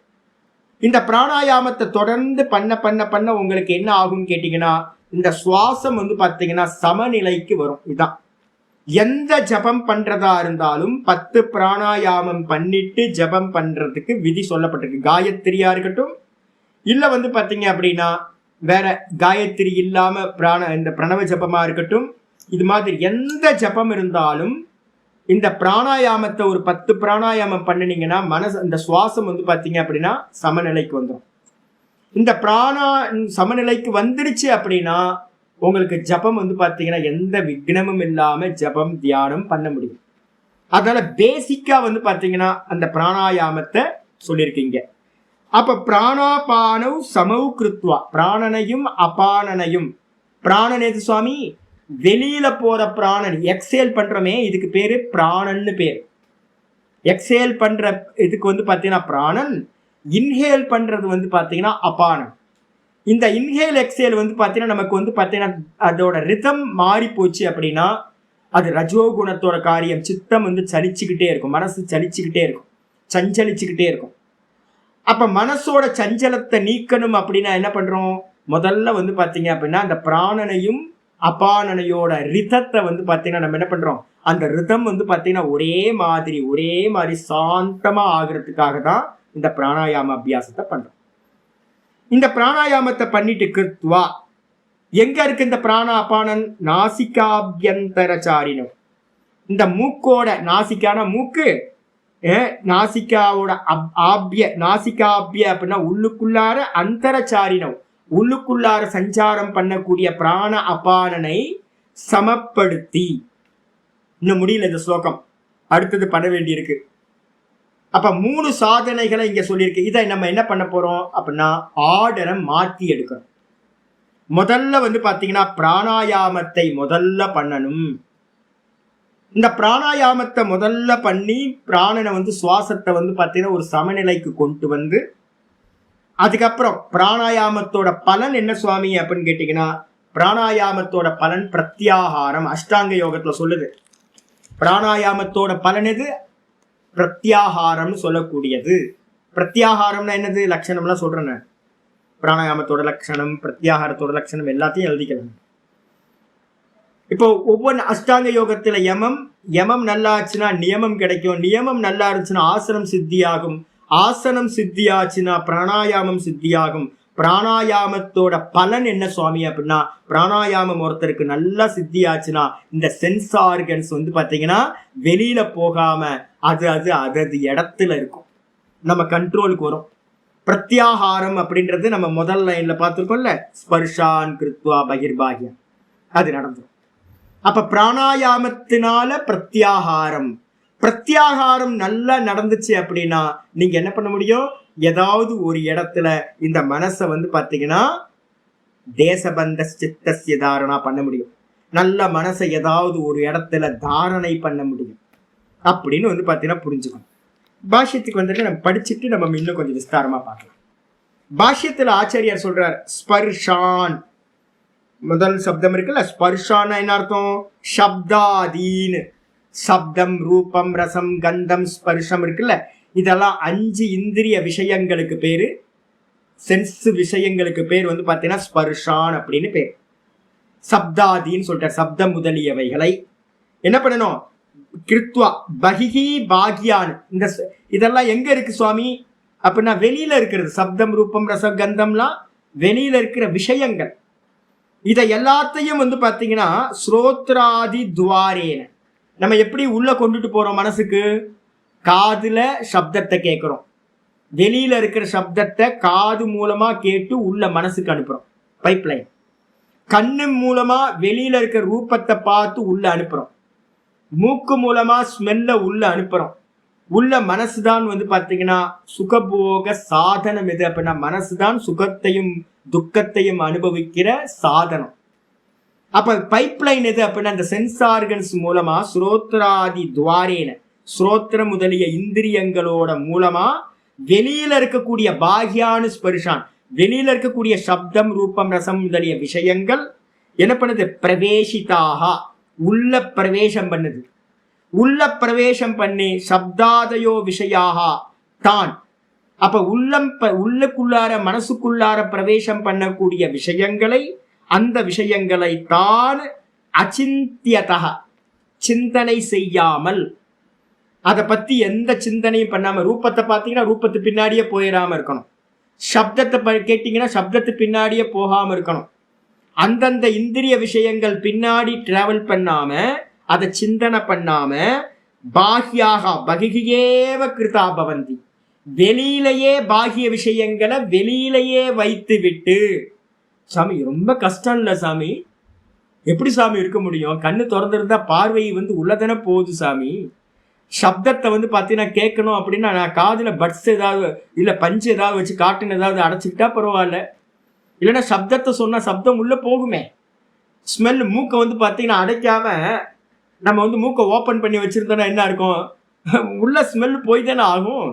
இந்த பிராணாயாமத்தை தொடர்ந்து பண்ண பண்ண பண்ண உங்களுக்கு என்ன ஆகும்னு கேட்டீங்கன்னா, இந்த சுவாசம் வந்து பாத்தீங்கன்னா சமநிலைக்கு வரும். இதுதான் எந்த ஜபம் பண்றதா இருந்தாலும் 10 பிராணாயாமம் பண்ணிட்டு ஜபம் பண்றதுக்கு விதி சொல்லப்பட்டிருக்கு. காயத்ரியா இருக்கட்டும், இல்ல வந்து பாத்தீங்க அப்படின்னா வேற காயத்ரி இல்லாம இந்த பிரணவ ஜபமா இருக்கட்டும், இது மாதிரி எந்த ஜபம் இருந்தாலும் இந்த பிராணாயாமத்தை ஒரு 10 பிராணாயாமம் பண்ணினீங்கன்னா இந்த சுவாசம் வந்து பாத்தீங்க அப்படின்னா சமநிலைக்கு வந்துடும். இந்த சமநிலைக்கு வந்துருச்சு அப்படின்னா உங்களுக்கு ஜபம் வந்து பாத்தீங்கன்னா எந்த விக்னமும் இல்லாம ஜபம் தியானம் பண்ண முடியும். அதனால பேசிக்கா வந்து பாத்தீங்கன்னா அந்த பிராணாயாமத்தை சொல்லியிருக்கீங்க. அப்ப பிராணாபானவ் சமௌ கிருத்வா, பிராணனையும் அபானனையும். பிராணன் எது சுவாமி, வெளியில போற பிராணன், எக்ஸேல் பண்றோமே, இதுக்கு பேரு பிராணன்னு பேரு. எக்ஸேல் பண்ற இதுக்கு வந்து பாத்தீங்கன்னா பிராணன், இன்ஹேல் பண்றது வந்து பாத்தீங்கன்னா அபானன். இந்த இன்ஹேல் எக்ஸேல் வந்து பாத்தீங்கன்னா நமக்கு வந்து பாத்தீங்கன்னா அதோட ரிதம் மாறி போச்சு அப்படின்னா அது ரஜோகுணத்தோட காரியம். சித்தம் வந்து சலிச்சுக்கிட்டே இருக்கும், மனசு சலிச்சுக்கிட்டே இருக்கும், சஞ்சலிச்சுக்கிட்டே இருக்கும். அப்ப மனசோட சஞ்சலத்தை நீக்கணும் அப்படின்னா என்ன பண்றோம், முதல்ல வந்து பாத்தீங்க அப்படின்னா அந்த பிராணனையும் அபானனையோட ரிதத்தை வந்து பாத்தீங்கன்னா நம்ம என்ன பண்றோம், அந்த ரிதம் வந்து பாத்தீங்கன்னா ஒரே மாதிரி சாந்தமா ஆகிறதுக்காக தான் இந்த பிராணாயாம அபியாசத்தை பண்றோம். இந்த பிராணாயாமத்தை பண்ணிட்டு கிருத்வா, எங்க இருக்கு இந்த பிராண அபானன், நாசிகாபியந்தரச்சாரினம். இந்த மூக்கோட, நாசிக்கான மூக்கு, நாசிகாவோட நாசிகாபிய அப்படின்னா உள்ளுக்குள்ளார, அந்தரச்சாரினம் உள்ளுக்குள்ளார சஞ்சாரம் பண்ணக்கூடிய பிராண அபானனை சமப்படுத்தி. இன்னும் முடியல இந்த ஸ்லோகம், அடுத்தது பண்ண வேண்டியிருக்கு. அப்ப 3 சாதனைகளை இங்க சொல்லியிருக்கு. இதை நம்ம என்ன பண்ண போறோம் அப்படின்னா ஆர்டரை மாற்றி எடுக்கணும். முதல்ல வந்து பாத்தீங்கன்னா பிராணாயாமத்தை முதல்ல பண்ணணும். இந்த பிராணாயாமத்தை முதல்ல பண்ணி பிராணனை வந்து சுவாசத்தை வந்து பாத்தீங்கன்னா ஒரு சமநிலைக்கு கொண்டு வந்து, அதுக்கப்புறம் பிராணாயாமத்தோட பலன் என்ன சுவாமி அப்படின்னு கேட்டீங்கன்னா, பிராணாயாமத்தோட பலன் பிரத்யாகாரம். அஷ்டாங்க யோகத்துல சொல்லுது பிராணாயாமத்தோட பலன் எது? பிரத்யாகாரம்னு சொல்லக்கூடியது. பிரத்யாகாரம்னா என்னது? லட்சணம்லாம் சொல்றேன். பிராணாயாமத்தோட லட்சணம், பிரத்யாகாரத்தோட லட்சணம் எல்லாத்தையும் எழுதிக்கலாம். இப்போ ஒவ்வொரு அஷ்டாங்க யோகத்துல யமம் நல்லா ஆச்சுன்னா நியமம் கிடைக்கும், நியமம் நல்லா இருந்துச்சுன்னா ஆசனம் சித்தியாகும், ஆசனம் சித்தியாச்சுன்னா பிராணாயாமம் சித்தியாகும். பிராணாயாமத்தோட பலன் என்ன சுவாமி அப்படின்னா, பிராணாயாமம் ஒருத்தருக்கு நல்லா சித்தியாச்சுன்னா இந்த சென்ஸ் ஆர்கன்ஸ் வந்து பாத்தீங்கன்னா வெளியில போகாம அது இடத்துல இருக்கும், நம்ம கண்ட்ரோலுக்கு வரும். பிரத்யாகாரம் அப்படின்றது நம்ம முதல் லைன்ல பார்த்துருக்கோம்ல, ஸ்பர்ஷான் கிருத்வா பகிர்பாகியம், அது நடந்துடும். அப்ப பிராணாயாமத்தினால பிரத்யாகாரம் நல்லா நடந்துச்சு அப்படின்னா நீங்க என்ன பண்ண முடியும்? ஏதாவது ஒரு இடத்துல இந்த மனசை வந்து பாத்தீங்கன்னா தேசபந்த சித்தஸ்ய தாரணா பண்ண முடியும். நல்ல மனசை ஏதாவது ஒரு இடத்துல தாரணை பண்ண முடியும் அப்படின்னு வந்து பாத்தீங்கன்னா புரிஞ்சுக்கணும். பாஷ்யத்துக்கு வந்துட்டு நம்ம படிச்சுட்டு நம்ம இன்னும் கொஞ்சம் விஸ்தாரமா பார்க்கலாம். பாஷ்யத்துல ஆச்சாரியார் சொல்றார் ஸ்பர்ஷான். முதல் சப்தம் இருக்குல்ல, ஸ்பர்ஷான்னா என்ன அர்த்தம்? சப்தாதீன். சப்தம், ரூபம், ரசம், கந்தம், ஸ்பர்ஷம் இருக்குல்ல, இதெல்லாம் 5 இந்திரிய விஷயங்களுக்கு பேரு, சென்ஸ் விஷயங்களுக்கு பேர் வந்து பாத்தீங்கன்னா ஸ்பர்ஷான் அப்படின்னு பேர். சப்தாதீன்னு சொல்லிட்டார். சப்தம் முதலியவைகளை என்ன பண்ணணும்? கிருத்வா பகிஹி பாகியான். இதெல்லாம் எங்க இருக்கு சுவாமி அப்படின்னா வெளியில இருக்கிறது. சப்தம், ரூபம், ரசம், கந்தம்லாம் வெளியில இருக்கிற விஷயங்கள். இதை எல்லாத்தையும் வந்து பாத்தீங்கன்னா ஸ்ரோத்ராதி துவாரேன நம்ம எப்படி உள்ள கொண்டுட்டு போறோம்? மனசுக்கு காதுல சப்தத்தை கேட்கிறோம், வெளியில இருக்கிற சப்தத்தை காது மூலமா கேட்டு உள்ள மனசுக்கு அனுப்புறோம், பைப்லைன். கண்ணு மூலமா வெளியில இருக்கிற ரூபத்தை பார்த்து உள்ள அனுப்புறோம், மூக்கு மூலமா ஸ்மெல்ல உள்ள அனுப்புறோம். உள்ள மனசுதான் வந்து பாத்தீங்கன்னா சுகபோக சாதனம். எது அப்படின்னா மனசுதான் சுகத்தையும் துக்கத்தையும் அனுபவிக்கிற சாதனம். அப்ப பைப்லைன் எது அப்படின்னா இந்த சென்ஸ் ஆர்கன்ஸ் மூலமா ஸ்ரோத்ராதி துவாரேன, ஸ்ரோத்திரம் முதலிய இந்திரியங்களோட மூலமா வெளியில இருக்கக்கூடிய பாகியானு ஸ்பர்ஷான், வெளியில இருக்கக்கூடிய சப்தம், ரூபம், ரசம் முதலிய விஷயங்கள் என்ன பண்ணுது? பிரவேசிதாக, உள்ள பிரவேசம் பண்ணுது. உள்ள பிரவேசம் பண்ணி சப்தாதயோ விஷயாக தான். அப்ப உள்ளுக்குள்ளார மனசுக்குள்ளார பிரவேசம் பண்ணக்கூடிய விஷயங்களை, அந்த விஷயங்களை தான் அச்சிந்தியதா சிந்தனை செய்யாமல், அதை பத்தி எந்த சிந்தனையும் பண்ணாம, ரூபத்தை பார்த்தீங்கன்னா ரூபத்து பின்னாடியே போயிடாம இருக்கணும், சப்தத்தை கேட்டீங்கன்னா சப்தத்து பின்னாடியே போகாம இருக்கணும். அந்தந்த இந்திரிய விஷயங்கள் பின்னாடி டிராவல் பண்ணாம, அதை சிந்தனை பண்ணாம, பாஹ்யாக பகிஹியேவ கிருதா பவந்தி, வெளியிலேயே பாகிய விஷயங்களை வெளியிலேயே வைத்து விட்டு. சாமி ரொம்ப கஷ்டம் இல்ல சாமி? எப்படி சாமி இருக்க முடியும்? கண்ணு திறந்திருந்தா பார்வை வந்து உள்ளதானே போகுது சாமி. சப்தத்தை வந்து பார்த்தீங்கன்னா கேட்கணும் அப்படின்னா நான் காதுல பட்ஸ் ஏதாவது இல்லை பஞ்சு ஏதாவது வச்சு காட்டுன்னு ஏதாவது அடைச்சிக்கிட்டா பரவாயில்ல, இல்லைன்னா சப்தத்தை சொன்னா சப்தம் உள்ள போகுமே. ஸ்மெல் மூக்கை வந்து பார்த்தீங்கன்னா அடைக்காம நம்ம வந்து மூக்கை ஓப்பன் பண்ணி வச்சிருந்தோம்னா என்ன இருக்கும்? உள்ள ஸ்மெல் போய் தானே ஆகும்.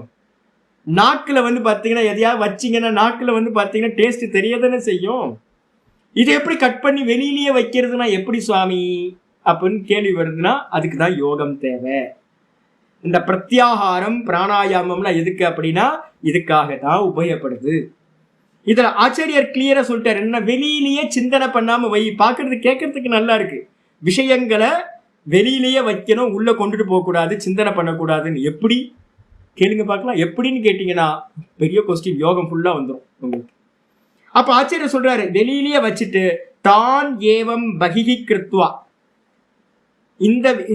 நாக்கில் வந்து பார்த்தீங்கன்னா எதையாவது வச்சிங்கன்னா நாக்கில் வந்து பார்த்தீங்கன்னா டேஸ்ட் தெரியதானே செய்யும். இதை எப்படி கட் பண்ணி வெளியிலேயே வைக்கிறதுனா எப்படி சுவாமி அப்படின்னு கேள்வி வருதுன்னா அதுக்கு தான் யோகம் தேவை. இந்த பிரத்யாகாரம் பிராணாயாமம்லாம் எதுக்கு அப்படின்னா இதுக்காக தான் உபயோகப்படுது. இதுல ஆச்சாரியர் கிளியரா சொல்லிட்டாரு, என்ன வெளியிலேயே சிந்தனை பண்ணாம வை. பார்க்கறது கேட்கறதுக்கு நல்லா இருக்கு, விஷயங்களை வெளியிலேயே வைக்கணும், உள்ள கொண்டுட்டு போகக்கூடாது, சிந்தனை பண்ணக்கூடாதுன்னு. எப்படி கேளுங்க பார்க்கலாம். எப்படின்னு கேட்டீங்கன்னா பெரிய கொஸ்டின், யோகம் ஃபுல்லா வந்துடும் உங்களுக்கு. அப்ப ஆச்சாரியர் சொல்றாரு வெளியிலேயே வச்சுட்டு தான் ஏவம் பகிஹி கிருத்வா,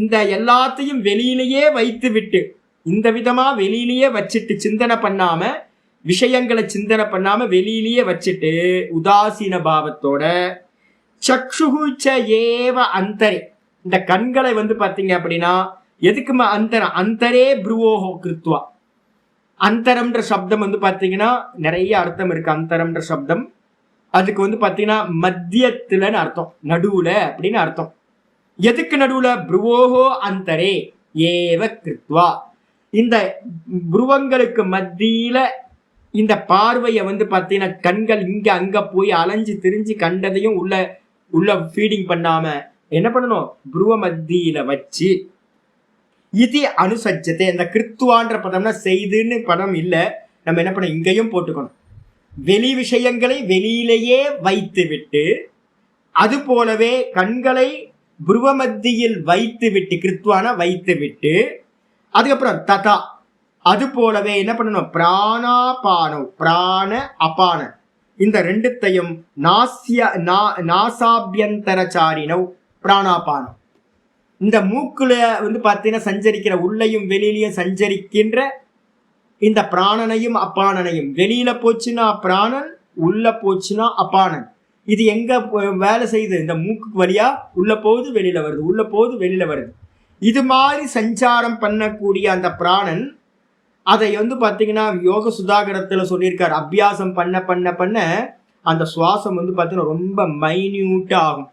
இந்த எல்லாத்தையும் வெளியிலேயே வைத்து விட்டு, இந்த விதமா வெளியிலேயே வச்சுட்டு சிந்தனை பண்ணாம, விஷயங்களை சிந்தனை பண்ணாம வெளியிலேயே வச்சுட்டு உதாசீன பாவத்தோட சக்ஷுகுச்ச ஏவ அந்தரே, இந்த கண்களை வந்து பாத்தீங்க அப்படின்னா எதுக்குமா அந்தரம், அந்தரே புருவோஹோ கிருத்வா. அந்தரம்ன்ற சப்தம் வந்து பாத்தீங்கன்னா நிறைய அர்த்தம் இருக்கு. அந்தரம்ன்ற சப்தம் அதுக்கு வந்து பாத்தீங்கன்னா மத்தியத்துலன்னு அர்த்தம், நடுவுல அப்படின்னு அர்த்தம். எதுக்கு நடுவுல? புருவோஹோ அந்தரே ஏவ கிருத்வா. இந்த புருவங்களுக்கு மத்தியில இந்த பார்வையை வந்து பாத்தீங்கன்னா கண்கள் இங்க அங்க போய் அலைஞ்சு திரிஞ்சு கண்டதையும் உள்ள ஃபீடிங் பண்ணாம என்ன பண்ணணும்? புருவ மத்தியில வச்சு இது அனுசஜ்ஜத்தை. இந்த கிருத்துவான்ற பதம்னா செய்துன்னு பதம் இல்ல, நம்ம என்ன பண்ண இங்கேயும் போட்டுக்கணும். வெளி விஷயங்களை வெளியிலேயே வைத்து விட்டு, அது போலவே கண்களை புருவ மத்தியில் வைத்து விட்டு, கிருத்துவான வைத்து விட்டு, அதுக்கப்புறம் ததா அது போலவே என்ன பண்ணணும்? பிராணாபானம், பிராண அபான இந்த ரெண்டுத்தையும் நாசாபியந்தரச்சாரினவ் பிராணாபானம். இந்த மூக்குல வந்து பார்த்தீங்கன்னா சஞ்சரிக்கிற உள்ளையும் வெளியிலையும் சஞ்சரிக்கின்ற இந்த பிராணனையும் அப்பானனையும், வெளியில போச்சுன்னா பிராணன், உள்ள போச்சுன்னா அப்பானன். இது எங்க வேலை செய்யுது? இந்த மூக்கு வழியா உள்ள போகுது வெளியில வருது, உள்ள போகுது வெளியில வருது. இது மாதிரி சஞ்சாரம் பண்ணக்கூடிய அந்த பிராணன், அதை வந்து பார்த்தீங்கன்னா யோக சுதாகரத்துல சொல்லியிருக்காரு, அபியாசம் பண்ண பண்ண பண்ண அந்த சுவாசம் வந்து பார்த்தீங்கன்னா ரொம்ப மைன்யூட்டா ஆகும்.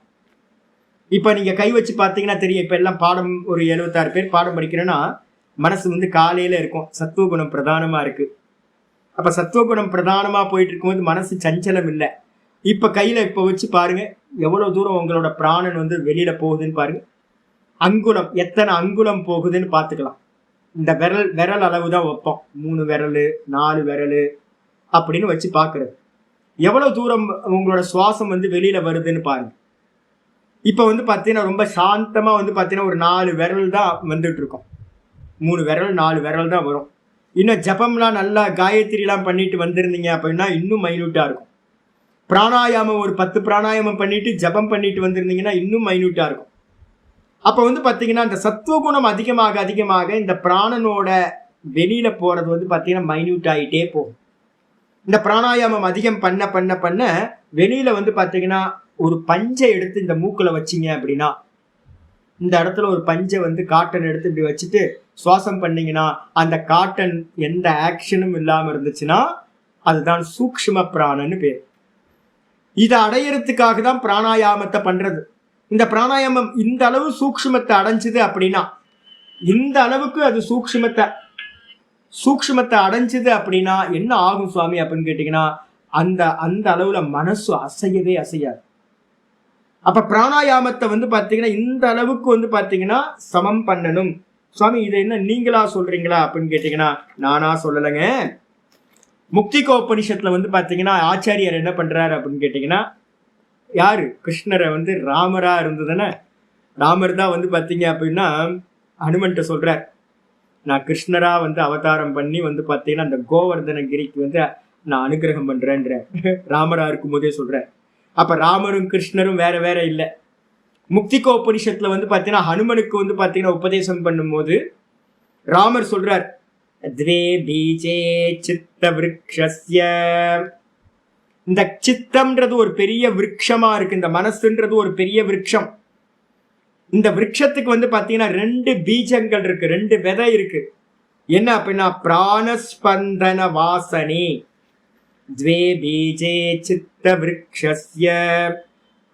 இப்ப நீங்க கை வச்சு பார்த்தீங்கன்னா தெரியும். இப்ப எல்லாம் பாடம் ஒரு 76 பேர் பாடம் படிக்கிறேன்னா மனசு வந்து காலையில இருக்கும், சத்துவகுணம் பிரதானமா இருக்கு. அப்ப சத்துவகுணம் பிரதானமா போயிட்டு இருக்கும்போது மனசு சஞ்சலம் இல்லை. இப்ப கையில இப்ப வச்சு பாருங்க எவ்வளவு தூரம் உங்களோட பிராணன் வந்து வெளியில போகுதுன்னு பாருங்க. அங்குலம், எத்தனை அங்குலம் போகுதுன்னு பார்த்துக்கலாம். இந்த விரல் அளவு தான் வைப்போம், 3 விரல் 4 விரல் அப்படின்னு வச்சு பார்க்கறது. எவ்வளவு தூரம் உங்களோட சுவாசம் வந்து வெளியில வருதுன்னு பாருங்க. இப்ப வந்து பார்த்தீங்கன்னா ரொம்ப சாந்தமா வந்து பார்த்தீங்கன்னா ஒரு 4 விரல் தான் வந்துட்டு இருக்கோம், 3 விரல் 4 விரல் தான் வரும். இன்னும் ஜபம்லாம் நல்லா காயத்ரிலாம் பண்ணிட்டு வந்திருந்தீங்க அப்படின்னா இன்னும் மைன்யூட்டா இருக்கும். பிராணாயாமம் ஒரு 10 பிராணாயாமம் பண்ணிட்டு ஜபம் பண்ணிட்டு வந்திருந்தீங்கன்னா இன்னும் மைன்யூட்டா இருக்கும். அப்ப வந்து பாத்தீங்கன்னா இந்த சத்துவகுணம் அதிகமாக அதிகமாக இந்த பிராணனோட வெளியில போறது வந்து பாத்தீங்கன்னா மைன்யூட் ஆகிட்டே போகும். இந்த பிராணாயாமம் அதிகம் பண்ண பண்ண பண்ண வெளியில வந்து பாத்தீங்கன்னா ஒரு பஞ்சை எடுத்து இந்த மூக்குல வச்சிங்க அப்படின்னா, இந்த இடத்துல ஒரு பஞ்சை வந்து காட்டன் எடுத்து இப்படி வச்சுட்டு சுவாசம் பண்ணீங்கன்னா அந்த காட்டன் எந்த ஆக்ஷனும் இல்லாம இருந்துச்சுன்னா அதுதான் சூக்ஷ்ம பிராணன்னு பேர். இதை அடையறதுக்காக தான் பிராணாயாமத்தை பண்றது. இந்த பிராணாயாமம் இந்த அளவு சூக்ஷ்மத்தை அடைஞ்சுது அப்படின்னா, இந்த அளவுக்கு அது சூக்ஷ்மத்தை அடைஞ்சுது அப்படின்னா என்ன ஆகும் சுவாமி அப்படின்னு கேட்டீங்கன்னா, அந்த அளவுல மனசு அசையவே அசையாது. அப்ப பிராணாயாமத்தை வந்து பாத்தீங்கன்னா இந்த அளவுக்கு வந்து பாத்தீங்கன்னா சமம் பண்ணணும். சுவாமி இதை என்ன நீங்களா சொல்றீங்களா அப்படின்னு கேட்டீங்கன்னா, நானா சொல்லலைங்க. முக்திகோபனிஷத்துல வந்து பாத்தீங்கன்னா ஆச்சாரியர் என்ன பண்றாரு அப்படின்னு கேட்டீங்கன்னா, யாரு? கிருஷ்ணரை வந்து ராமரா இருந்ததுன்னா, ராமர் தான் வந்து பாத்தீங்க அப்படின்னா ஹனுமன்ட்ட சொல்றார், நான் கிருஷ்ணரா வந்து அவதாரம் பண்ணி வந்து பாத்தீங்கன்னா அந்த கோவர்தனகிரிக்கு வந்து நான் அனுகிரகம் பண்றேன்ற ராமரா இருக்கும் போதே சொல்றார். அப்ப ராமரும் கிருஷ்ணரும் வேற வேற இல்லை. முக்திகோபனிஷத்துல வந்து பாத்தீங்கன்னா ஹனுமனுக்கு வந்து பாத்தீங்கன்னா உபதேசம் பண்ணும்போது ராமர் சொல்றார், த்வே பீஜே சித்த விருக்ஷஸ்ய. இந்த சித்தம்ன்றது ஒரு பெரிய விருட்சமா இருக்கு, இந்த மனசுன்றது ஒரு பெரிய விருட்சம். இந்த விருட்சத்துக்கு வந்து பாத்தீங்கன்னா 2 பீஜங்கள் இருக்கு, 2 விதை இருக்கு. என்ன அப்படின்னா பிராணஸ்பந்தன வாசனே. த்வே பீஜே சித்த விருக்ஷஸ்ய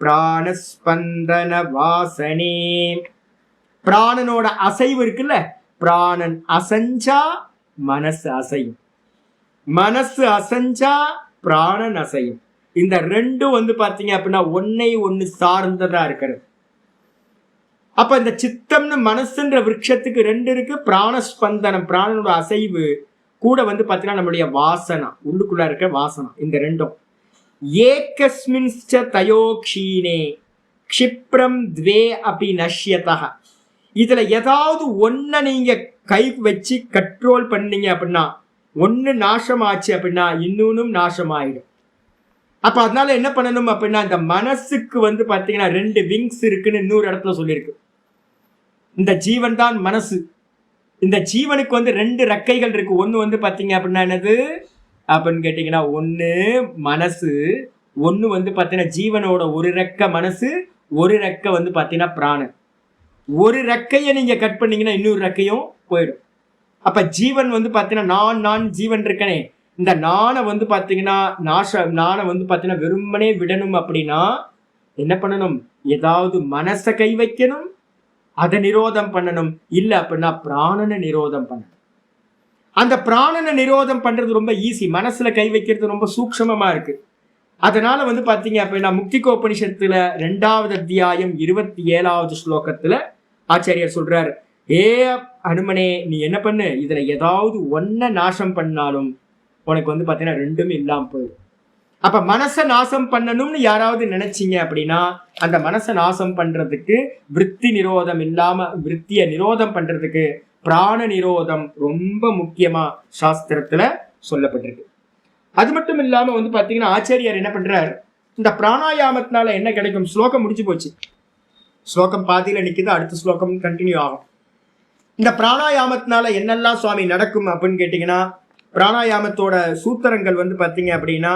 பிராணஸ்பந்தன வாசனே. பிராணனோட அசைவு இருக்குல்ல, பிராணன் அசஞ்சா மனசு அசையும், மனசு அசஞ்சா பிராணன் அசையும். இந்த 2ம் வந்து பாத்தீங்க அப்படின்னா ஒன்னை ஒண்ணு சார்ந்ததா இருக்கிறது. அப்ப இந்த சித்தம்னு மனசுன்ற விருட்சத்துக்கு 2 இருக்கு. பிராணஸ்பந்தனம் பிராணனோட அசைவு கூட வந்து பாத்தீங்கன்னா நம்மளுடைய வாசனா, உள்ளுக்குள்ள இருக்க வாசனா. இந்த 2ம் ஏகஸ்மின்ச்ச தயோக்ஷீனே க்ஷிப்ரம் த்வே அபி நஷ்யதா. இதுல ஏதாவது ஒன்ன நீங்க கை வச்சு கண்ட்ரோல் பண்ணீங்க அப்படின்னா, ஒன்னு நாசமாச்சு அப்படின்னா இன்னொன்னும் நாசமாயிடும். அப்ப அதனால என்ன பண்ணணும் அப்படின்னா, இந்த மனசுக்கு வந்து பாத்தீங்கன்னா 2 விங்ஸ் இருக்குன்னு இன்னொரு இடத்துல சொல்லியிருக்கு. இந்த ஜீவன் தான் மனசு. இந்த ஜீவனுக்கு வந்து 2 ரெக்கைகள் இருக்கு. ஒண்ணு வந்து பாத்தீங்க அப்படின்னா என்னது அப்படின்னு கேட்டீங்கன்னா, ஒண்ணு மனசு, ஒண்ணு வந்து பாத்தீங்கன்னா ஜீவனோட ஒரு ரெக்க மனசு, ஒரு ரெக்க வந்து பாத்தீங்கன்னா பிராணன். ஒரு ரெக்கையை நீங்க கட் பண்ணீங்கன்னா இன்னொரு ரெக்கையும் போயிடும். அப்ப ஜீவன் வந்து பாத்தீங்கன்னா நான் ஜீவன் இருக்கனே, இந்த நானை வந்து பாத்தீங்கன்னா நானை வந்து பாத்தீங்கன்னா வெறுமனே விடணும் அப்படின்னா என்ன பண்ணணும்? ஏதாவது மனசை கை வைக்கணும், அதை நிரோதம் பண்ணணும். இல்ல அப்படின்னா பிராணனை நிரோதம் பண்ணணும். அந்த பிராணனை நிரோதம் பண்றது ரொம்ப ஈஸி, மனசுல கை வைக்கிறது ரொம்ப சூக்ஷ்மமா இருக்கு. அதனால வந்து பாத்தீங்க அப்படின்னா முக்திகோபனிஷத்துல 2வது அத்தியாயம் 27வது ஸ்லோகத்துல ஆச்சாரியர் சொல்றாரு, ஏ அனுமனே, நீ என்ன பண்ணு, இதுல ஏதாவது ஒன்ன நாசம் பண்ணாலும் உனக்கு வந்து பாத்தீங்கன்னா ரெண்டுமே இல்லாம போயிடும். அப்ப மனசை நாசம் பண்ணணும்னு யாராவது நினைச்சீங்க அப்படின்னா அந்த மனசை நாசம் பண்றதுக்கு விருத்தி நிரோதம் இல்லாம விருத்திய நிரோதம் பண்றதுக்கு பிராண நிரோதம் ரொம்ப முக்கியமா சாஸ்திரத்துல சொல்லப்பட்டிருக்கு. அது மட்டும் இல்லாம வந்து பாத்தீங்கன்னா ஆச்சாரியார் என்ன பண்றார், இந்த பிராணாயாமத்தினால என்ன கிடைக்கும்? ஸ்லோகம் முடிஞ்சு போச்சு, ஸ்லோகம் பாதியில நிக்குது, அடுத்த ஸ்லோகம் கண்டினியூ ஆகும். இந்த பிராணாயாமத்தினால என்னெல்லாம் சுவாமி நடக்கும் அப்படின்னு கேட்டீங்கன்னா, பிராணாயாமத்தோட சூத்திரங்கள் வந்து பாத்தீங்க அப்படின்னா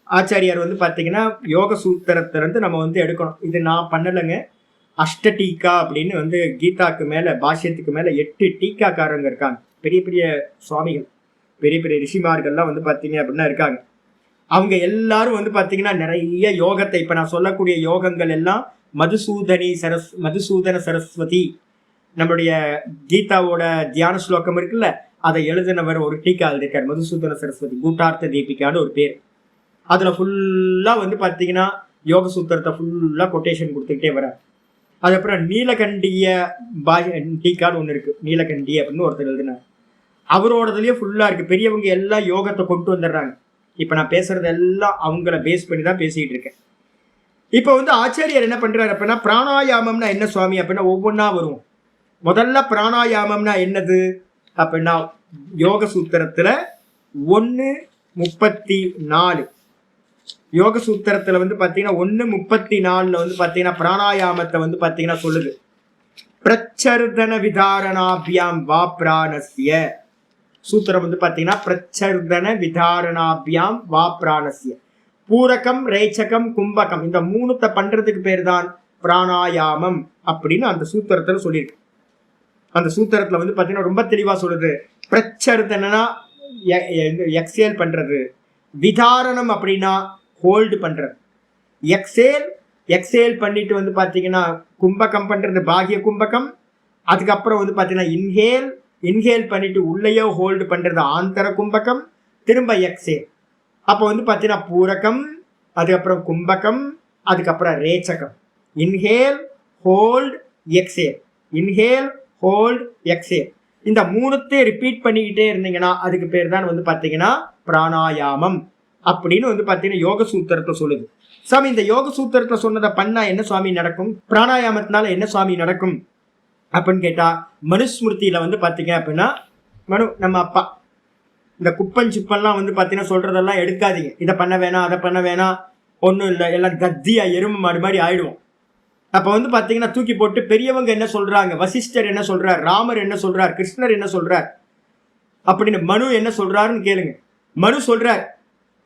ஆச்சாரியார் வந்து பாத்தீங்கன்னா யோக சூத்திரத்திலிருந்து நம்ம வந்து எடுக்கணும். இது நான் பண்ணலைங்க, அஷ்ட டீக்கா அப்படின்னு வந்து கீதாக்கு மேல பாஷ்யத்துக்கு மேல 8 டீக்காக்காரங்க இருக்காங்க. பெரிய பெரிய சுவாமிகள், பெரிய பெரிய ரிஷிமார்கள்லாம் வந்து பாத்தீங்க அப்படின்னா இருக்காங்க. அவங்க எல்லாரும் வந்து பாத்தீங்கன்னா நிறைய யோகத்தை, இப்ப நான் சொல்லக்கூடிய யோகங்கள் எல்லாம் மதுசூதன சரஸ்வதி நம்மளுடைய கீதாவோட தியான ஸ்லோகம் இருக்குல்ல, அதை எழுதினவர் ஒரு டீக்கா இருக்கார், மதுசூதன சரஸ்வதி, கூட்டார்த்த தீபிகான்னு ஒரு பேர். அதுல ஃபுல்லா வந்து பாத்தீங்கன்னா யோக சூத்திரத்தை ஃபுல்லா கொட்டேஷன் கொடுத்துக்கிட்டே வர. அதுக்கப்புறம் நீலகண்டிய டீக்கான்னு ஒண்ணு இருக்கு, நீலகண்டி அப்படின்னு ஒருத்தர் எழுதினார், அவரோடதுலயே ஃபுல்லா இருக்கு. பெரியவங்க எல்லாம் யோகத்தை கொண்டு வந்துடுறாங்க. இப்ப நான் பேசுறது எல்லாம் அவங்கள பேஸ் பண்ணி தான் பேசிட்டு இருக்கேன். இப்ப வந்து ஆச்சாரியர் என்ன பண்றாரு அப்படின்னா, பிராணாயாமம்னா என்ன சுவாமி அப்படின்னா ஒவ்வொன்றா வரும். முதல்ல பிராணாயாமம்னா என்னது அப்படின்னா யோக சூத்திரத்துல 1:34 யோக சூத்திரத்துல வந்து பாத்தீங்கன்னா 1:34 வந்து பாத்தீங்கன்னா பிராணாயாமத்தை வந்து பாத்தீங்கன்னா சொல்லுது, பிரச்சர்தன விதாரணாபியாம் வா பிராணஸ்ய. சூத்திரம் வந்து பாத்தீங்கன்னா பிரச்சர்தன விதாரணாபியாம் வா பிராணஸ்ய, பூரகம் ரேச்சகம் கும்பகம், இந்த 3 பண்றதுக்கு பேர் தான் பிராணாயாமம் அப்படின்னு அந்த சூத்திரத்துல சொல்லியிருக்கு. அந்த சூத்திரத்துல வந்து பாத்தீங்கன்னா ரொம்ப தெளிவா சொல்லுது, பிரச்சர்தனா எக்ஸேல் பண்றது, விதாரணம் அப்படின்னா ஹோல்டு பண்றது, எக்ஸேல் பண்ணிட்டு வந்து பாத்தீங்கன்னா கும்பகம் பண்றது பாகிய கும்பகம், அதுக்கப்புறம் வந்து பாத்தீங்கன்னா இன்ஹேல் பண்ணிட்டு உள்ளேயோ ஹோல்டு பண்றது ஆந்தர கும்பகம், திரும்ப எக்ஸேல். அப்போ வந்து பாத்தீங்கன்னா பூரகம், அதுக்கப்புறம் கும்பகம், அதுக்கப்புறம் ரேச்சகம், inhale hold exhale, inhale hold exhale. இந்த 3 ரிப்பீட் பண்ணிக்கிட்டே இருந்தீங்கன்னா அதுக்கு பேர் தான் வந்து பாத்தீங்கன்னா பிராணாயாமம் அப்படின்னு வந்து பாத்தீங்கன்னா யோக சூத்திரத்தை சொல்லுது. சுவாமி இந்த யோக சூத்திரத்தை சொன்னதை பண்ணா என்ன சுவாமி நடக்கும், பிராணாயாமத்தினால என்ன சுவாமி நடக்கும் அப்படின்னு கேட்டா, மனுஸ்மிருதியில வந்து பாத்தீங்க அப்படின்னா நம்ம அப்பா இந்த குப்பஞ்சுப்பெல்லாம் வந்து பாத்தீங்கன்னா சொல்றதெல்லாம் எடுக்காதீங்க, இதை பண்ண வேணாம் அதை பண்ண வேணாம், ஒன்றும் இல்லை, எல்லாம் கத்தியா எறும்பு மாடு மாதிரி ஆயிடுவோம். அப்ப வந்து பாத்தீங்கன்னா தூக்கி போட்டு பெரியவங்க என்ன சொல்றாங்க, வசிஷ்டர் என்ன சொல்றார், ராமர் என்ன சொல்றார், கிருஷ்ணர் என்ன சொல்றார் அப்படின்னு மனு என்ன சொல்றாருன்னு கேளுங்க. மனு சொல்றார்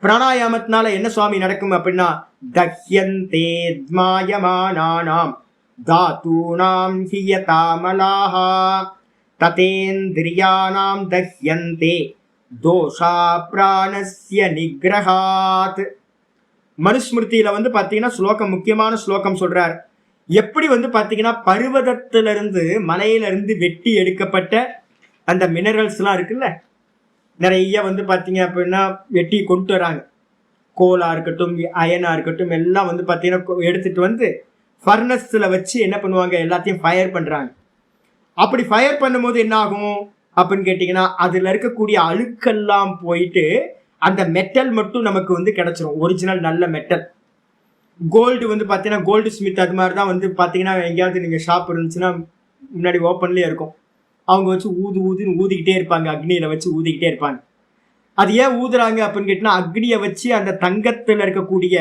பிராணாயாமத்தினால என்ன சுவாமி நடக்கும் அப்படின்னா, தஹ்யந்தே த்மாயமானானாம் தாதூனாம் ஹியதாமலாஹா ததேந்திரியானாம் தஹ்யந்தே தோஷா பிராணஸ்ய நிக்ரஹாத். மனுஸ்மிருதியில வந்து பாத்தீங்கன்னா ஸ்லோகம், முக்கியமான ஸ்லோகம் சொல்றார். எப்படி வந்து பாத்தீங்கன்னா பர்வதத்திலிருந்து மலையிலிருந்து வெட்டி எடுக்கப்பட்ட அந்த மினரல்ஸ் எல்லாம் இருக்குல்ல, நிறைய வந்து பாத்தீங்க அப்படின்னா வெட்டி கொண்டு வராங்க, கோலா இருக்கட்டும் அயனா இருக்கட்டும் எல்லாம் வந்து பாத்தீங்கன்னா எடுத்துட்டு வந்து ஃபர்னஸ்ல வச்சு என்ன பண்ணுவாங்க, எல்லாத்தையும் ஃபயர் பண்றாங்க. அப்படி ஃபயர் பண்ணும்போது என்ன ஆகும் அப்படின்னு கேட்டீங்கன்னா, அதுல இருக்கக்கூடிய அழுக்கெல்லாம் போயிட்டு அந்த மெட்டல் மட்டும் நமக்கு வந்து கிடைச்சிரும், ஒரிஜினல் நல்ல மெட்டல். கோல்டு வந்து பாத்தீங்கன்னா கோல்டு ஸ்மித் அது மாதிரி தான் வந்து பாத்தீங்கன்னா எங்கேயாவது நீங்க ஷாப் இருந்துச்சுன்னா முன்னாடி ஓப்பன்லயே இருக்கும், அவங்க வச்சு ஊதுன்னு ஊதிக்கிட்டே இருப்பாங்க, அக்னியில வச்சு ஊதிக்கிட்டே இருப்பாங்க. அது ஏன் ஊதுறாங்க அப்படின்னு கேட்டீங்கன்னா, அக்னியை வச்சு அந்த தங்கத்துல இருக்கக்கூடிய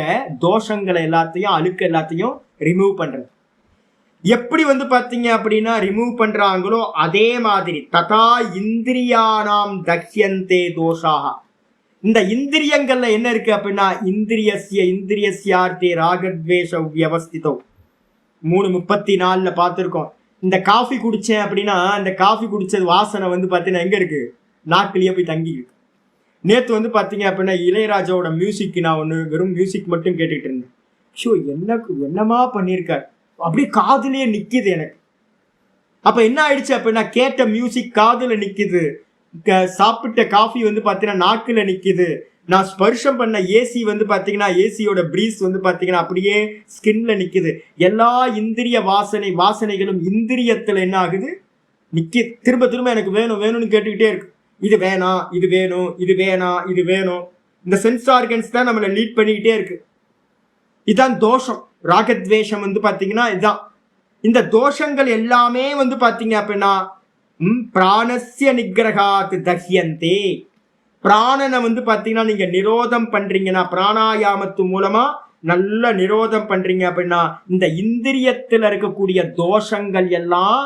தோஷங்களை எல்லாத்தையும் அழுக்கு எல்லாத்தையும் ரிமூவ் பண்றது. எப்படி வந்து பாத்தீங்க அப்படின்னா ரிமூவ் பண்றாங்களோ அதே மாதிரி ததா இந்திரியானாம் தஹ்யந்தே தோஷாஹா. இந்த இந்திரியங்கள்ல என்ன இருக்கு அப்படின்னா, இந்திரியஸ்யார்த்தே ராகத்வேஷ வியவஸ்திதோ 3:34 பார்த்திருக்கோம். இந்த காஃபி குடிச்சேன் அப்படின்னா அந்த காஃபி குடிச்சது வாசனை வந்து பார்த்தீங்கன்னா எங்க இருக்கு, நாக்கிலேயே போய் தங்கி இருக்கு. நேற்று வந்து பார்த்தீங்க அப்படின்னா இளையராஜாவோட மியூசிக் நான் ஒன்று வெறும் மியூசிக் மட்டும் கேட்டுக்கிட்டு இருந்தேன். ஷோ என்னமா பண்ணியிருக்காரு, அப்படியே காதுலயே நிக்குது எனக்கு. அப்ப என்ன ஆயிடுச்சு அப்படின்னா கேட்ட மியூசிக் காதுல நிக்குது, சாப்பிட்ட காஃபி வந்து பார்த்தீங்கன்னா நாக்குல நிக்குது, நான் ஸ்பர்ஷம் பண்ண ஏசி வந்து பார்த்தீங்கன்னா ஏசியோட பிரீஸ் வந்து பார்த்தீங்கன்னா அப்படியே ஸ்கின்ல நிக்குது. எல்லா இந்திரிய வாசனைகளும் இந்திரியத்துல என்ன ஆகுது, நிக்குது. திரும்ப திரும்ப எனக்கு வேணும் வேணும்னு கேட்டுக்கிட்டே இருக்கு. இது வேணாம், இது வேணும், இது வேணாம், இது வேணும். இந்த சென்ஸ் ஆர்கன்ஸ் தான் நம்மளை லீட் பண்ணிக்கிட்டே இருக்கு. இதான் தோஷம். ராகத்வேஷம் வந்து பார்த்தீங்கன்னா இதுதான். இந்த தோஷங்கள் எல்லாமே வந்து பார்த்தீங்க அப்படின்னா பிராணஸ்ய நிகிரகாத் தஹ்யந்தே. பிராணனை வந்து பார்த்தீங்கன்னா நீங்க நிரோதம் பண்றீங்கன்னா, பிராணாயாமத்து மூலமா நல்ல நிரோதம் பண்றீங்க அப்படின்னா இந்த இந்திரியத்தில் இருக்கக்கூடிய தோஷங்கள் எல்லாம்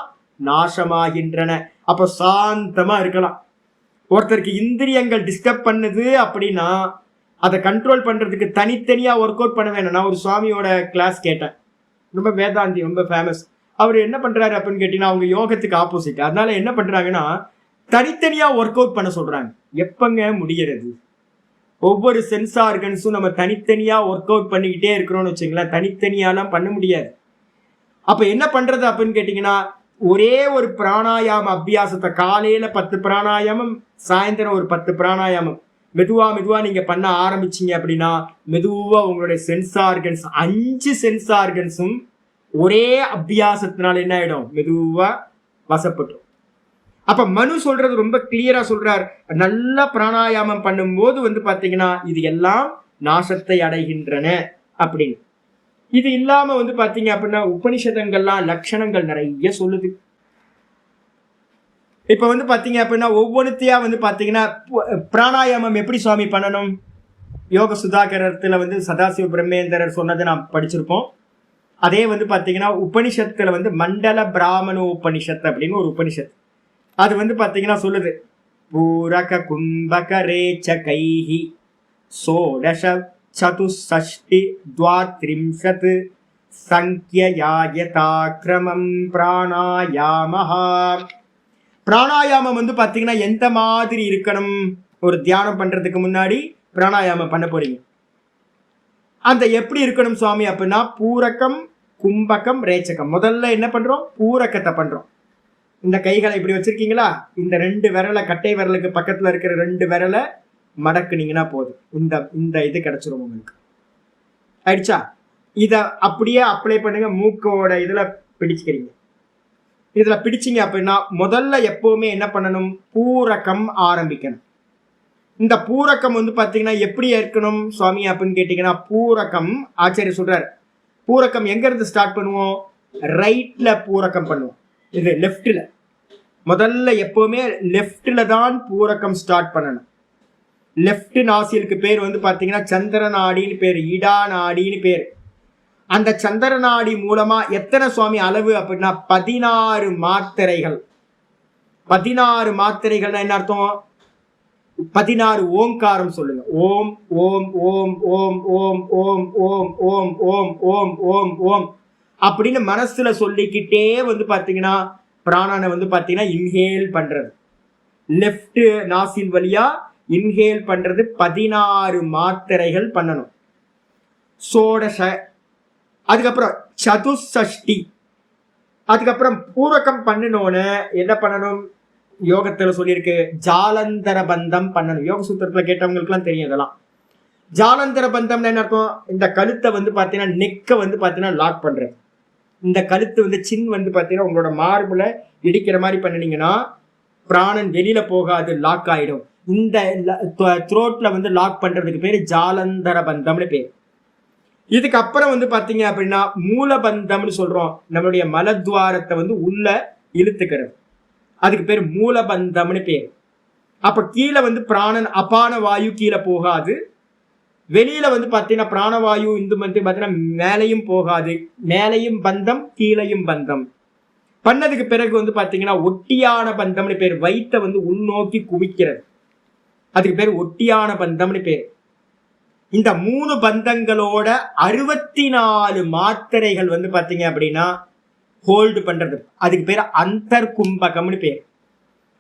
நாசமாகின்றன. அப்போ சாந்தமா இருக்கலாம். ஒருத்தருக்கு இந்திரியங்கள் டிஸ்டர்ப் பண்ணுது அப்படின்னா அதை கண்ட்ரோல் பண்றதுக்கு தனித்தனியா ஒர்க் அவுட் பண்ண வேணும். நான் ஒரு சுவாமியோட கிளாஸ் கேட்டேன், ரொம்ப வேதாந்தி, ரொம்ப ஃபேமஸ். அவர் என்ன பண்றாரு அப்படின்னு கேட்டீங்கன்னா அவங்க யோகத்துக்கு ஆப்போசிட். அதனால என்ன பண்றாங்கன்னா தனித்தனியா ஒர்க் அவுட் பண்ண சொல்றாங்க. எப்பங்க முடிகிறது? ஒவ்வொரு சென்ஸ் ஆர்கன்ஸும் நம்ம தனித்தனியா ஒர்க் அவுட் பண்ணிக்கிட்டே இருக்கிறோம்னு வச்சுங்களேன், தனித்தனியாலாம் பண்ண முடியாது. அப்ப என்ன பண்றது அப்படின்னு கேட்டீங்கன்னா ஒரே ஒரு பிராணாயாம அபியாசத்தை, காலையில 10 பிராணாயாமம், சாயந்தரம் ஒரு 10 பிராணாயாமம் மெதுவா நீங்க பண்ண ஆரம்பிச்சீங்க அப்படின்னா மெதுவா உங்களுடைய சென்ஸ் ஆர்கன்ஸ் 5 சென்ஸ் ஆர்கன்ஸும் ஒரே அபியாசத்தினால என்ன ஆயிடும், மெதுவா வசப்பட்டுரும். அப்ப மனு சொல்றது ரொம்ப கிளியரா சொல்றார். நல்ல பிராணாயாமம் பண்ணும்போது வந்து பாத்தீங்கன்னா இது எல்லாம் நாசத்தை அடைகின்றன அப்படின்னு. இது இல்லாம வந்து பாத்தீங்க அப்படின்னா உபனிஷதங்கள்லாம் லட்சணங்கள் நிறைய சொல்லுது. இப்ப வந்து பாத்தீங்க அப்படின்னா ஒவ்வொன்றுத்தையா வந்து பாத்தீங்கன்னா பிராணாயாமம் எப்படி சுவாமி பண்ணணும், யோக சுதாகரத்துல வந்து சதாசிவ பிரம்மேந்திரர் சொன்னதை நாம் படிச்சிருப்போம். அதே வந்து பாத்தீங்கன்னா உபனிஷத்துல வந்து மண்டல பிராமண உபனிஷத் அப்படின்னு ஒரு உபனிஷத். அது வந்து பாத்தீங்கன்னா சொல்லுது, பூரக கும்பக ரேச்ச கைஹி சோடச சதுஷ்டி த்வாத்ரிம்ஷத் சங்கியயாயதாக்ரமம் பிராணாயாமஹா. பிராணாயாமம் வந்து பாத்தீங்கன்னா எந்த மாதிரி இருக்கணும், ஒரு தியானம் பண்றதுக்கு முன்னாடி பிராணாயாமம் பண்ண போறீங்க, அந்த எப்படி இருக்கணும் சுவாமி அப்படின்னா பூரகம் கும்பகம் ரேச்சகம். முதல்ல என்ன பண்றோம், பூரகத்தை பண்றோம். இந்த கைகளை இப்படி வச்சிருக்கீங்களா, இந்த 2 விரலை, கட்டை விரலுக்கு பக்கத்துல இருக்கிற 2 விரலை மடக்குனீங்கன்னா போதும், இந்த இது கிடைச்சிரும் உங்களுக்கு. ஆயிடுச்சா? இத அப்படியே அப்ளை பண்ணுங்க. மூக்கோட இதுல பிடிச்சுக்கிறீங்க. இதுல பிடிச்சிங்க அப்படின்னா முதல்ல எப்பவுமே என்ன பண்ணணும், பூரகம் ஆரம்பிக்கணும். இந்த பூரகம் வந்து பாத்தீங்கன்னா எப்படி இருக்கணும் சுவாமி அப்படின்னு கேட்டீங்கன்னா, பூரகம் ஆச்சாரியர் சொல்றாரு, பூரகம் எங்க இருந்து ஸ்டார்ட் பண்ணுவோம், ரைட்ல பூரகம் பண்ணுவோம். இது லெஃப்ட்ல, முதல்ல எப்பவுமே லெஃப்ட்ல தான் பூரகம் ஸ்டார்ட் பண்ணணும். லெஃப்ட் நாசிலுக்கு பேர் வந்து பாத்தீங்கன்னா சந்திர நாடின்னு பேர், இடா நாடின்னு பேர். அந்த சந்திர நாடி மூலமா எத்தனை சுவாமி அளவு அப்படின்னா 16 மாத்திரைகள். 16 மாத்திரைகள்னா என்ன அர்த்தம், 16 ஓங்காரம் சொல்லுங்க. ஓம் ஓம் ஓம் ஓம் ஓம் ஓம் ஓம் ஓம் ஓம் ஓம் ஓம் ஓம் அப்படின்னு மனசுல சொல்லிக்கிட்டே வந்து பாத்தீங்கன்னா பிராணனை வந்து பாத்தீங்கன்னா இன்ஹேல் பண்றது. லெஃப்ட் நாசில் வழியா இன்ஹேல் பண்றது 16 மாத்திரைகள் பண்ணணும். சோடச, அதுக்கப்புறம் சதுஷ்டி, அதுக்கப்புறம் பூரகம் பண்ணினோன்னு என்ன பண்ணணும், யோகத்துல சொல்லியிருக்கு ஜாலந்தர பந்தம் பண்ணணும். யோக சூத்திரத்துல கேட்டவங்களுக்கு எல்லாம் தெரியும் இதெல்லாம். ஜாலந்தர பந்தம்னு என்ன அர்த்தம், இந்த கழுத்தை வந்து பாத்தீங்கன்னா நெக்கை வந்து பாத்தீங்கன்னா லாக் பண்றது. இந்த கழுத்து வந்து சின் வந்து பாத்தீங்கன்னா உங்களோட மார்புல இடிக்கிற மாதிரி பண்ணினீங்கன்னா பிராணன் வெளியில போகாது, லாக் ஆயிடும். இந்த த்ரோட்ல வந்து லாக் பண்றதுக்கு பேரு ஜாலந்தர பந்தம்னு பேர். இதுக்கப்புறம் வந்து பாத்தீங்க அப்படின்னா மூலபந்தம்னு சொல்றோம். நம்மளுடைய மலத்வாரத்தை வந்து உள்ள இழுத்துக்கிறது, அதுக்கு பேர் மூலபந்தம்னு பேர். அப்ப கீழே வந்து பிராணன் அபான வாயு கீழே போகாது, வெளியில வந்து பாத்தீங்கன்னா பிராணவாயு இந்த வந்து பாத்தீங்கன்னா மேலையும் போகாது, மேலையும் பந்தம் கீழையும் பந்தம் பண்ணதுக்கு பிறகு வந்து பாத்தீங்கன்னா ஒட்டியான பந்தம்னு பேர். வயிற்றை வந்து உள்நோக்கி குவிக்கிறது, அதுக்கு பேர் ஒட்டியான பந்தம்னு பேர். இந்த 3 பந்தங்களோட 64 மாத்திரைகள் வந்து பாத்தீங்க அப்படின்னா ஹோல்டு பண்றது, அதுக்கு பேர் அந்தர் கும்பகம்னு பேர்.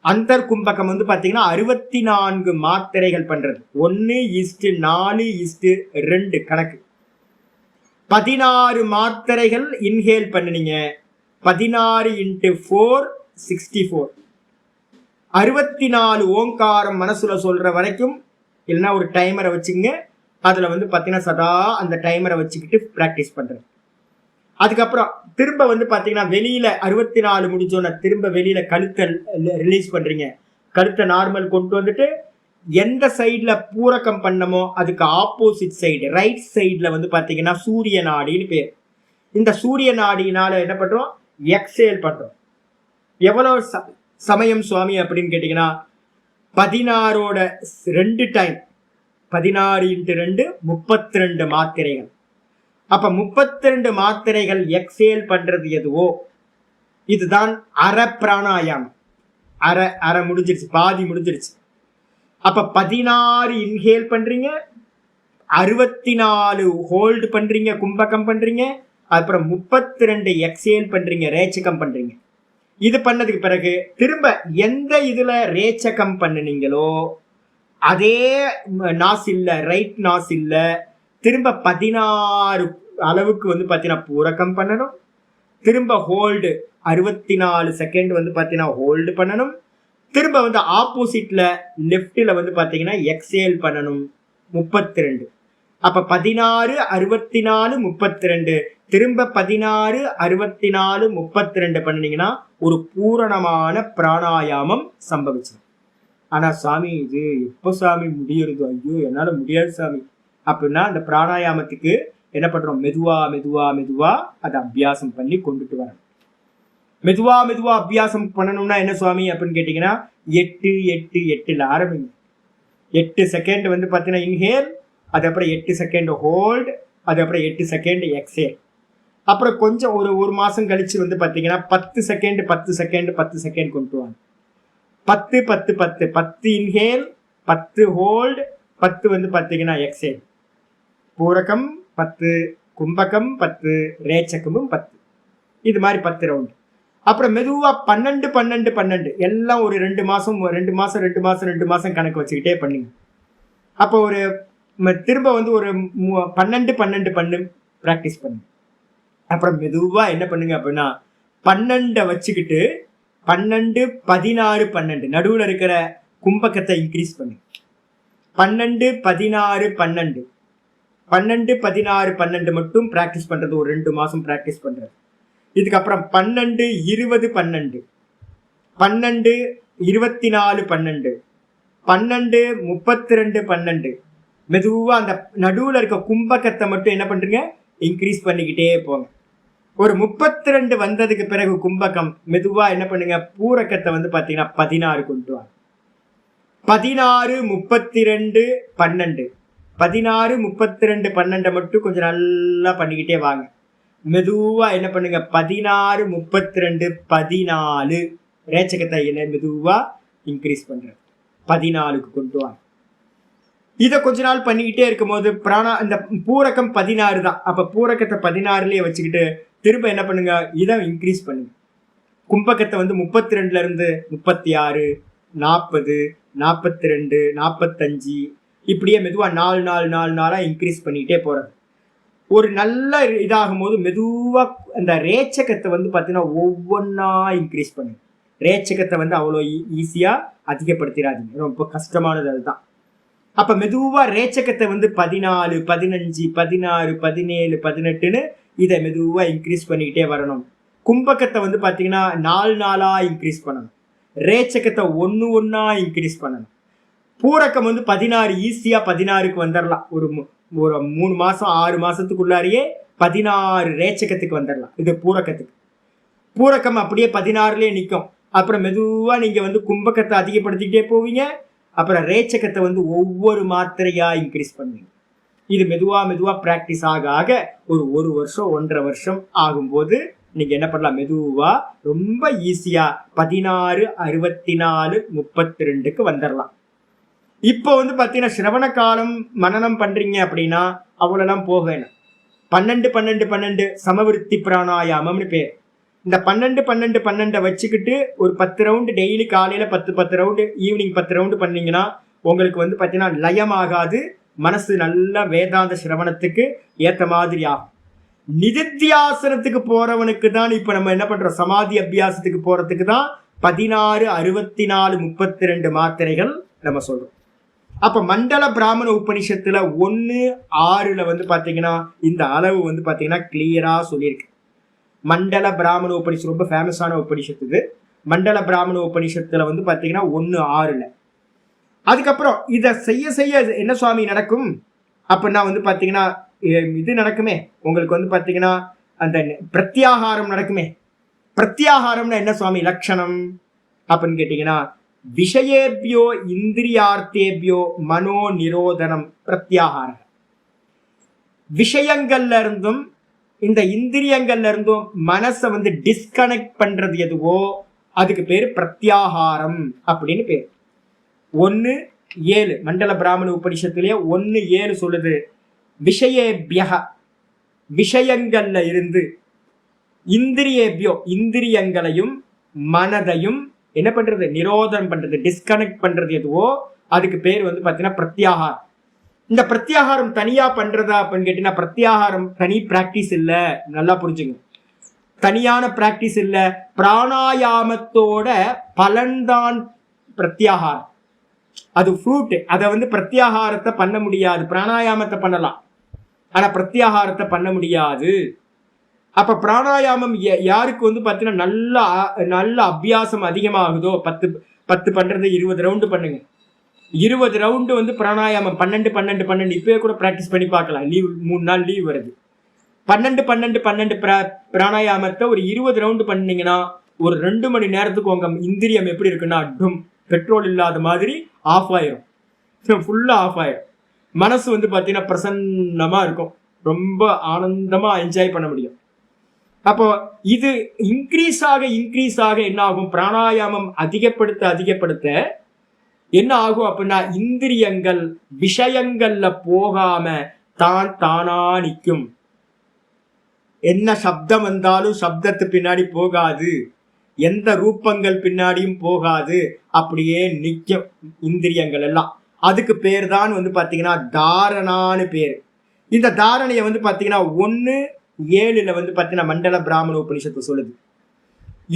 அந்தர் கும்பகம் வந்து பாத்தீங்கன்னா 64 மாத்திரைகள் பண்றது. 1:4:2 கணக்கு. 16 மாத்திரைகள் இன்ஹேல் பண்ணுனீங்க. 16 × 4 64. 64 ஓங்காரம் மனசுல சொல்ற வரைக்கும், இல்லைன்னா ஒரு டைமரை வச்சுங்க, அதுல வந்து பாத்தீங்கன்னா சதா அந்த டைமரை வச்சுக்கிட்டு பிராக்டிஸ் பண்றது. அதுக்கப்புறம் திரும்ப வந்து பாத்தீங்கன்னா வெளியில 64 முடிஞ்சோன்னா திரும்ப வெளியில கழுத்தை ரிலீஸ் பண்றீங்க. கழுத்தை நார்மல் கொண்டு வந்துட்டு எந்த சைட்ல பூரகம் பண்ணமோ அதுக்கு ஆப்போசிட் சைடு ரைட் சைட்ல வந்து பாத்தீங்கன்னா சூரிய நாடின்னு பேர். இந்த சூரிய நாடினால என்ன பண்றோம், எக்ஸேல் பண்றோம். எவ்வளவு சமயம் சுவாமி அப்படின்னு கேட்டீங்கன்னா 16ஓட 2 டைம், 16 × 2 32 மாத்திரைகள். அப்ப 32 மாத்திரைகள் எக்ஸேல் பண்றது எதுவோ இதுதான் அரை பிராணாயாமம். அரை முடிஞ்சிருச்சு, பாதி முடிஞ்சிருச்சு. அப்ப 16 இன்ஹேல் பண்றீங்க, 64 ஹோல்டு பண்றீங்க, கும்பகம் பண்றீங்க, அப்புறம் 32 எக்ஸேல் பண்றீங்க, ரேச்சகம் பண்றீங்க. இது பண்ணதுக்கு பிறகு திரும்ப எந்த இதுல ரேச்சகம் பண்ணுனீங்களோ அதே நாசில்ல, ரைட் நாசில்ல திரும்ப 16 அளவுக்கு வந்து பாத்தீங்கன்னா பூரகம் பண்ணணும். திரும்ப ஹோல்டு 64 செகண்ட் வந்து பாத்தீங்கன்னா ஹோல்டு பண்ணணும். திரும்ப வந்து ஆப்போசிட்ல லெப்ட்ல வந்து பாத்தீங்கன்னா எக்ஸேல் பண்ணணும் 32. அப்ப 16 64 32 திரும்ப 16 64 32 பண்ணீங்கன்னா ஒரு பூரணமான பிராணாயாமம் சம்பவிச்சு. ஆனா சாமி இது எப்போ சாமி முடியுறது, ஐயோ என்னால முடியாது சாமி அப்படின்னா அந்த பிராணாயாமத்துக்கு என்ன பண்றோம், மெதுவா மெதுவா மெதுவா அதை அபியாசம் பண்ணி கொண்டுட்டு வரணும். மெதுவா மெதுவா அபியாசம் பண்ணணும்னா என்ன சுவாமி அப்படின்னு கேட்டீங்கன்னா 8 8 8ல ஆரம்பிங்க. 8 செகண்ட் வந்து பாத்தீங்கன்னா இன்ஹேல், அதுக்கப்புறம் 8 செகண்ட் ஹோல்டு, அதுக்கப்புறம் 8 செகண்ட் எக்ஸேல். அப்புறம் கொஞ்சம் ஒரு மாசம் கழிச்சு வந்து பாத்தீங்கன்னா 10 செகண்ட் 10 செகண்ட் 10 செகண்ட் கொண்டு வாங்க. 10 10 10 10 இன்ஹேல், 10 ஹோல்டு, 10 வந்து பாத்தீங்கன்னா எக்ஸேல். பூரகம் 10, கும்பகம் 10, ரேச்சகமும் 10. இது மாதிரி 10 ரவுண்டு. அப்புறம் மெதுவா 12 12 12 எல்லாம் ஒரு 2 மாசம் 2 மாசம் 2 மாசம் 2 மாசம் கணக்கு வச்சுக்கிட்டே பண்ணுங்க. அப்போ ஒரு திரும்ப வந்து ஒரு 12 12 பண்ணு ப்ராக்டிஸ் பண்ணுங்க. அப்புறம் மெதுவா என்ன பண்ணுங்க அப்படின்னா 12 வச்சுக்கிட்டு 12 16 12 நடுவில் இருக்கிற கும்பகத்தை இன்க்ரீஸ் பண்ணுங்க. 12 16 12 12 16 12 மட்டும் ப்ராக்டிஸ் பண்றது ஒரு 2 மாசம் ப்ராக்டிஸ் பண்றது. இதுக்கப்புறம் 12 20 12 12 24 12 12 32 12 மெதுவா அந்த நடுவில் இருக்க கும்பகத்தை மட்டும் என்ன பண்றீங்க, இன்க்ரீஸ் பண்ணிக்கிட்டே போங்க. ஒரு 32 வந்ததுக்கு பிறகு கும்பகம் மெதுவா என்ன பண்ணுங்க, பூரகத்தை வந்து பாத்தீங்கன்னா 16 கொண்டு வாங்க. 16 32 12 16 32 12 மட்டும் கொஞ்சம் நல்லா பண்ணிக்கிட்டே வாங்க. மெதுவா என்ன பண்ணுங்க 16 32 14 ரேச்சகத்தை மெதுவா இன்க்ரீஸ் பண்ற 14க்கு கொண்டு வாங்க. இதை கொஞ்ச நாள் பண்ணிக்கிட்டே இருக்கும் போது இந்த பூரகம் 16 தான். அப்ப பூரகத்தை 16லயே வச்சுக்கிட்டு திரும்ப என்ன பண்ணுங்க, இதை இன்க்ரீஸ் பண்ணுங்க. கும்பகத்தை வந்து 32ல இருந்து 36 40 42 45 இப்படியே மெதுவா 4 நாளா இன்க்ரீஸ் பண்ணிக்கிட்டே போறது. ஒரு நல்ல இதாகும் போது மெதுவா அந்த ரேச்சகத்தை வந்து பாத்தீங்கன்னா ஒவ்வொன்னா இன்க்ரீஸ் பண்ணுங்க. ரேச்சகத்தை வந்து அவ்வளோ ஈஸியா அதிகப்படுத்திடாதீங்க, ரொம்ப கஷ்டமானது அதுதான். அப்ப மெதுவா ரேச்சகத்தை வந்து 14 15 16 17 18ன்னு இதை மெதுவா இன்க்ரீஸ் பண்ணிக்கிட்டே வரணும். கும்பகத்தை வந்து பாத்தீங்கன்னா 4 நாளா இன்க்ரீஸ் பண்ணணும். ரேச்சகத்தை ஒன்னா இன்க்ரீஸ் பண்ணணும். பூரகம் வந்து 16 ஈஸியா 16க்கு வந்துடலாம். ஒரு 3 மாசம் 6 மாசத்துக்குள்ளாரியே 16 ரேச்சகத்துக்கு வந்துடலாம். இது பூரகத்துக்கு. பூரகம் அப்படியே 16லயே நிற்கும். அப்புறம் மெதுவா நீங்க வந்து கும்பகத்தை அதிகப்படுத்திக்கிட்டே போவீங்க. அப்புறம் ரேச்சகத்தை வந்து ஒவ்வொரு மாத்திரையா இன்க்ரீஸ் பண்ணுவீங்க. இது மெதுவா பிராக்டிஸ் ஆக ஒரு வருஷம் 1.5 வருஷம் ஆகும்போது நீங்க என்ன பண்ணலாம், மெதுவா ரொம்ப ஈஸியா 16 64 32க்கு வந்துடலாம். இப்போ வந்து பாத்தீங்கன்னா சிரவண காலம் மனனம் பண்றீங்க அப்படின்னா அவ்வளோலாம் போக வேணும். 12 12 12 சமவிருத்தி பிராணாயாமம்னு பேர். இந்த 12 வச்சுக்கிட்டு ஒரு 10 ரவுண்டு டெய்லி காலையில 10 ரவுண்டு, ஈவினிங் 10 ரவுண்டு பண்ணீங்கன்னா உங்களுக்கு வந்து பார்த்தீங்கன்னா லயமாகாது, மனசு நல்ல வேதாந்த சிரவணத்துக்கு ஏற்ற மாதிரி ஆகும். நிதித்தியாசனத்துக்கு போறவனுக்கு தான் இப்ப நம்ம என்ன பண்றோம், சமாதி அபியாசத்துக்கு போறதுக்கு தான் 16, 64, 32 மாத்திரைகள் நம்ம சொல்றோம். அப்ப மண்டல பிராமண உபனிஷத்துல 1:6 வந்து பாத்தீங்கன்னா இந்த அளவு வந்து பாத்தீங்கன்னா கிளியரா சொல்லியிருக்கு. மண்டல பிராமண உபனிஷத்து ரொம்ப ஃபேமஸான உபனிஷத்து இது. மண்டல பிராமண உபனிஷத்துல வந்து பாத்தீங்கன்னா 1:6. அதுக்கப்புறம் இதை செய்ய என்ன சுவாமி நடக்கும் அப்படின்னா வந்து பாத்தீங்கன்னா இது நடக்குமே, உங்களுக்கு வந்து பாத்தீங்கன்னா அந்த பிரத்யாகாரம் நடக்குமே. பிரத்யாகாரம்னா என்ன சுவாமி லட்சணம் அப்படின்னு கேட்டீங்கன்னா, விஷயேபியோ இந்திரியார்த்தேபியோ மனோ நிரோதனம் பிரத்யாகாரம். விஷயங்கள்ல இருந்தும் இந்த இந்திரியங்கள்ல இருந்தும் மனசை வந்து டிஸ்கனெக்ட் பண்றது எதுவோ அதுக்கு பேரு பிரத்யாகாரம் அப்படின்னு பேரு. 1:7 மண்டல பிராமண உபனிஷத்திலேயே 1:7 சொல்லுது, விஷயேபியக விஷயங்கள்ல இருந்து, இந்திரியேபியோ இந்திரியங்களையும் மனதையும் என்ன பண்றது, நிரோதனம் பண்றது, டிஸ்கனெக்ட் பண்றது எதுவோ அதுக்கு பேர் வந்து பாத்தீங்கன்னா பிரத்யாகாரம். இந்த பிரத்யாகாரம் தனியா பண்றதா அப்படின்னு கேட்டீங்கன்னா, பிரத்யாகாரம் தனி பிராக்டிஸ் இல்ல, நல்லா புரிஞ்சுங்க. தனியான பிராக்டிஸ் இல்ல, பிராணாயாமத்தோட பலன்தான் பிரத்யாகாரம். அது ஃப்ரூட். அதை வந்து பிரத்யாகாரத்தை பண்ண முடியாது. பிராணாயாமத்தை பண்ணலாம், ஆனா பிரத்யாகாரத்தை பண்ண முடியாது. அப்ப பிராணாயாமம் யாருக்கு வந்து பாத்தீங்கன்னா நல்ல அபியாசம் அதிகமாகுதோ, 10 பண்றது 20 ரவுண்டு பண்ணுங்க. 20 ரவுண்டு வந்து பிராணாயாமம் 12 இப்பவே கூட பிராக்டிஸ் பண்ணி பார்க்கலாம். லீவ் 3 நாள் லீவ் வருது. 12 பிராணாயாமத்தை ஒரு 20 ரவுண்டு பண்ணீங்கன்னா ஒரு 2 மணி நேரத்துக்கு உங்க இந்திரியம் எப்படி இருக்குன்னா, பெட்ரோல் இல்லாத மாதிரி ஆஃப் ஆயிரும், ஃபுல்லா ஆஃப் ஆயிரும். மனசு வந்து பாத்தீங்கன்னா பிரசன்னமா இருக்கும், ரொம்ப ஆனந்தமா என்ஜாய் பண்ண முடியும். அப்போ இது இன்க்ரீஸ் ஆக என்ன ஆகும், பிராணாயாமம் அதிகப்படுத்த என்ன ஆகும் அப்படின்னா, இந்திரியங்கள் விஷயங்கள்ல போகாம தானா நிற்கும். என்ன சப்தம் வந்தாலும் சப்தத்து பின்னாடி போகாது, எந்த ரூபங்கள் பின்னாடியும் போகாது, அப்படியே நிற்கும் இந்திரியங்கள் எல்லாம். அதுக்கு பேர் தான் வந்து பாத்தீங்கன்னா தாரணான்னு பேரு. இந்த தாரணையை வந்து பாத்தீங்கன்னா 1:7 வந்து பாத்தீங்கன்னா மண்டல பிராமண உபனிஷத்து சொல்லுது.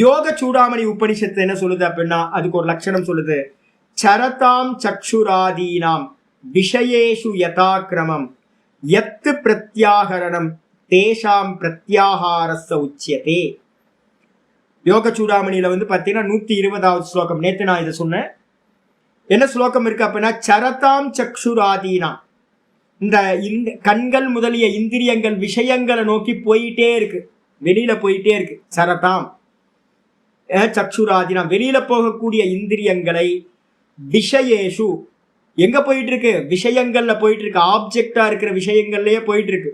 யோக சூடாமணி உபனிஷத்து என்ன சொல்லுது அப்படின்னா, அதுக்கு ஒரு லட்சணம் சொல்லுது, சரதாம் சக்ஷுராதீனாம் விஷயேஷு யதாக்கிரமம் யத்து பிரத்யாகரணம் தேஷாம் பிரத்யாகாரஸ்ஸ உச்சியதே. யோக சூடாமணியில வந்து பாத்தீங்கன்னா 120வது ஸ்லோகம். நேத்து நான் இதை சொன்னேன். என்ன ஸ்லோகம் இருக்கு அப்படின்னா, சரதாம் சக்ஷுராதீனாம், இந்த கண்கள் முதலிய இந்திரியங்கள் விஷயங்களை நோக்கி போயிட்டே இருக்கு, வெளியில போயிட்டே இருக்கு. சரதாம் சக்ஷுராதீனாம், வெளியில போகக்கூடிய இந்திரியங்களை விஷயேஷு எங்க போயிட்டு இருக்கு, விஷயங்கள்ல போயிட்டு இருக்கு, ஆப்ஜெக்டா இருக்கிற விஷயங்கள்லயே போயிட்டு இருக்கு.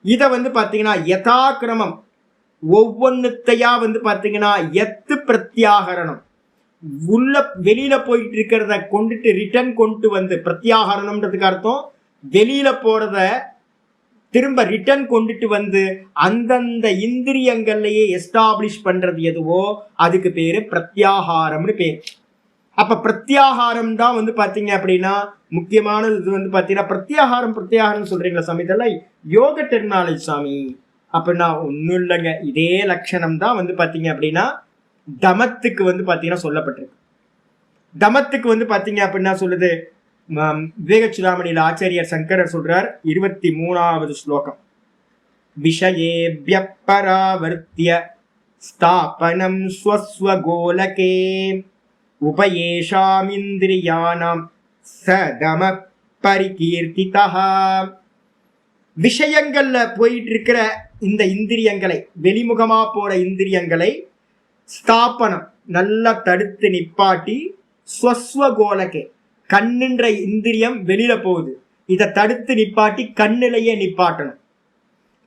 இத வந்து பாத்தீங்கன்னா யதாக்கிரமம் ஒவ்வொன்னுத்தையா வந்து பாத்தீங்கன்னா எத்து பிரத்யாகரணம், உள்ள வெளியில போயிட்டு இருக்கிறத கொண்டுட்டு ரிட்டர்ன் கொண்டு வந்து, பிரத்யாகரணம்ன்றதுக்கு அர்த்தம் வெளியில போறத திரும்ப ரிட்டர்ன் கொண்டுட்டு வந்து அந்தந்த இந்திரியங்கள்லயே எஸ்டாப்ளிஷ் பண்றது எதுவோ அதுக்கு பேரு பிரத்யாகாரம்னு பேரு. அப்ப பிரத்யாகாரம் தான் வந்து பாத்தீங்க அப்படின்னா முக்கியமானது. இது வந்து பாத்தீங்கன்னா பிரத்யாகாரம் சொல்றீங்களா சாமி, இதெல்லாம் யோக டெர்மினாலஜி சாமி அப்படின்னா ஒன்றும் இல்லைங்க. இதே லட்சணம் தான் வந்து பாத்தீங்க அப்படின்னா தமத்துக்கு வந்து பாத்தீங்கன்னா சொல்லப்பட்டிருக்கு. தமத்துக்கு வந்து பாத்தீங்க அப்படின்னா சொல்லுது, விவேக சூடாமணியில் ஆச்சாரியர் சங்கரர் சொல்றார் 23வது ஸ்லோகம், விஷயேப்ய பராவர்த்திய ஸ்தாபனம் ஸ்வஸ்வகோலகே உபயேஷாமிந்திரியானாம் சதம பரிகீர்த்திதா. விஷயங்கள்ல போயிட்டு இருக்கிற இந்த இந்திரியங்களை, வெளிமுகமா போற இந்திரியங்களை ஸ்தாபனம் நல்லா தடுத்து நிப்பாட்டி, ஸ்வஸ்வகோலகே கண்ணுன்ற இந்திரியம் வெளியில போகுது, இதை தடுத்து நிப்பாட்டி கண்ணிலேயே நிப்பாட்டணும்.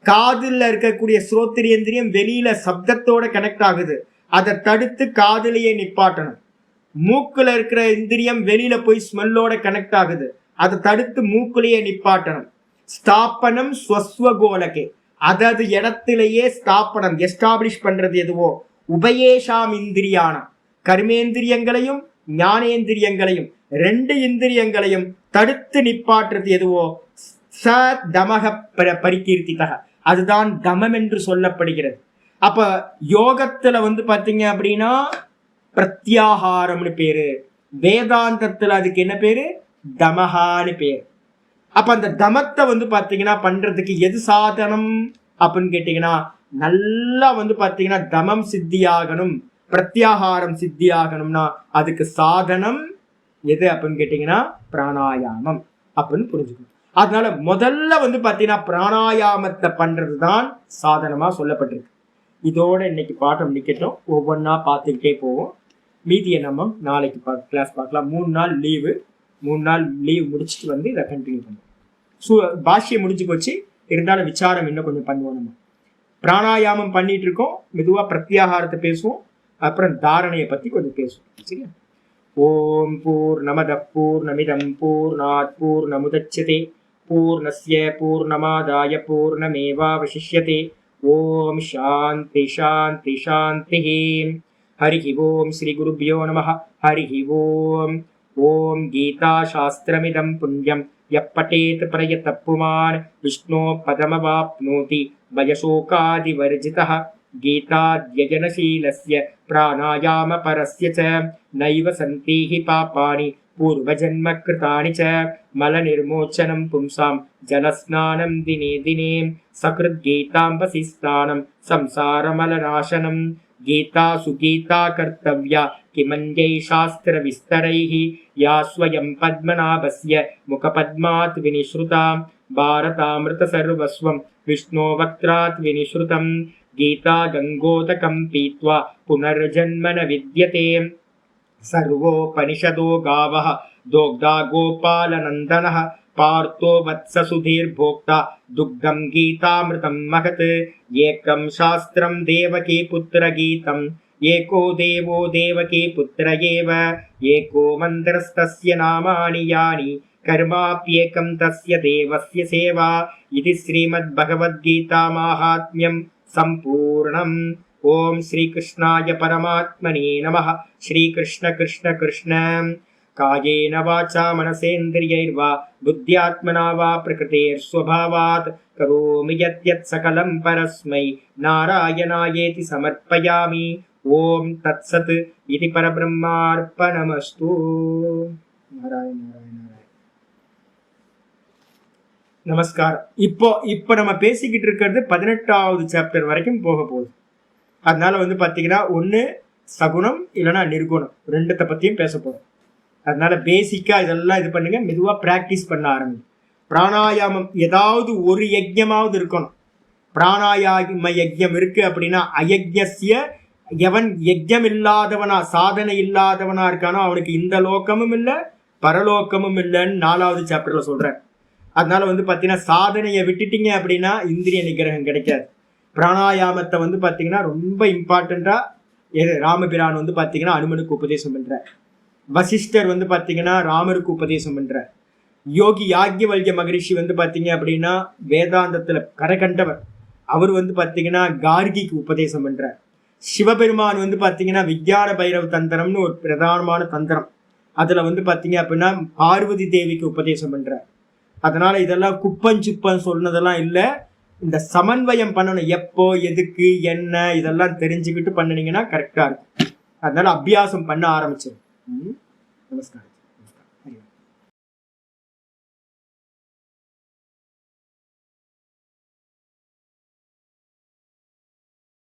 காதுல இருக்கக்கூடிய ஸ்ரோத்திரியந்திரியம் வெளியில சப்தத்தோட கனெக்ட் ஆகுது, அதை தடுத்து காதுலேயே நிப்பாட்டணும். மூக்குல இருக்கிற இந்திரியம் வெளியில போய் ஸ்மெல்லோட கனெக்ட் ஆகுது, அதை தடுத்து மூக்குலேயே நிப்பாட்டணும். ஸ்தாபனம் ஸ்வஸ்வகோலகே, அதது இடத்திலேயே ஸ்தாபனம் எஸ்டாப்ளிஷ் பண்றது எதுவோ உபயேஷாம் இந்திரியானம் கர்மேந்திரியங்களையும் ஞானேந்திரியங்களையும் 2 இந்திரியங்களையும் தடுத்து நிப்பாற்றுறது எதுவோ ச தமக பரிகீர்த்திதக அதுதான் தமம் என்று சொல்லப்படுகிறது. அப்ப யோகத்துல வந்து பாத்தீங்க அப்படின்னா பிரத்யாகாரம்னு பேரு, வேதாந்தத்துல அதுக்கு என்ன பேரு தமஹான்னு பேரு. அப்ப அந்த தமத்தை வந்து பாத்தீங்கன்னா பண்றதுக்கு எது சாதனம் அப்படின்னு கேட்டீங்கன்னா நல்லா வந்து பாத்தீங்கன்னா தமம் சித்தியாகணும், பிரத்யாகாரம் சித்தியாகணும்னா அதுக்கு சாதனம் எது அப்படின்னு கேட்டீங்கன்னா பிராணாயாமம் அப்படின்னு புரிஞ்சுக்கணும். அதனால முதல்ல வந்து பாத்தீங்கன்னா பிராணாயாமத்தை பண்றதுதான் சாதனமா சொல்லப்பட்டிருக்கு. இதோட இன்னைக்கு பாடம் நிக்கட்டும், ஒவ்வொன்றா பார்த்துக்கிட்டே போவோம். மீதியை நம்ம நாளைக்கு கிளாஸ் பார்க்கலாம். 3 நாள் லீவு, 3 நாள் லீவ் முடிச்சுட்டு வந்து இதை கண்டினியூ பண்ணுவோம். பாஷ்யம் முடிஞ்சு போச்சு, இருந்தாலும் விசாரம் இன்னும் கொஞ்சம் பண்ணுவோம். நம்ம பிராணாயாமம் பண்ணிட்டு இருக்கோம், மெதுவா பிரத்யாகாரத்தை பேசுவோம், அப்புறம் தாரணையை பத்தி கொஞ்சம் பேசுவோம். சரியா? ஓம் பூர்ணமத பூர்ணமிதம் பூர்ணாத் பூர்ணமுதச்யதே பூர்ணஸ்ய பூர்ணமாதாய பூர்ணமேவாவசிஷ்யதே. ஓம் சாந்தி சாந்தி சாந்தி. ஹரி ஓம் ஸ்ரீ குருப்யோ நமः. ஹரி ஓம். ஓம் கீதா சாஸ்திரமிதம் புண்ணியம் யப்பட்டேத் பிரயதப்புமான் விஷ்ணோ பதமவாப்னோதி பயசோகாதிவர்ஜிதः. கீதாத்யஜனசீலஸ்ய பிராணாயாம பரஸ்ய ச நைவ சந்தி ஹி பாபானி பூர்வஜன்ம கிருதானி ச மலநிர்மோச்சனம் பும்சாம் ஜலஸ்நானம் தினே தினே சக்ருத் கீதாம்பசிஸ்தானம் சம்சாரமலநாசனம். கீதா சுகீதா கர்த்தவ்யா கிமன்யை சாஸ்திர விஸ்தரைஹ யா ஸ்வயம் பத்மநாபஸ்ய முகபத்மாத் வினிஸ்ருதா பாரதாமிருத சர்வஸ்வம் விஷ்ணோ வக்த்ராத் வினிஸ்ருதம். கீதா கங்கோதகம் பீத்வா புனர்ஜன்ம ந வித்யதே. சர்வோபனிஷதோ காவः தோக்தா கோபாலநந்தனः பார்த்தோ வத்ஸ சுதீர்போக்தா துக்தம் கீதாமிருதம் மகத். ஏகம் சாஸ்திரம் தேவகீ புத்திர கீதம் ஏகோ தேவோ தேவகீ புத்திர ஏவ. ஏகோ மந்திரஸ்தஸ்ய நாமானி யானி கர்மாப்யேகம் தஸ்ய தேவஸ்ய சேவா. இது ஸ்ரீமத் பகவத்கீதா மாஹாத்மியம் சம்பூர்ணம். ஓம் ஸ்ரீ கிருஷ்ணாய பரமாத்மனே நமः. ஸ்ரீ கிருஷ்ண கிருஷ்ண கிருஷ்ண. காயேன வாசா மனசேந்திரியைர்வா புத்யாத்மனா வா பிரகிருதேர்ஸ்வபாவாத் கரோமி யத்யத் சகலம் பரஸ்மை நாராயணாயேதி சமர்ப்பயாமி. ஓம் தத்சத். இது பரபிரம்மார்ப்பணமஸ்து. நாராயண நாராயண நாராயண. நமஸ்காரம். இப்போ நம்ம பேசிக்கிட்டு இருக்கிறது 18வது சாப்டர் வரைக்கும் போக போகுது. அதனால வந்து பாத்தீங்கன்னா ஒண்ணு சகுணம் இல்லைன்னா நிர்குணம், 2த்தை பத்தியும் பேச போறோம். அதனால பேசிக்கா இதெல்லாம் இது பண்ணுங்க, மெதுவா பிராக்டிஸ் பண்ண ஆரம்பிங்க. பிராணாயாமம் ஏதாவது ஒரு யஜ்யமாவது இருக்கணும். பிராணாயாம யஜ்யம் இருக்கு அப்படின்னா அயஜ்யஸ்ய எவன் யஜ்யம் இல்லாதவனா சாதனை இல்லாதவனா இருக்கானோ அவனுக்கு இந்த லோகமும் இல்லை பரலோகமும் இல்லைன்னு 4வது சாப்டர்ல சொல்றேன். அதனால வந்து பாத்தீங்கன்னா சாதனையை விட்டுட்டீங்க அப்படின்னா இந்திரிய நிகிரகம் கிடைக்காது. பிராணாயாமத்தை வந்து பாத்தீங்கன்னா ரொம்ப இம்பார்ட்டண்டா ராமபிரான் வந்து பாத்தீங்கன்னா அனுமனுக்கு உபதேசம் பண்ற, வசிஷ்டர் வந்து பாத்தீங்கன்னா ராமருக்கு உபதேசம் பண்ற, யோகி யாக்ஞவல்ய மகரிஷி வந்து பாத்தீங்க அப்படின்னா வேதாந்தத்துல கரை கண்டவர், அவர் வந்து பாத்தீங்கன்னா கார்கிக்கு உபதேசம் பண்ற, சிவபெருமான் வந்து பாத்தீங்கன்னா விஞ்ஞான பைரவ தந்திரம்னு ஒரு பிரதானமான தந்திரம், அதுல வந்து பாத்தீங்க அப்படின்னா பார்வதி தேவிக்கு உபதேசம் பண்ற. அதனால இதெல்லாம் குப்பஞ்சுப்பன் சொன்னதெல்லாம் இல்லை, இந்த சமன்வயம் பண்ணணும். எப்போ எதுக்கு என்ன இதெல்லாம் தெரிஞ்சுக்கிட்டு பண்ணினீங்கன்னா கரெக்டா இருக்கும். அதனால அபியாசம் பண்ண ஆரம்பிச்சிடும். நமஸ்காரம்.